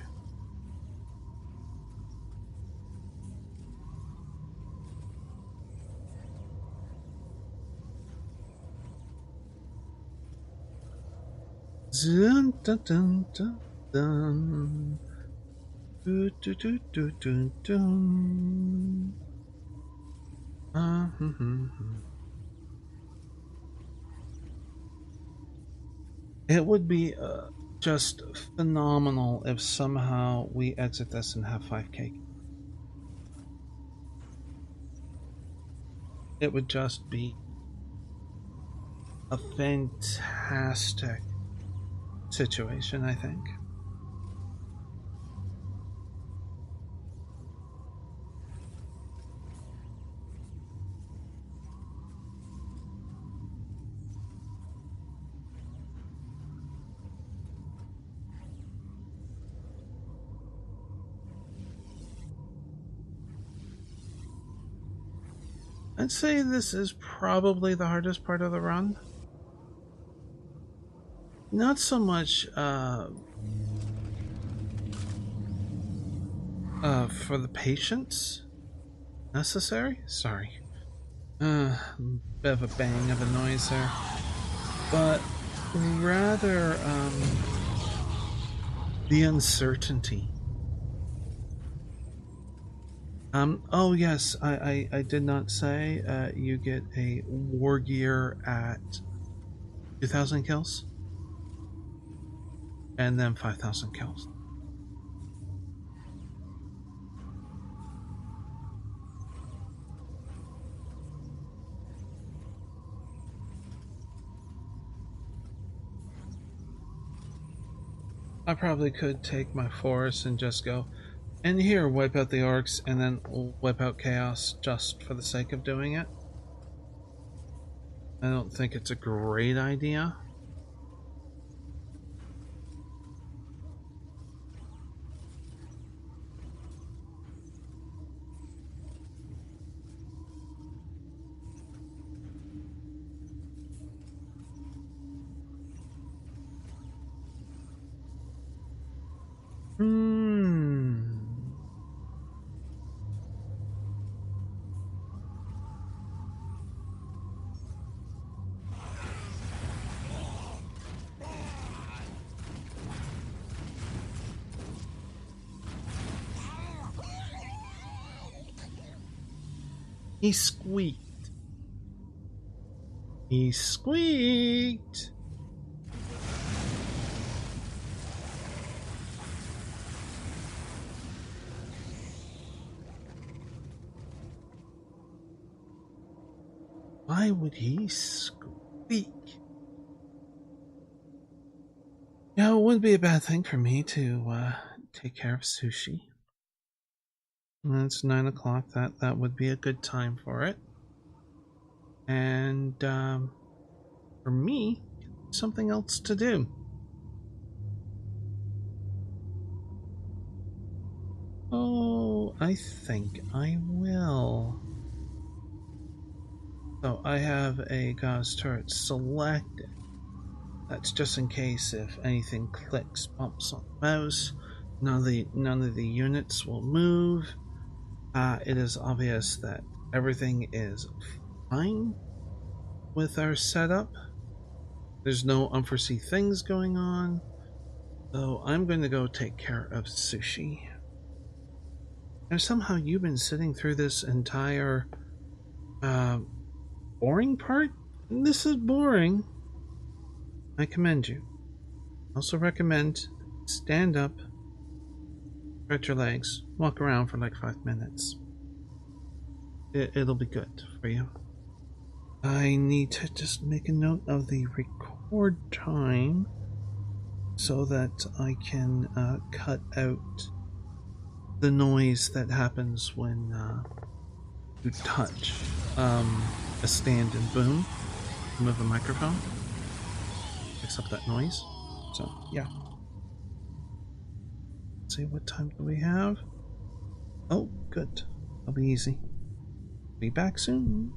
Dun, dun, dun, dun, dun. Dun, dun, dun, dun, dun, dun. It would be just phenomenal if somehow we exit this and have 5k. It would just be a fantastic situation, I think. I'd say this is probably the hardest part of the run. Not so much for the patience necessary. Sorry. Bit of a bang of a noise there. But rather the uncertainty. Oh yes, I did not say you get a war gear at 2,000 kills. And then 5,000 kills. I probably could take my force and just go, and here, wipe out the orcs, and then wipe out chaos just for the sake of doing it. I don't think it's a great idea. He squeaked. He squeaked. Why would he squeak? Yeah, it wouldn't be a bad thing for me to take care of sushi. And it's 9 o'clock. That would be a good time for it. And for me, something else to do. Oh, I think I will. So I have a Gauss turret selected. That's just in case if anything clicks, bumps on the mouse. None of the units will move. It is obvious that everything is fine with our setup. There's no unforeseen things going on. So I'm going to go take care of sushi. And somehow you've been sitting through this entire boring part? This is boring. I commend you. Also recommend stand up, stretch your legs, walk around for like 5 minutes. It'll be good for you. I need to just make a note of the record time so that I can cut out the noise that happens when you touch a stand and boom, move a microphone, picks up that noise. So yeah. Let's see, what time do we have? Oh, good. That'll be easy. Be back soon.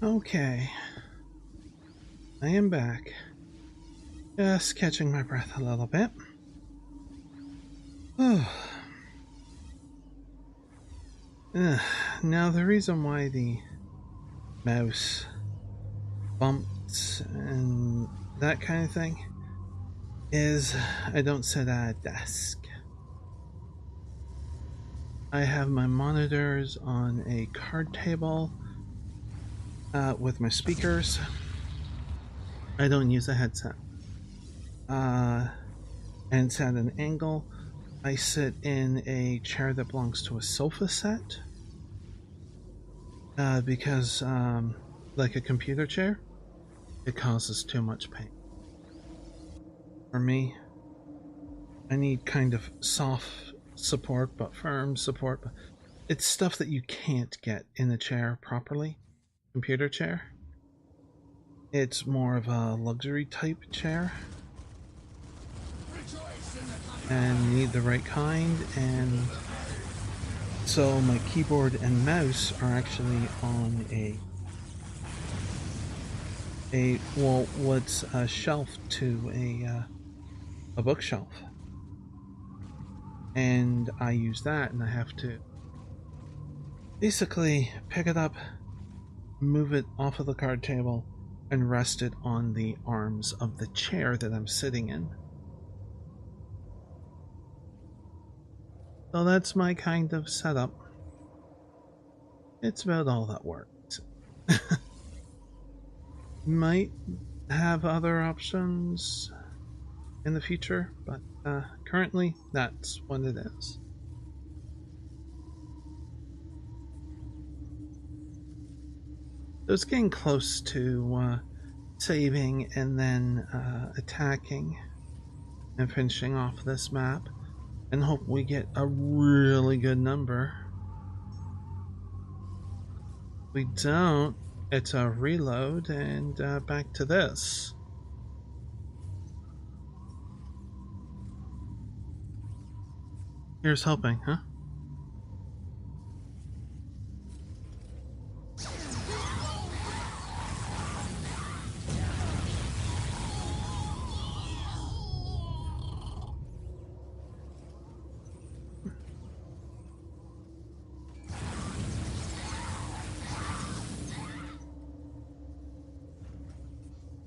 Okay, I am back. Just catching my breath a little bit. Now, the reason why the mouse bumps and that kind of thing is I don't sit at a desk. I have my monitors on a card table with my speakers. I don't use a headset. And it's at an angle. I sit in a chair that belongs to a sofa set because, like a computer chair, it causes too much pain. For me, I need kind of soft support but firm support. It's stuff that you can't get in a chair properly. Computer chair. It's more of a luxury type chair. And you need the right kind, and so my keyboard and mouse are actually on what's a shelf to a bookshelf. And I use that, and I have to basically pick it up, move it off of the card table, and rest it on the arms of the chair that I'm sitting in. So that's my kind of setup. It's about all that works. Might have other options in the future, but currently that's what it is. So it's getting close to saving and then attacking and finishing off this map, and hope we get a really good number. If we don't, it's a reload and back to this. Here's hoping, huh?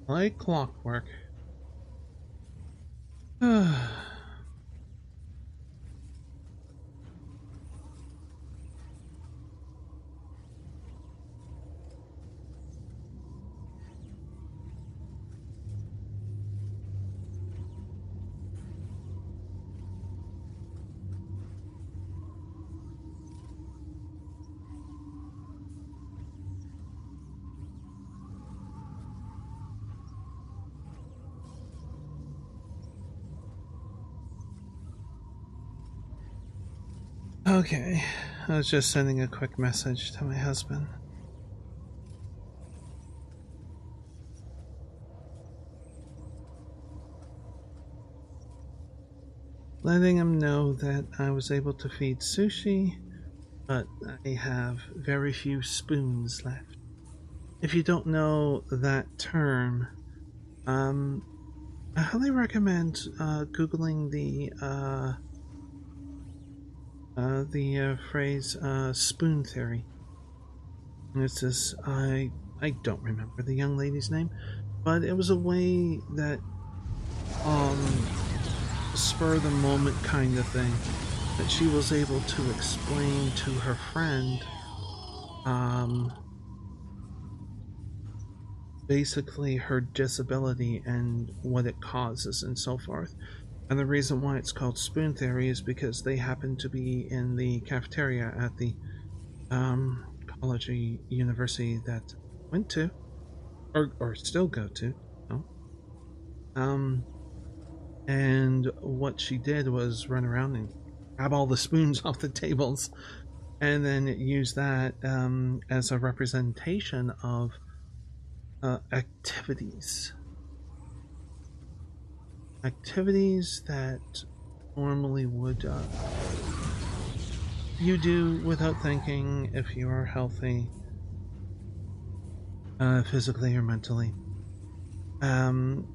Like clockwork. Okay, I was just sending a quick message to my husband. Letting him know that I was able to feed Sushi, but I have very few spoons left. If you don't know that term, I highly recommend Googling the phrase spoon theory. And it's this, I don't remember the young lady's name, but it was a way that spur of the moment kind of thing that she was able to explain to her friend basically her disability and what it causes and so forth. And the reason why it's called spoon theory is because they happen to be in the cafeteria at the college or university that I went to, or still go to. And what she did was run around and grab all the spoons off the tables, and then use that as a representation of activities that normally would you do without thinking if you are healthy, physically or mentally. And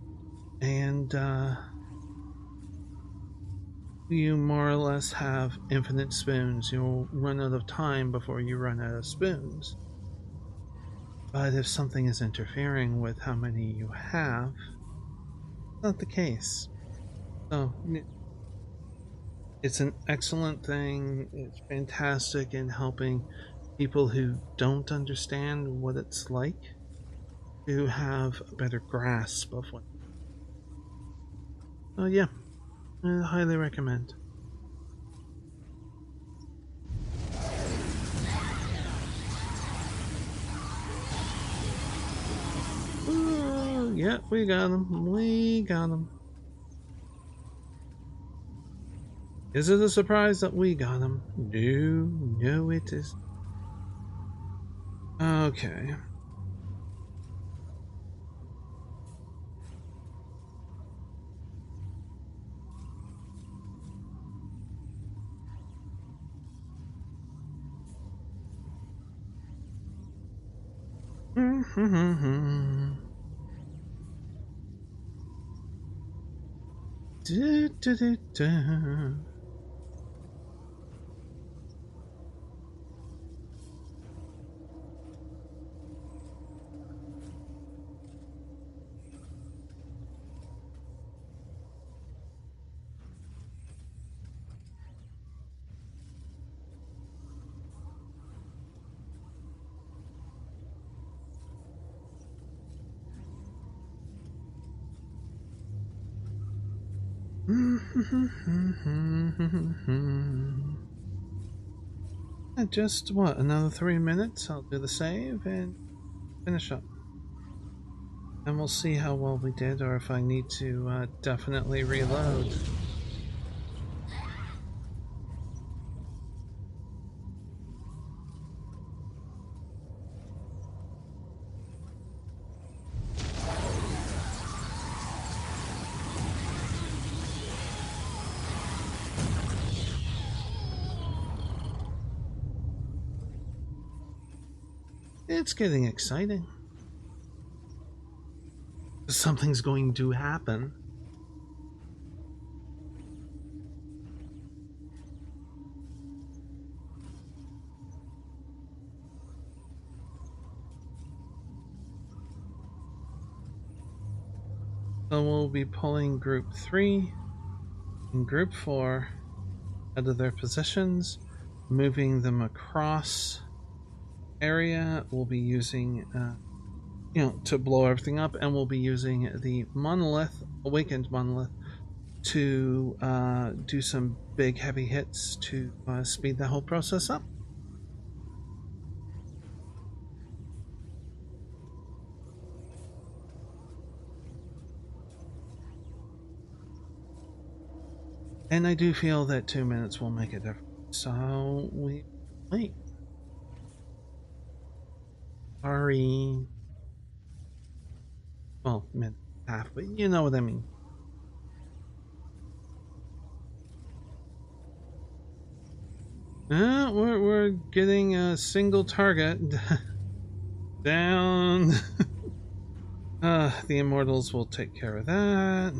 you more or less have infinite spoons. You'll run out of time before you run out of spoons. But if something is interfering with how many you have, not the case. So it's an excellent thing. It's fantastic in helping people who don't understand what it's like to have a better grasp of what. So yeah, I highly recommend. Oh, yeah, we got him. We got him. Is it a surprise that we got him? No, no, it is. Okay. Du, du, du, du. Just what, another 3 minutes? I'll do the save and finish up. And we'll see how well we did, or if I need to definitely reload. It's getting exciting. Something's going to happen. So we'll be pulling Group 3 and Group 4 out of their positions, moving them across area. We'll be using, to blow everything up, and we'll be using the monolith, awakened monolith, to do some big heavy hits to speed the whole process up. And I do feel that 2 minutes will make a difference. So we wait. Sorry. Well, minute and a half, but you know what I mean. We're getting a single target down. The immortals will take care of that.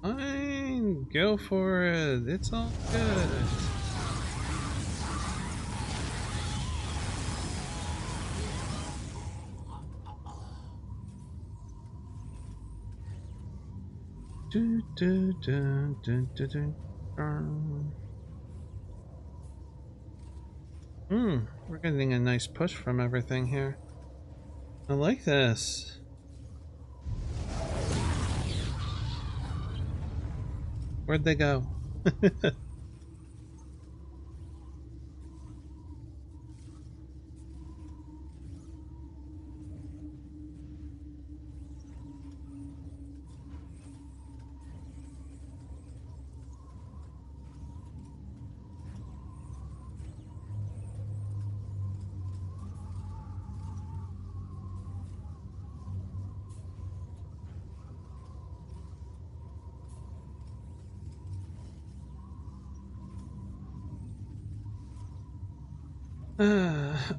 Fine, go for it. It's all good. Do, do, do, do, do, do. We're getting a nice push from everything here. I like this. Where'd they go?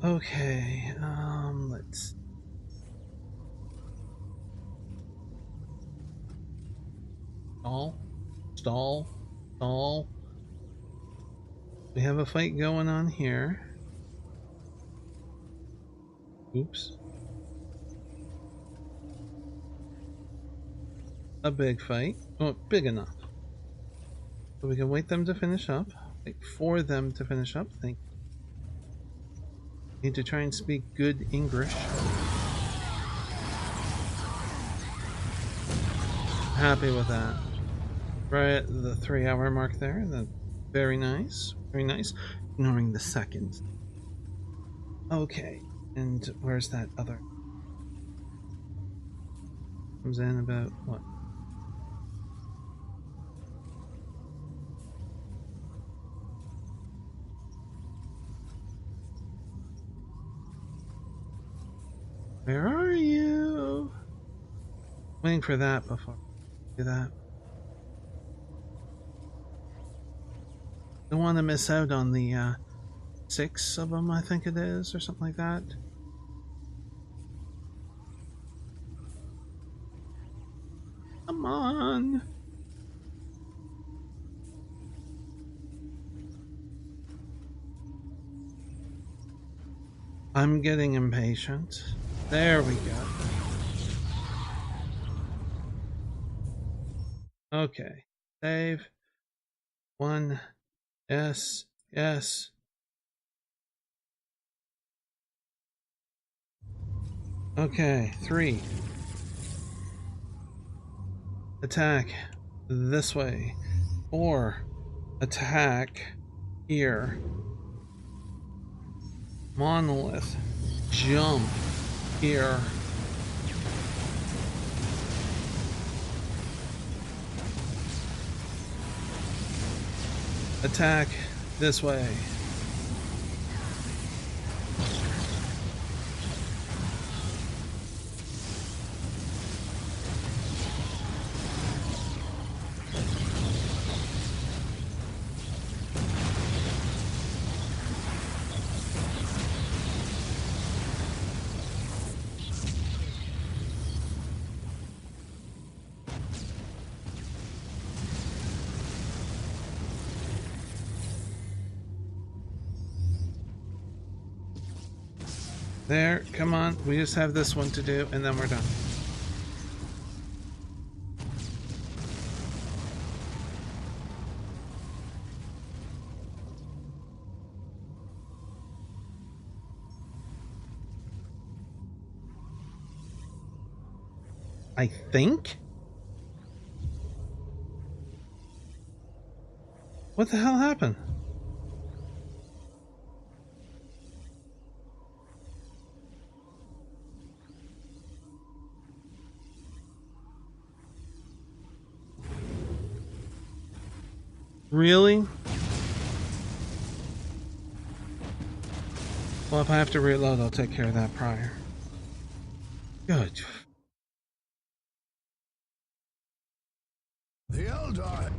Okay, let's Stall. Stall. Stall. We have a fight going on here. Oops. A big fight. Oh, big enough. So we can wait them to finish up. Wait for them to finish up. Think. Need to try and speak good English. Happy with that. Right at the 3-hour mark there. That's very nice. Very nice. Ignoring the seconds. Okay. And where's that other? Comes in about what? Where are you? Waiting for that before I do that. Don't want to miss out on the 6 of them, I think it is, or something like that. Come on. I'm getting impatient. There we go. Okay. Save. 1. Yes. Yes. Okay. 3. Attack this way. 4. Attack here. Monolith. Jump here. Attack this way. There, come on. We just have this one to do, and then we're done. I think? What the hell happened? Really? Well, if I have to reload, I'll take care of that prior. Good. The Eldar.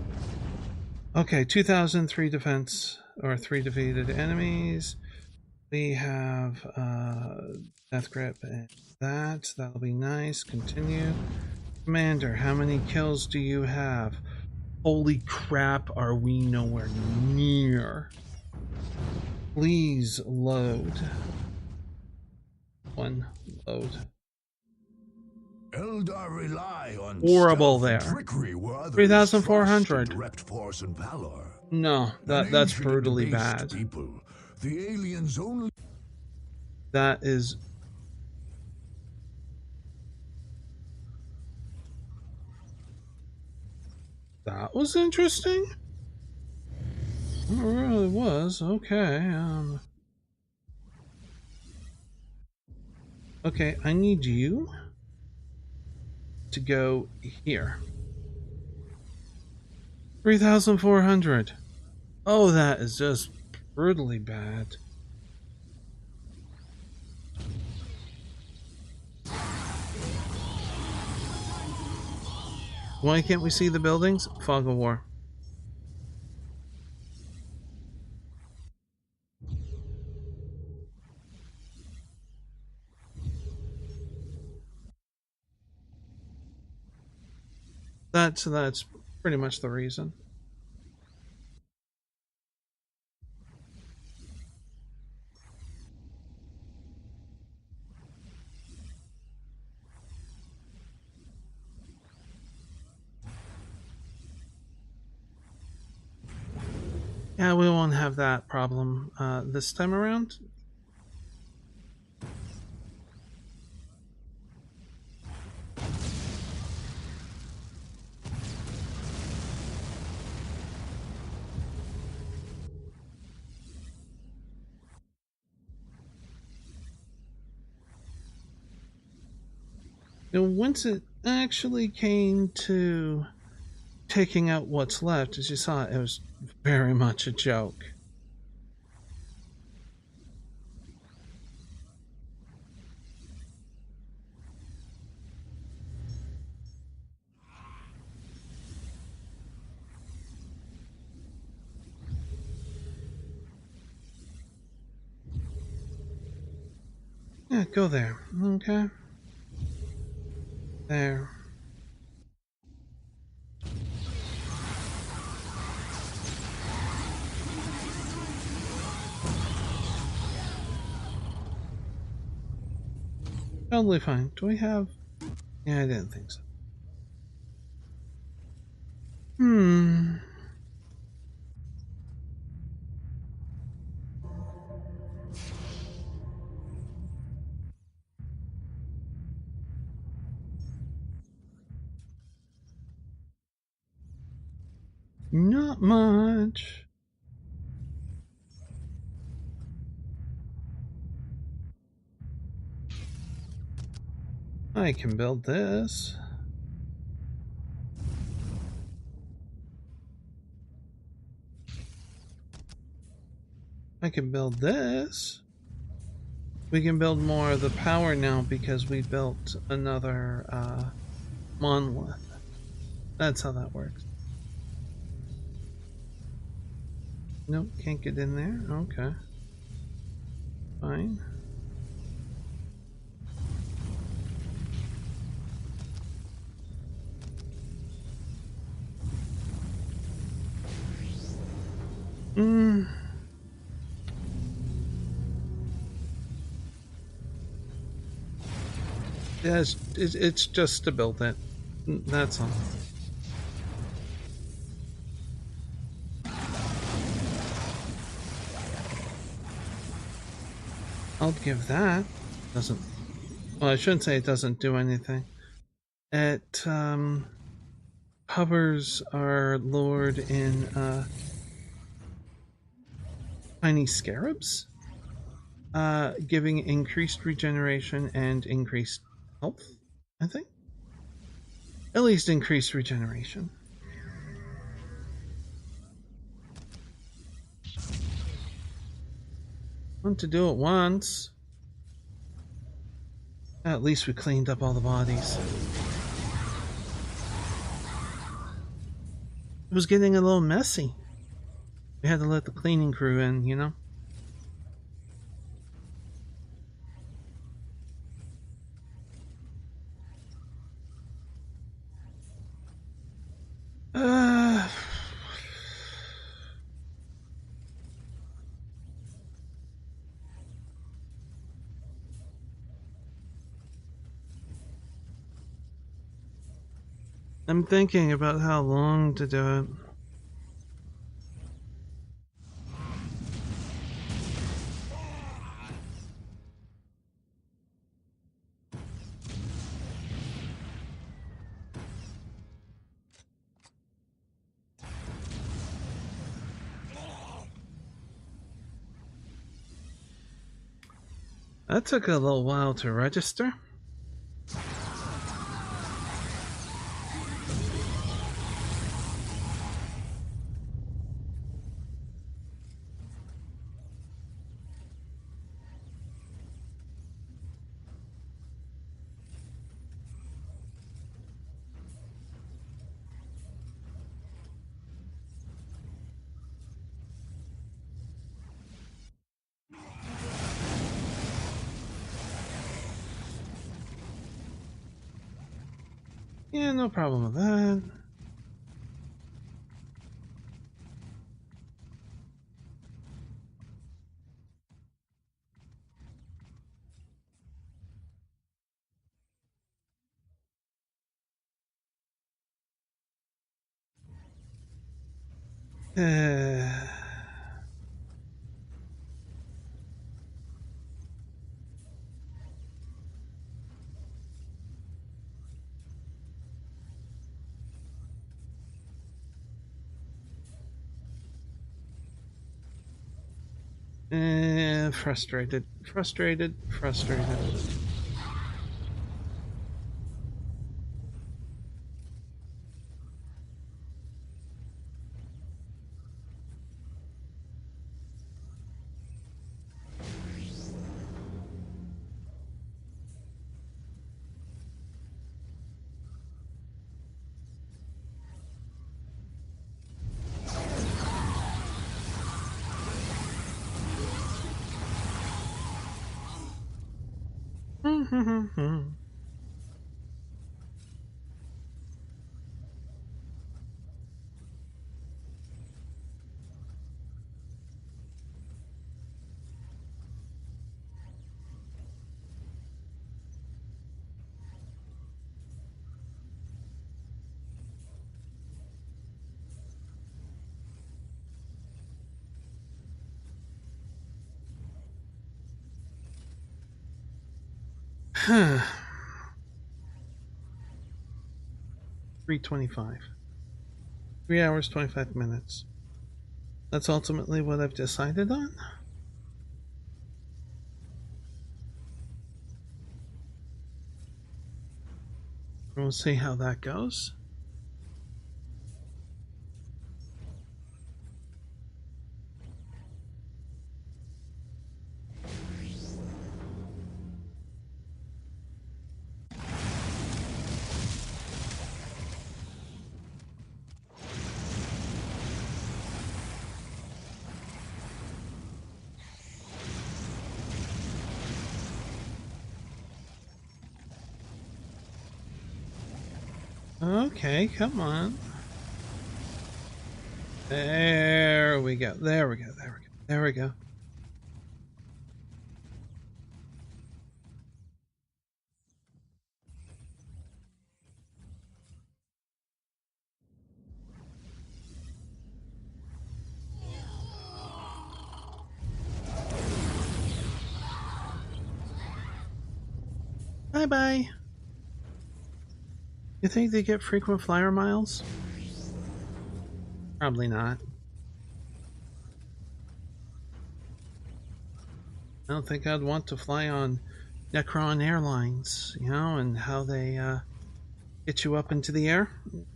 Okay, 2003 defense, or 3 defeated enemies. We have Death Grip and that. That'll be nice. Continue. Commander, how many kills do you have? Holy crap, are we nowhere near? Please load. 1, load. Eldar rely on Horrible stealth and there. trickery where others 3,400. trust direct force and valor. No, that's ancient brutally and debased bad. people, the aliens only. That is... That was interesting. It really was. Okay, okay, I need you to go here. 3,400. Oh, that is just brutally bad. Why can't we see the buildings? Fog of war. That's pretty much the reason. Yeah, we won't have that problem this time around. And once it actually came to taking out what's left, as you saw, it was very much a joke. Yeah, go there. Okay. There. Totally fine. Do we have... Yeah, I didn't think so. Not much. I can build this. I can build this. We can build more of the power now because we built another monolith. That's how that works. Nope, can't get in there. Okay. Fine. Yeah, it's just to build it. That's all. I'll give that. Doesn't... Well, I shouldn't say it doesn't do anything. It hovers our lord in tiny scarabs, giving increased regeneration and increased health, I think. At least increased regeneration. Want to do it once. At least we cleaned up all the bodies. It was getting a little messy. We had to let the cleaning crew in, you know? I'm thinking about how long to do it. That took a little while to register. Yeah, no problem with that. Uh, frustrated, frustrated, frustrated. Huh. 3:25. 3 hours, 25 minutes. That's ultimately what I've decided on. We'll see how that goes. Okay, come on. There we go. There we go. There we go. There we go. Bye bye. You think they get frequent flyer miles? Probably not. I don't think I'd want to fly on Necron Airlines, you know, and how they get you up into the air.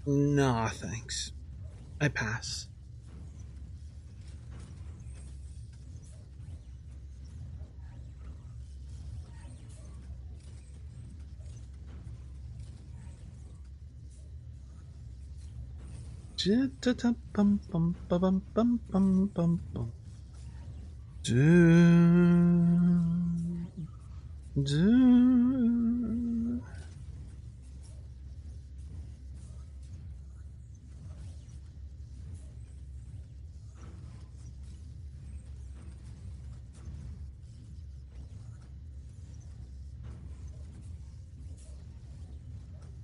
Nah, thanks. I pass.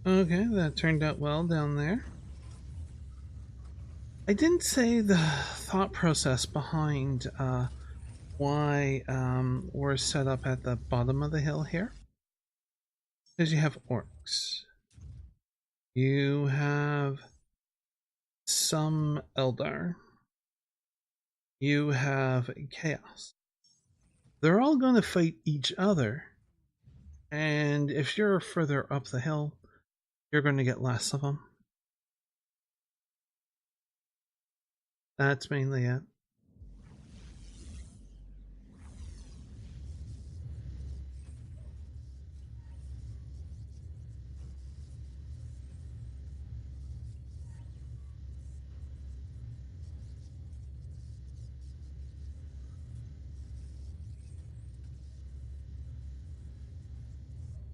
Okay, that turned out well down there. I didn't say the thought process behind why we're set up at the bottom of the hill here. Because you have orcs. You have some Eldar. You have chaos. They're all going to fight each other. And if you're further up the hill, you're going to get less of them. That's mainly it.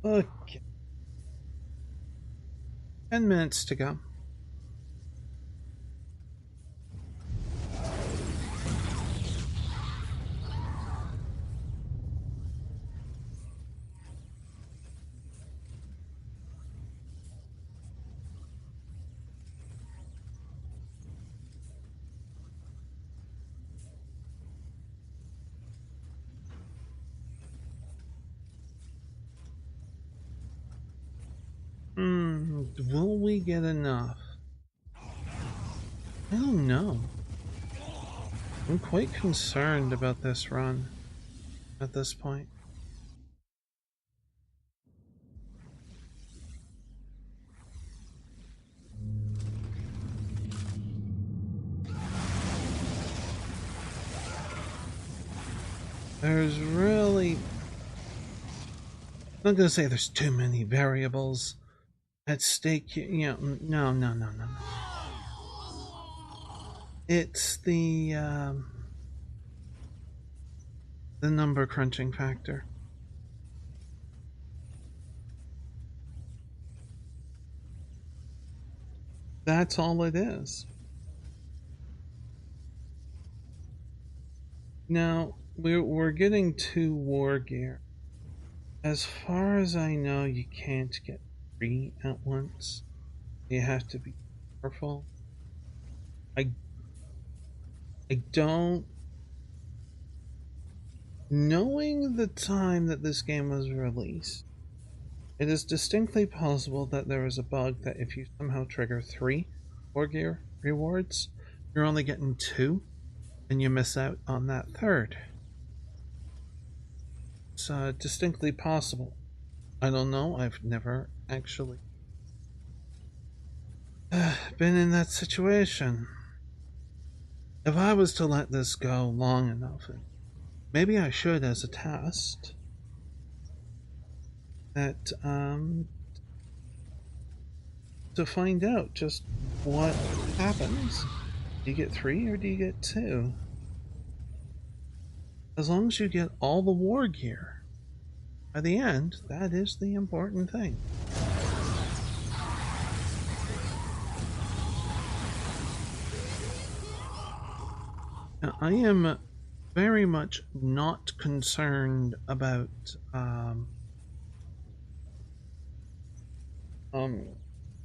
Okay. 10 minutes to go. will we get enough? I don't know. I'm quite concerned about this run at this point. There's really... I'm not going to say there's too many variables at stake. You know, no. It's the number crunching factor. That's all it is. Now, we're getting 2 war gear. As far as I know, you can't get 3 at once. You have to be careful. I don't... Knowing the time that this game was released, it is distinctly possible that there is a bug that if you somehow trigger 3 war gear rewards, you're only getting 2, and you miss out on that 3rd. It's distinctly possible. I don't know, I've never actually been in that situation. If I was to let this go long enough, maybe I should as a test, that to find out just what happens. Do you get 3 or do you get 2? As long as you get all the war gear by the end, that is the important thing. Now, I am very much not concerned about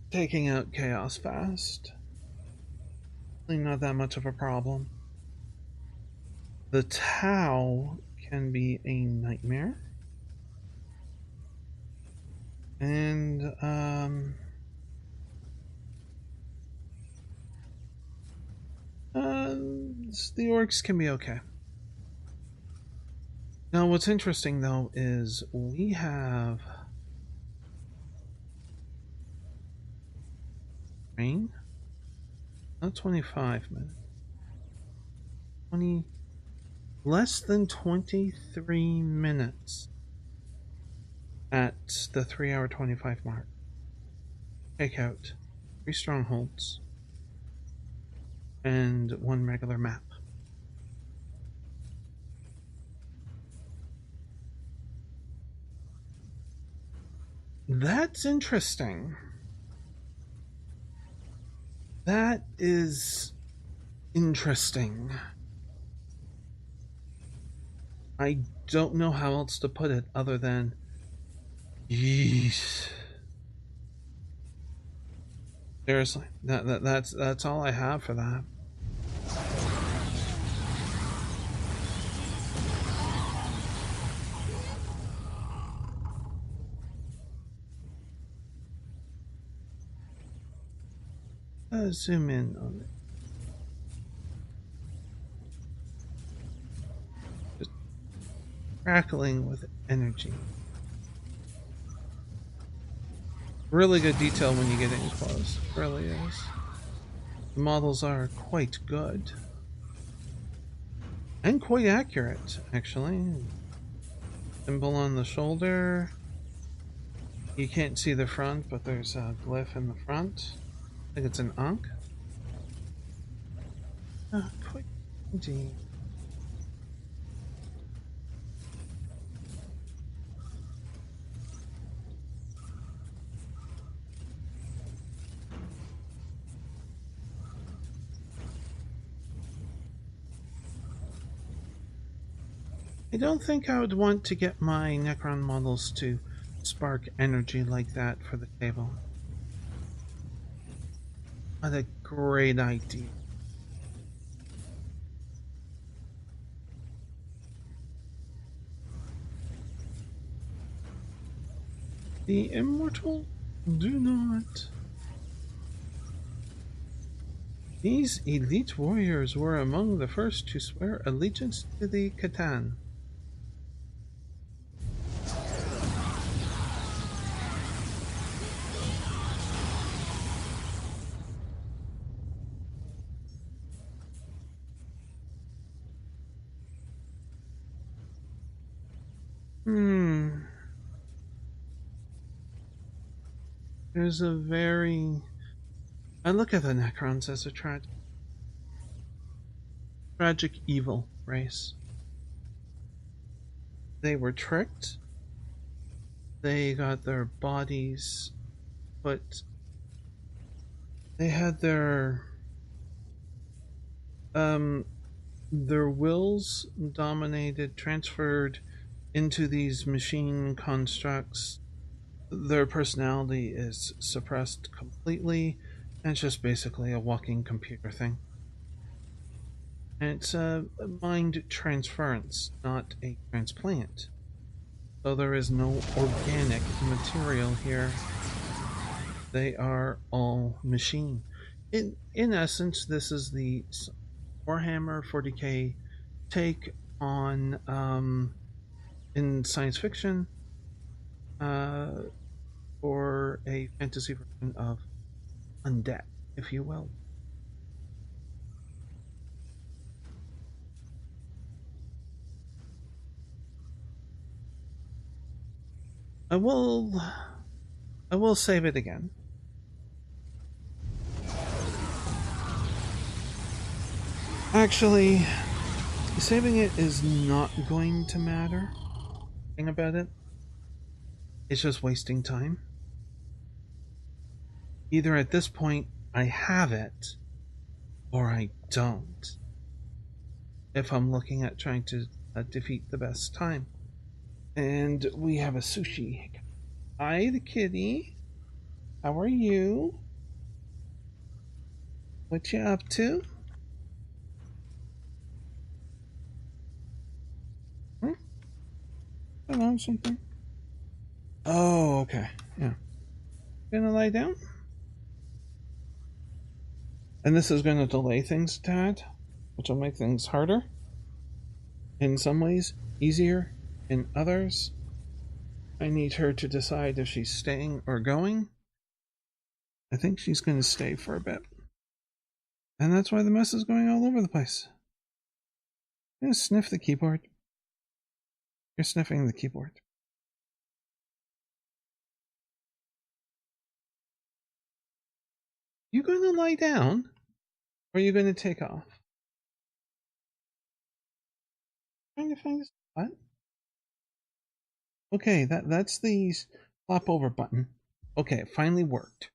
taking out chaos fast. Really not that much of a problem. The Tau can be a nightmare. And the orcs can be okay. Now, what's interesting though is we have rain. Not 25 minutes. 20. Less than 23 minutes at the 3-hour 25 mark. Take out 3 strongholds and 1 regular map. That's interesting. That is interesting. I don't know how else to put it other than yeesh. Seriously, that's all I have for that. Zoom in on it. Just crackling with energy. Really good detail when you get in close. It really is. The models are quite good. And quite accurate, actually. Symbol on the shoulder. You can't see the front, but there's a glyph in the front. I think it's an Ankh. Quite indeed. I don't think I would want to get my Necron models to spark energy like that for the table. What a great idea. The immortal do not These elite warriors were among the first to swear allegiance to the Khatan. There's a very... I look at the Necrons as a tragic evil race. They were tricked. They got their bodies put... They had their wills dominated, transferred into these machine constructs. Their personality is suppressed completely, and it's just basically a walking computer thing. And it's a mind transference, not a transplant. So there is no organic material here. They are all machine. In essence, this is the Warhammer 40k take on in science fiction or a fantasy version of undead, if you will. I will save it again. Actually, saving it is not going to matter. Thing about it, it's just wasting time. Either at this point I have it or I don't, if I'm looking at trying to defeat the best time. And we have a sushi. Hi, the kitty. How are you? What you up to? Hello, something. Oh, okay. Yeah. Gonna lie down? And this is going to delay things a tad, which will make things harder. In some ways, easier. In others, I need her to decide if she's staying or going. I think she's going to stay for a bit. And that's why the mess is going all over the place. I'm going to sniff the keyboard. You're sniffing the keyboard. You going to lie down? Or are you going to take off? Trying to find a spot. Okay, that's the flop over button. Okay, it finally worked.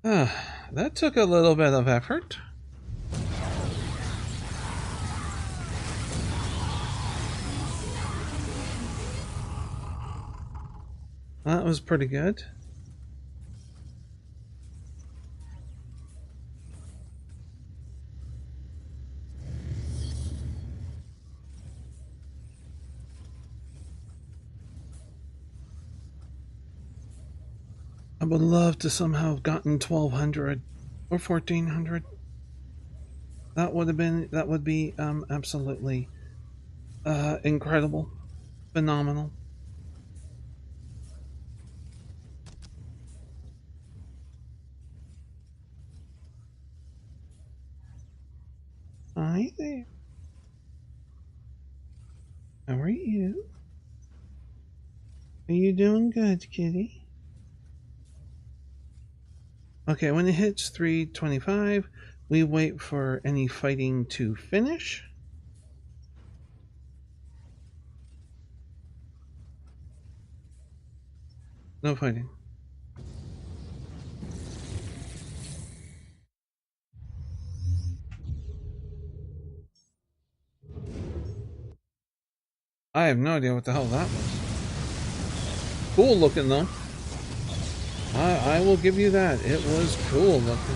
That took a little bit of effort. That was pretty good. I would love to somehow have gotten 1200 or 1400. That would be absolutely incredible, phenomenal. Hi there. How are you? Are you doing good, kitty? Okay, when it hits 325, we wait for any fighting to finish. No fighting. I have no idea what the hell that was. Cool looking though. I will give you that. It was cool looking.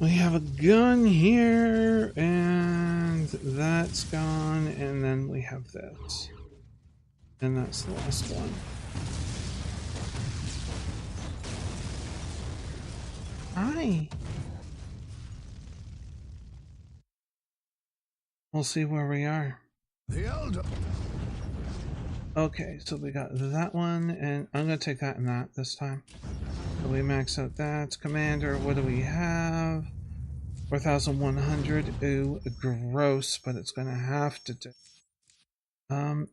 We have a gun here, and that's gone, and then we have this. And that's the last one. Hi. We'll see where we are. The Eldar. Okay, so we got that one, and I'm gonna take that and that this time. So we max out that. Commander, what do we have? 4,100. Ooh, gross, but it's gonna have to do.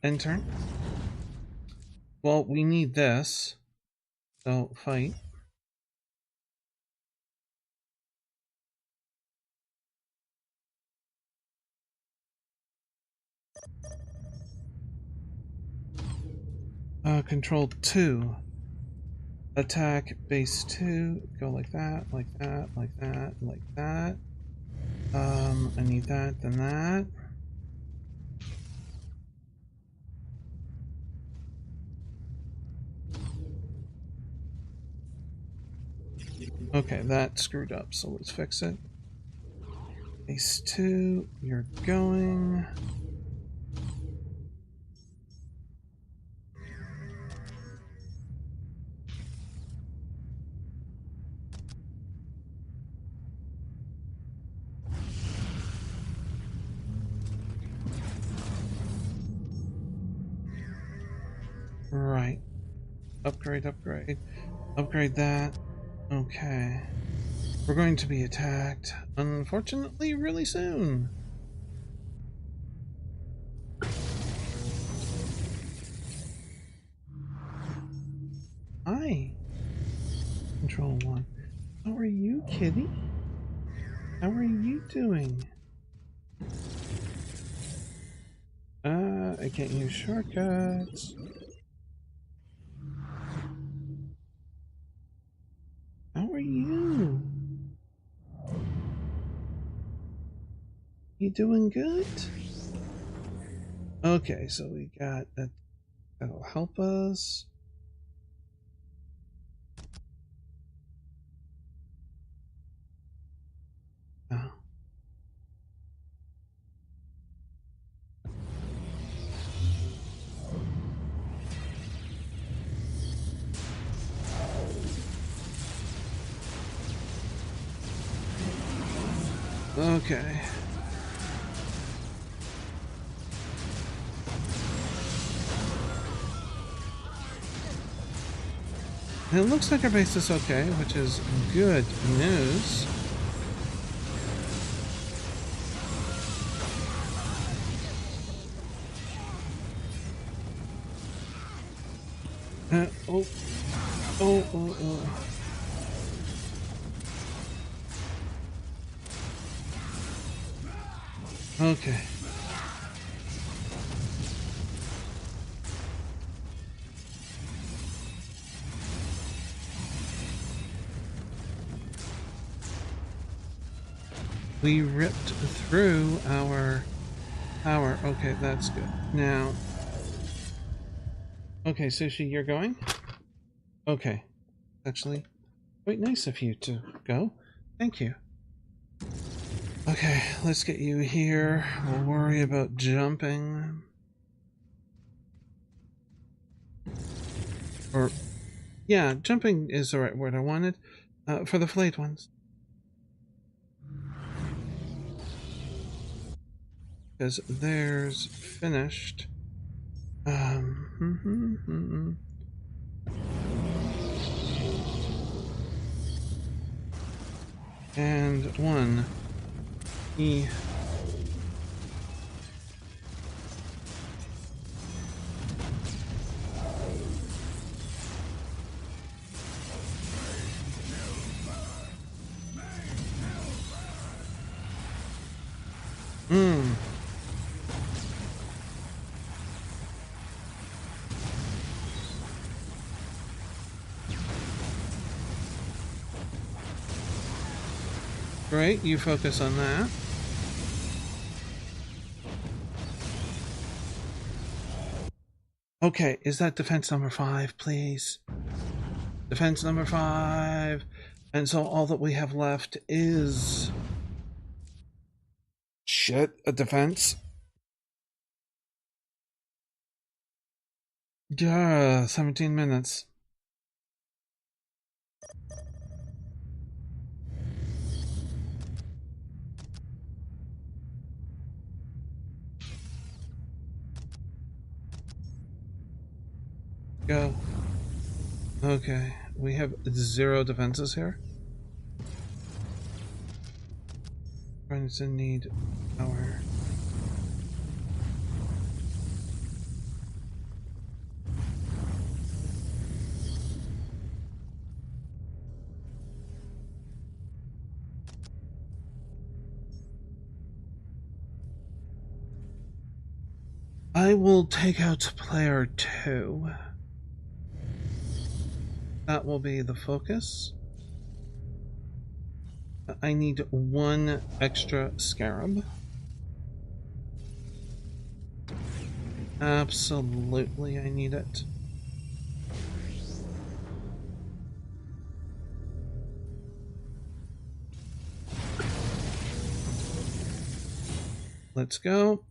Intern. Well, we need this. So, fight. Control 2. Attack base 2. Go like that, like that, like that, like that. I need that, then that. Okay, that screwed up, so let's fix it. Base 2, you're going. Right. Upgrade, upgrade. Upgrade that. Okay. We're going to be attacked, unfortunately, really soon. Hi. Control 1. How are you, kitty? How are you doing? I can't use shortcuts. How are you? You doing good? Okay, so we got that. That'll help us. Oh. Okay. It looks like our base is okay, which is good news. Oh. Oh, oh, oh. Okay. We ripped through our power. Okay, that's good. Now, okay, Sushi, you're going? Okay. Actually, quite nice of you to go. Thank you. Okay, let's get you here. We'll worry about jumping. Or, yeah, jumping is the right word I wanted. For the flayed ones. Because theirs finished. And one. E. Great, you focus on that. Okay, is that defense number 5, please? Defense number 5. And so all that we have left is... shit, a defense. Yeah, 17 minutes. Go. Okay, we have 0 defenses here. Going to need power. I will take out player 2. That will be the focus. I need 1 extra scarab. Absolutely, I need it. Let's go.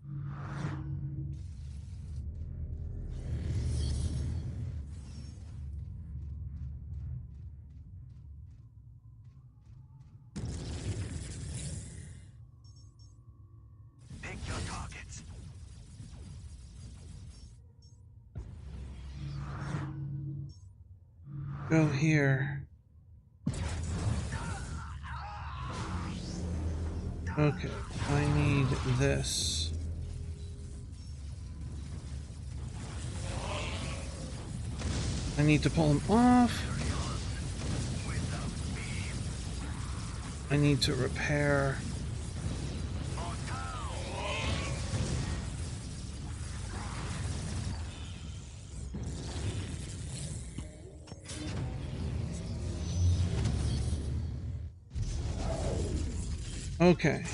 Pick your targets. Go here. Okay, I need this. I need to pull him off. I need to repair. Okay.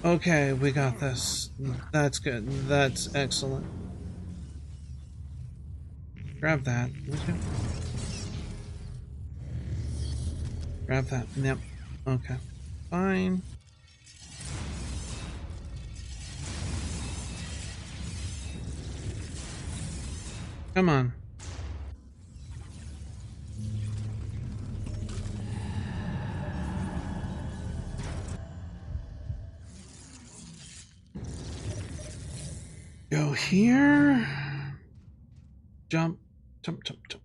Okay, we got this. That's good. That's excellent. Grab that. Grab that. Yep. Okay. Fine. Come on. Go here. Jump. Jump, jump, jump.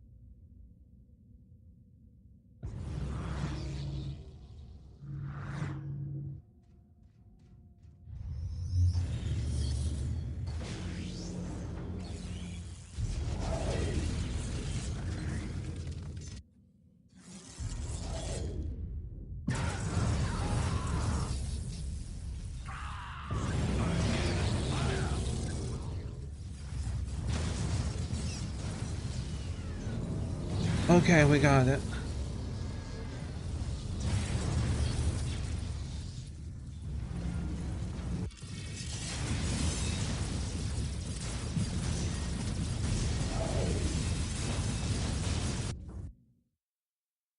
Okay, we got it.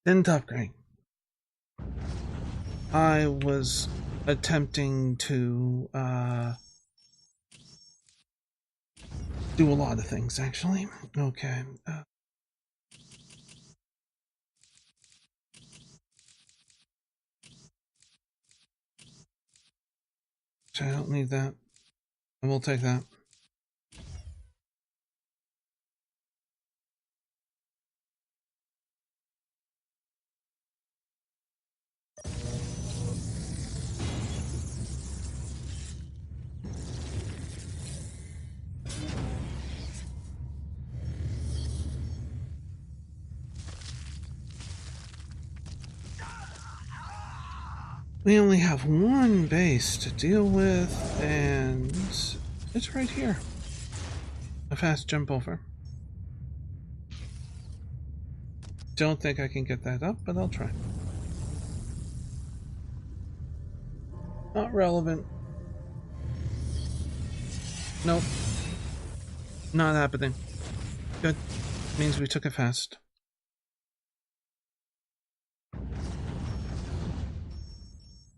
Didn't upgrade. I was attempting to do a lot of things, actually. Okay. I don't need that. I will take that. We only have 1 base to deal with, and it's right here. A fast jump over. Don't think I can get that up, but I'll try. Not relevant. Nope. Not happening. Good. Means we took it fast.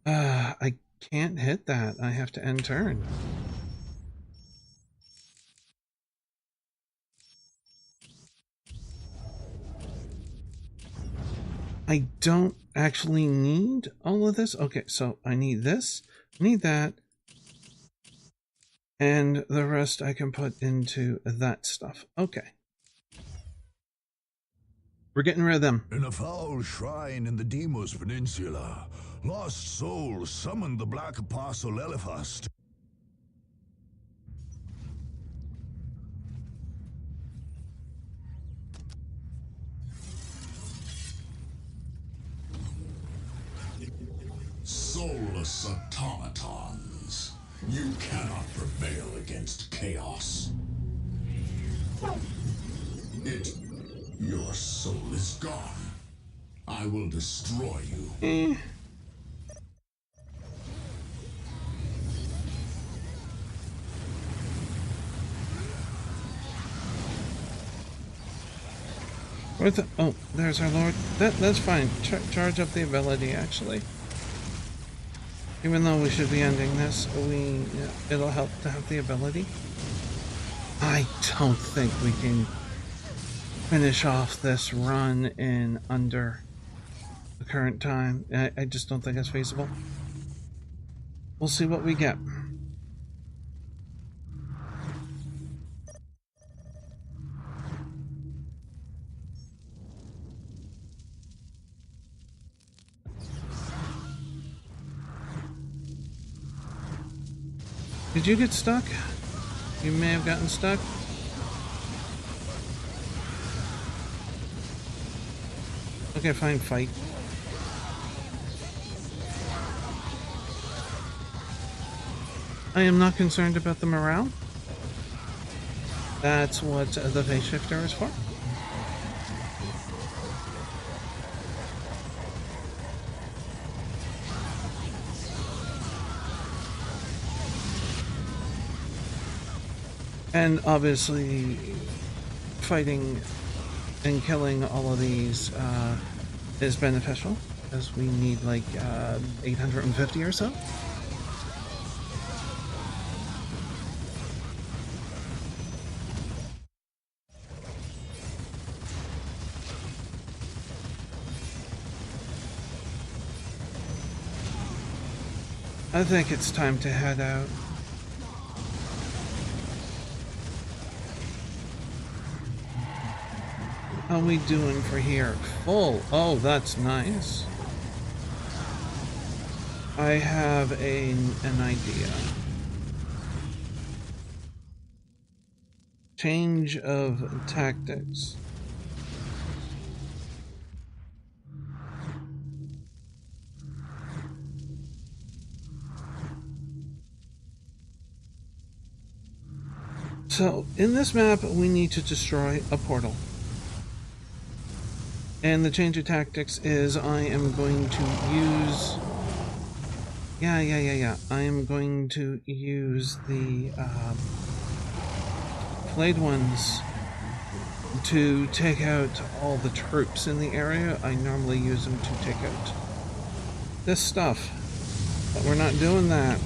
I can't hit that. I have to end turn. I don't actually need all of this. Okay, so I need this, I need that, and the rest I can put into that stuff. Okay. We're getting rid of them. In a foul shrine in the Deimos Peninsula, lost souls summoned the Black Apostle Eliphas. Soulless automatons. You cannot prevail against chaos. Your soul is gone. I will destroy you. Where's the... Oh, there's our lord. That's fine. Charge up the ability, actually. Even though we should be ending this, it'll help to have the ability. I don't think we can finish off this run in under the current time. I just don't think it's feasible. We'll see what we get. Did you get stuck? You may have gotten stuck. Okay, fine, fight. I am not concerned about the morale. That's what the phase shifter is for. And obviously, fighting and killing all of these is beneficial, as we need like 850 or so. I think it's time to head out. How we doing for here? Full. Oh, that's nice. I have an idea. Change of tactics. So, in this map, we need to destroy a portal. And the change of tactics is I am going to use... Yeah. I am going to use the Flayed Ones to take out all the troops in the area. I normally use them to take out this stuff. But we're not doing that.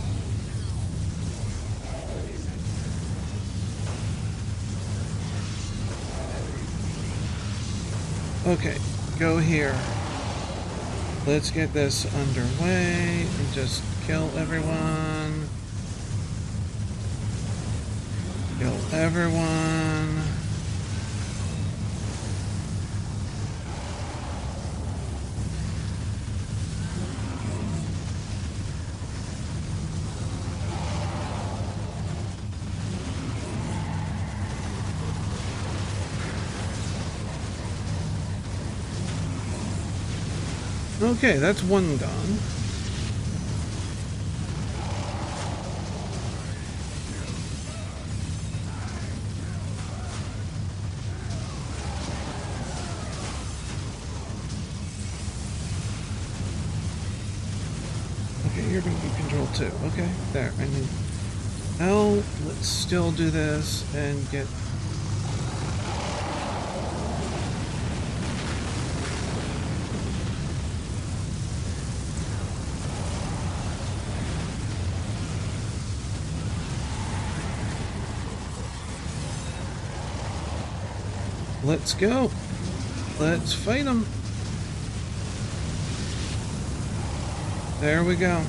Okay, go here. Let's get this underway and just kill everyone. Kill everyone. Okay, that's one gone. Okay, you're going to be controlled too. Okay, there. I mean, now let's still do this and get Let's go. Let's fight them. There we go.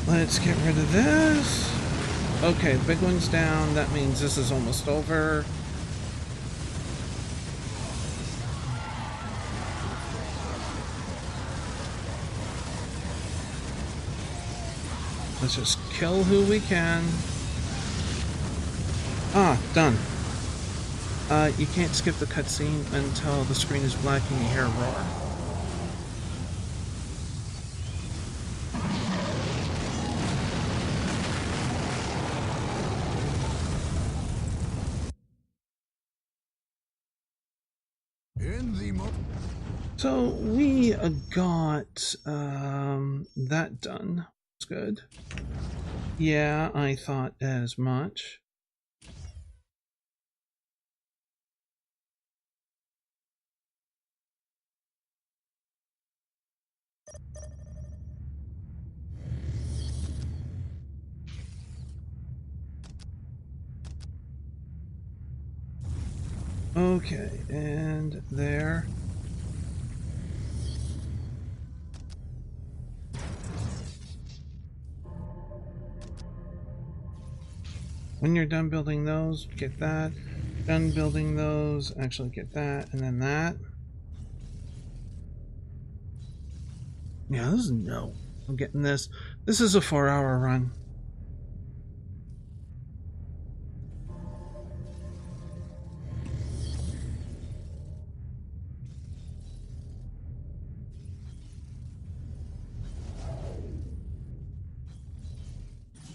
Let's get rid of this. Okay, big one's down. That means this is almost over. Let's just kill who we can. Ah, done. You can't skip the cutscene until the screen is black and you hear a roar. So we got that done. It's good. Yeah, I thought as much. Okay, and there. When you're done building those, get that. Done building those, actually get that, and then that. Yeah, this is no. I'm getting this. This is a 4-hour run.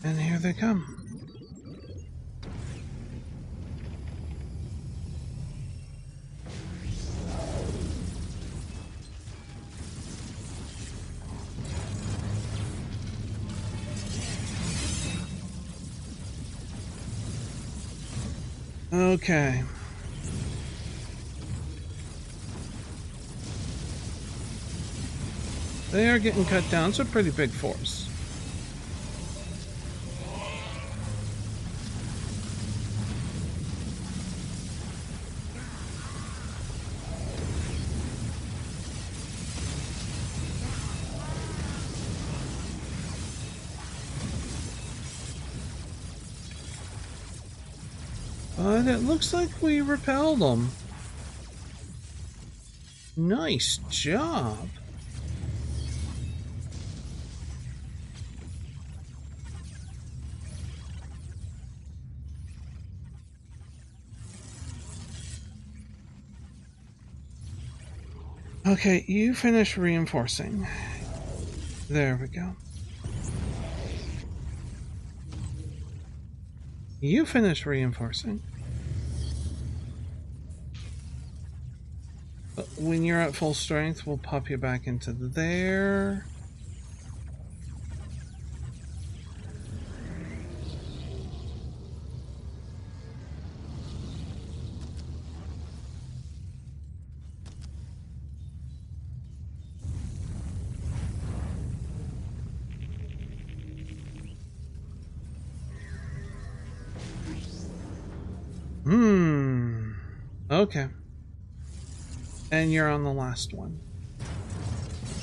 And here they come. Okay. They are getting cut down. It's a pretty big force. But it looks like we repelled them. Nice job. Okay, you finish reinforcing. There we go. You finish reinforcing. But when you're at full strength, we'll pop you back into there. Okay. And you're on the last one.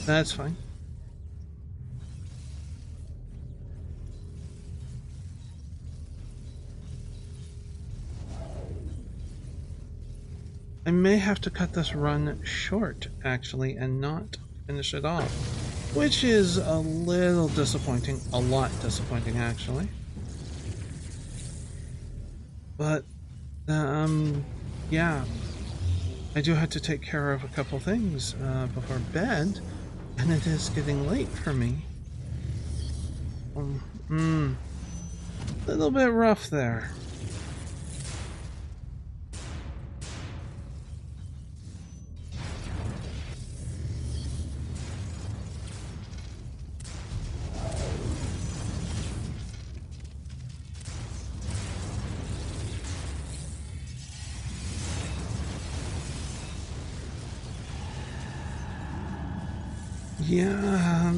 That's fine. I may have to cut this run short, actually, and not finish it off. Which is a little disappointing. A lot disappointing, actually. But, yeah. I do have to take care of a couple things before bed, and it is getting late for me. Little bit rough there. Yeah,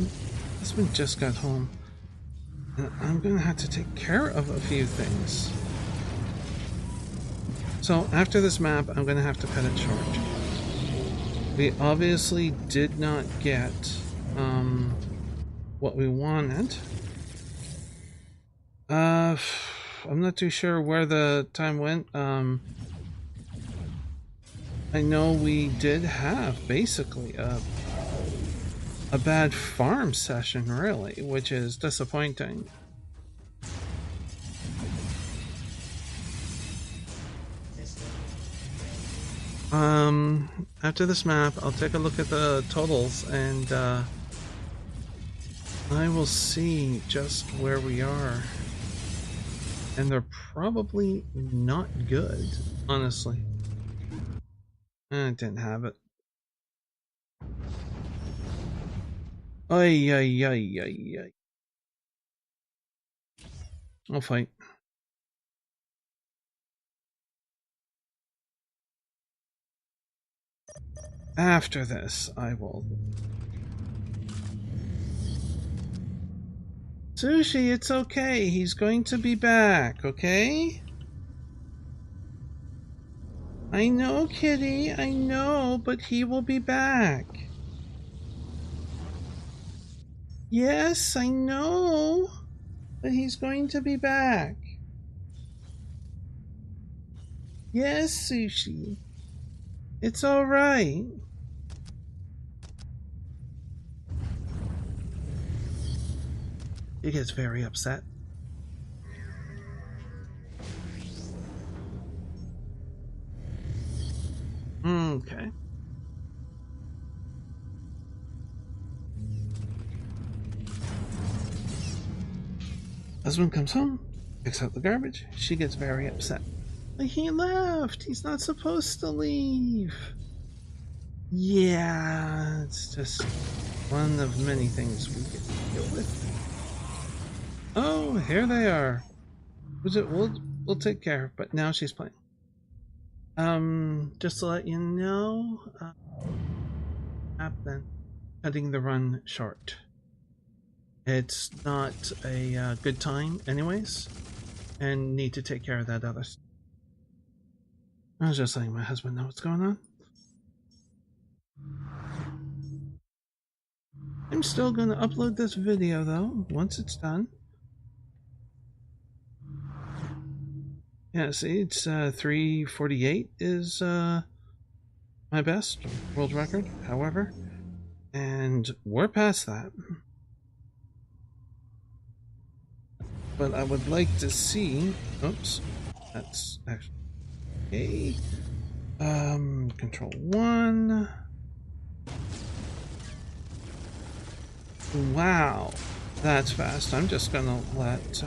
husband just got home. And I'm gonna have to take care of a few things. So after this map, I'm gonna have to cut it short. We obviously did not get what we wanted. I'm not too sure where the time went. I know we did have basically a bad farm session, really, which is disappointing. After this map, I'll take a look at the totals and I will see just where we are. And they're probably not good, honestly. I didn't have it. Ay, ay, ay, ay, ay. I'll fight. After this, I will. Sushi, it's okay. He's going to be back, okay? I know, kitty, I know, but he will be back. Yes, I know, but he's going to be back. Yes, Sushi. It's all right. He gets very upset. Okay. Husband comes home, picks up the garbage. She gets very upset. He left. He's not supposed to leave. Yeah, it's just one of many things we get to deal with. Oh, here they are. We'll take care. But now she's playing. Just to let you know, then cutting the run short. It's not a good time, anyways, and need to take care of that other stuff. I was just letting my husband know what's going on. I'm still going to upload this video, though, once it's done. Yeah, see, it's 3:48 is my best world record, however, and we're past that. But I would like to see... Oops, that's actually... Okay. Control 1... Wow, that's fast. I'm just gonna let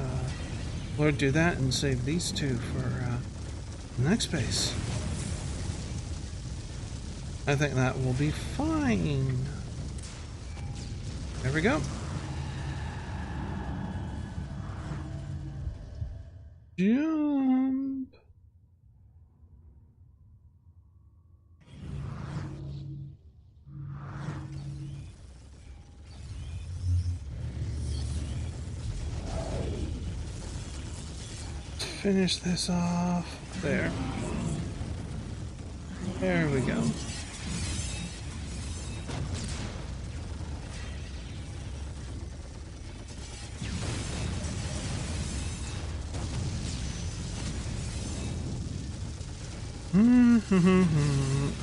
Lord do that and save these two for the next base. I think that will be fine. There we go. Jump. Finish this off. There. There we go.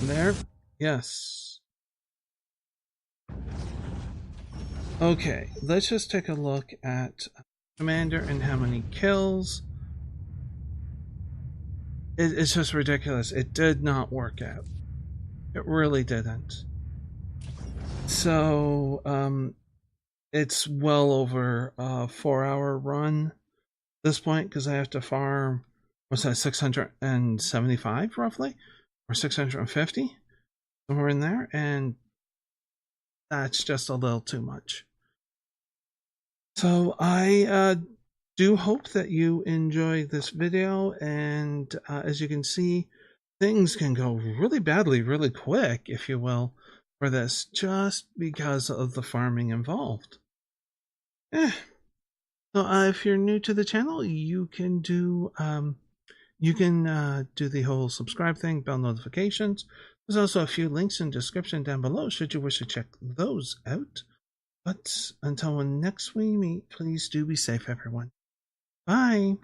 There. Yes. Okay, let's just take a look at Commander and how many kills. It's just ridiculous. It did not work out. It really didn't. So, it's well over a 4-hour run at this point because I have to farm, what's that, 675 roughly? Or 650? Somewhere in there. And that's just a little too much. So I do hope that you enjoy this video, and as you can see, things can go really badly really quick, if you will, for this just because of the farming involved. So if you're new to the channel, you can do the whole subscribe thing, bell notifications. There's also a few links in the description down below should you wish to check those out. But until next we meet, please do be safe, everyone. Bye.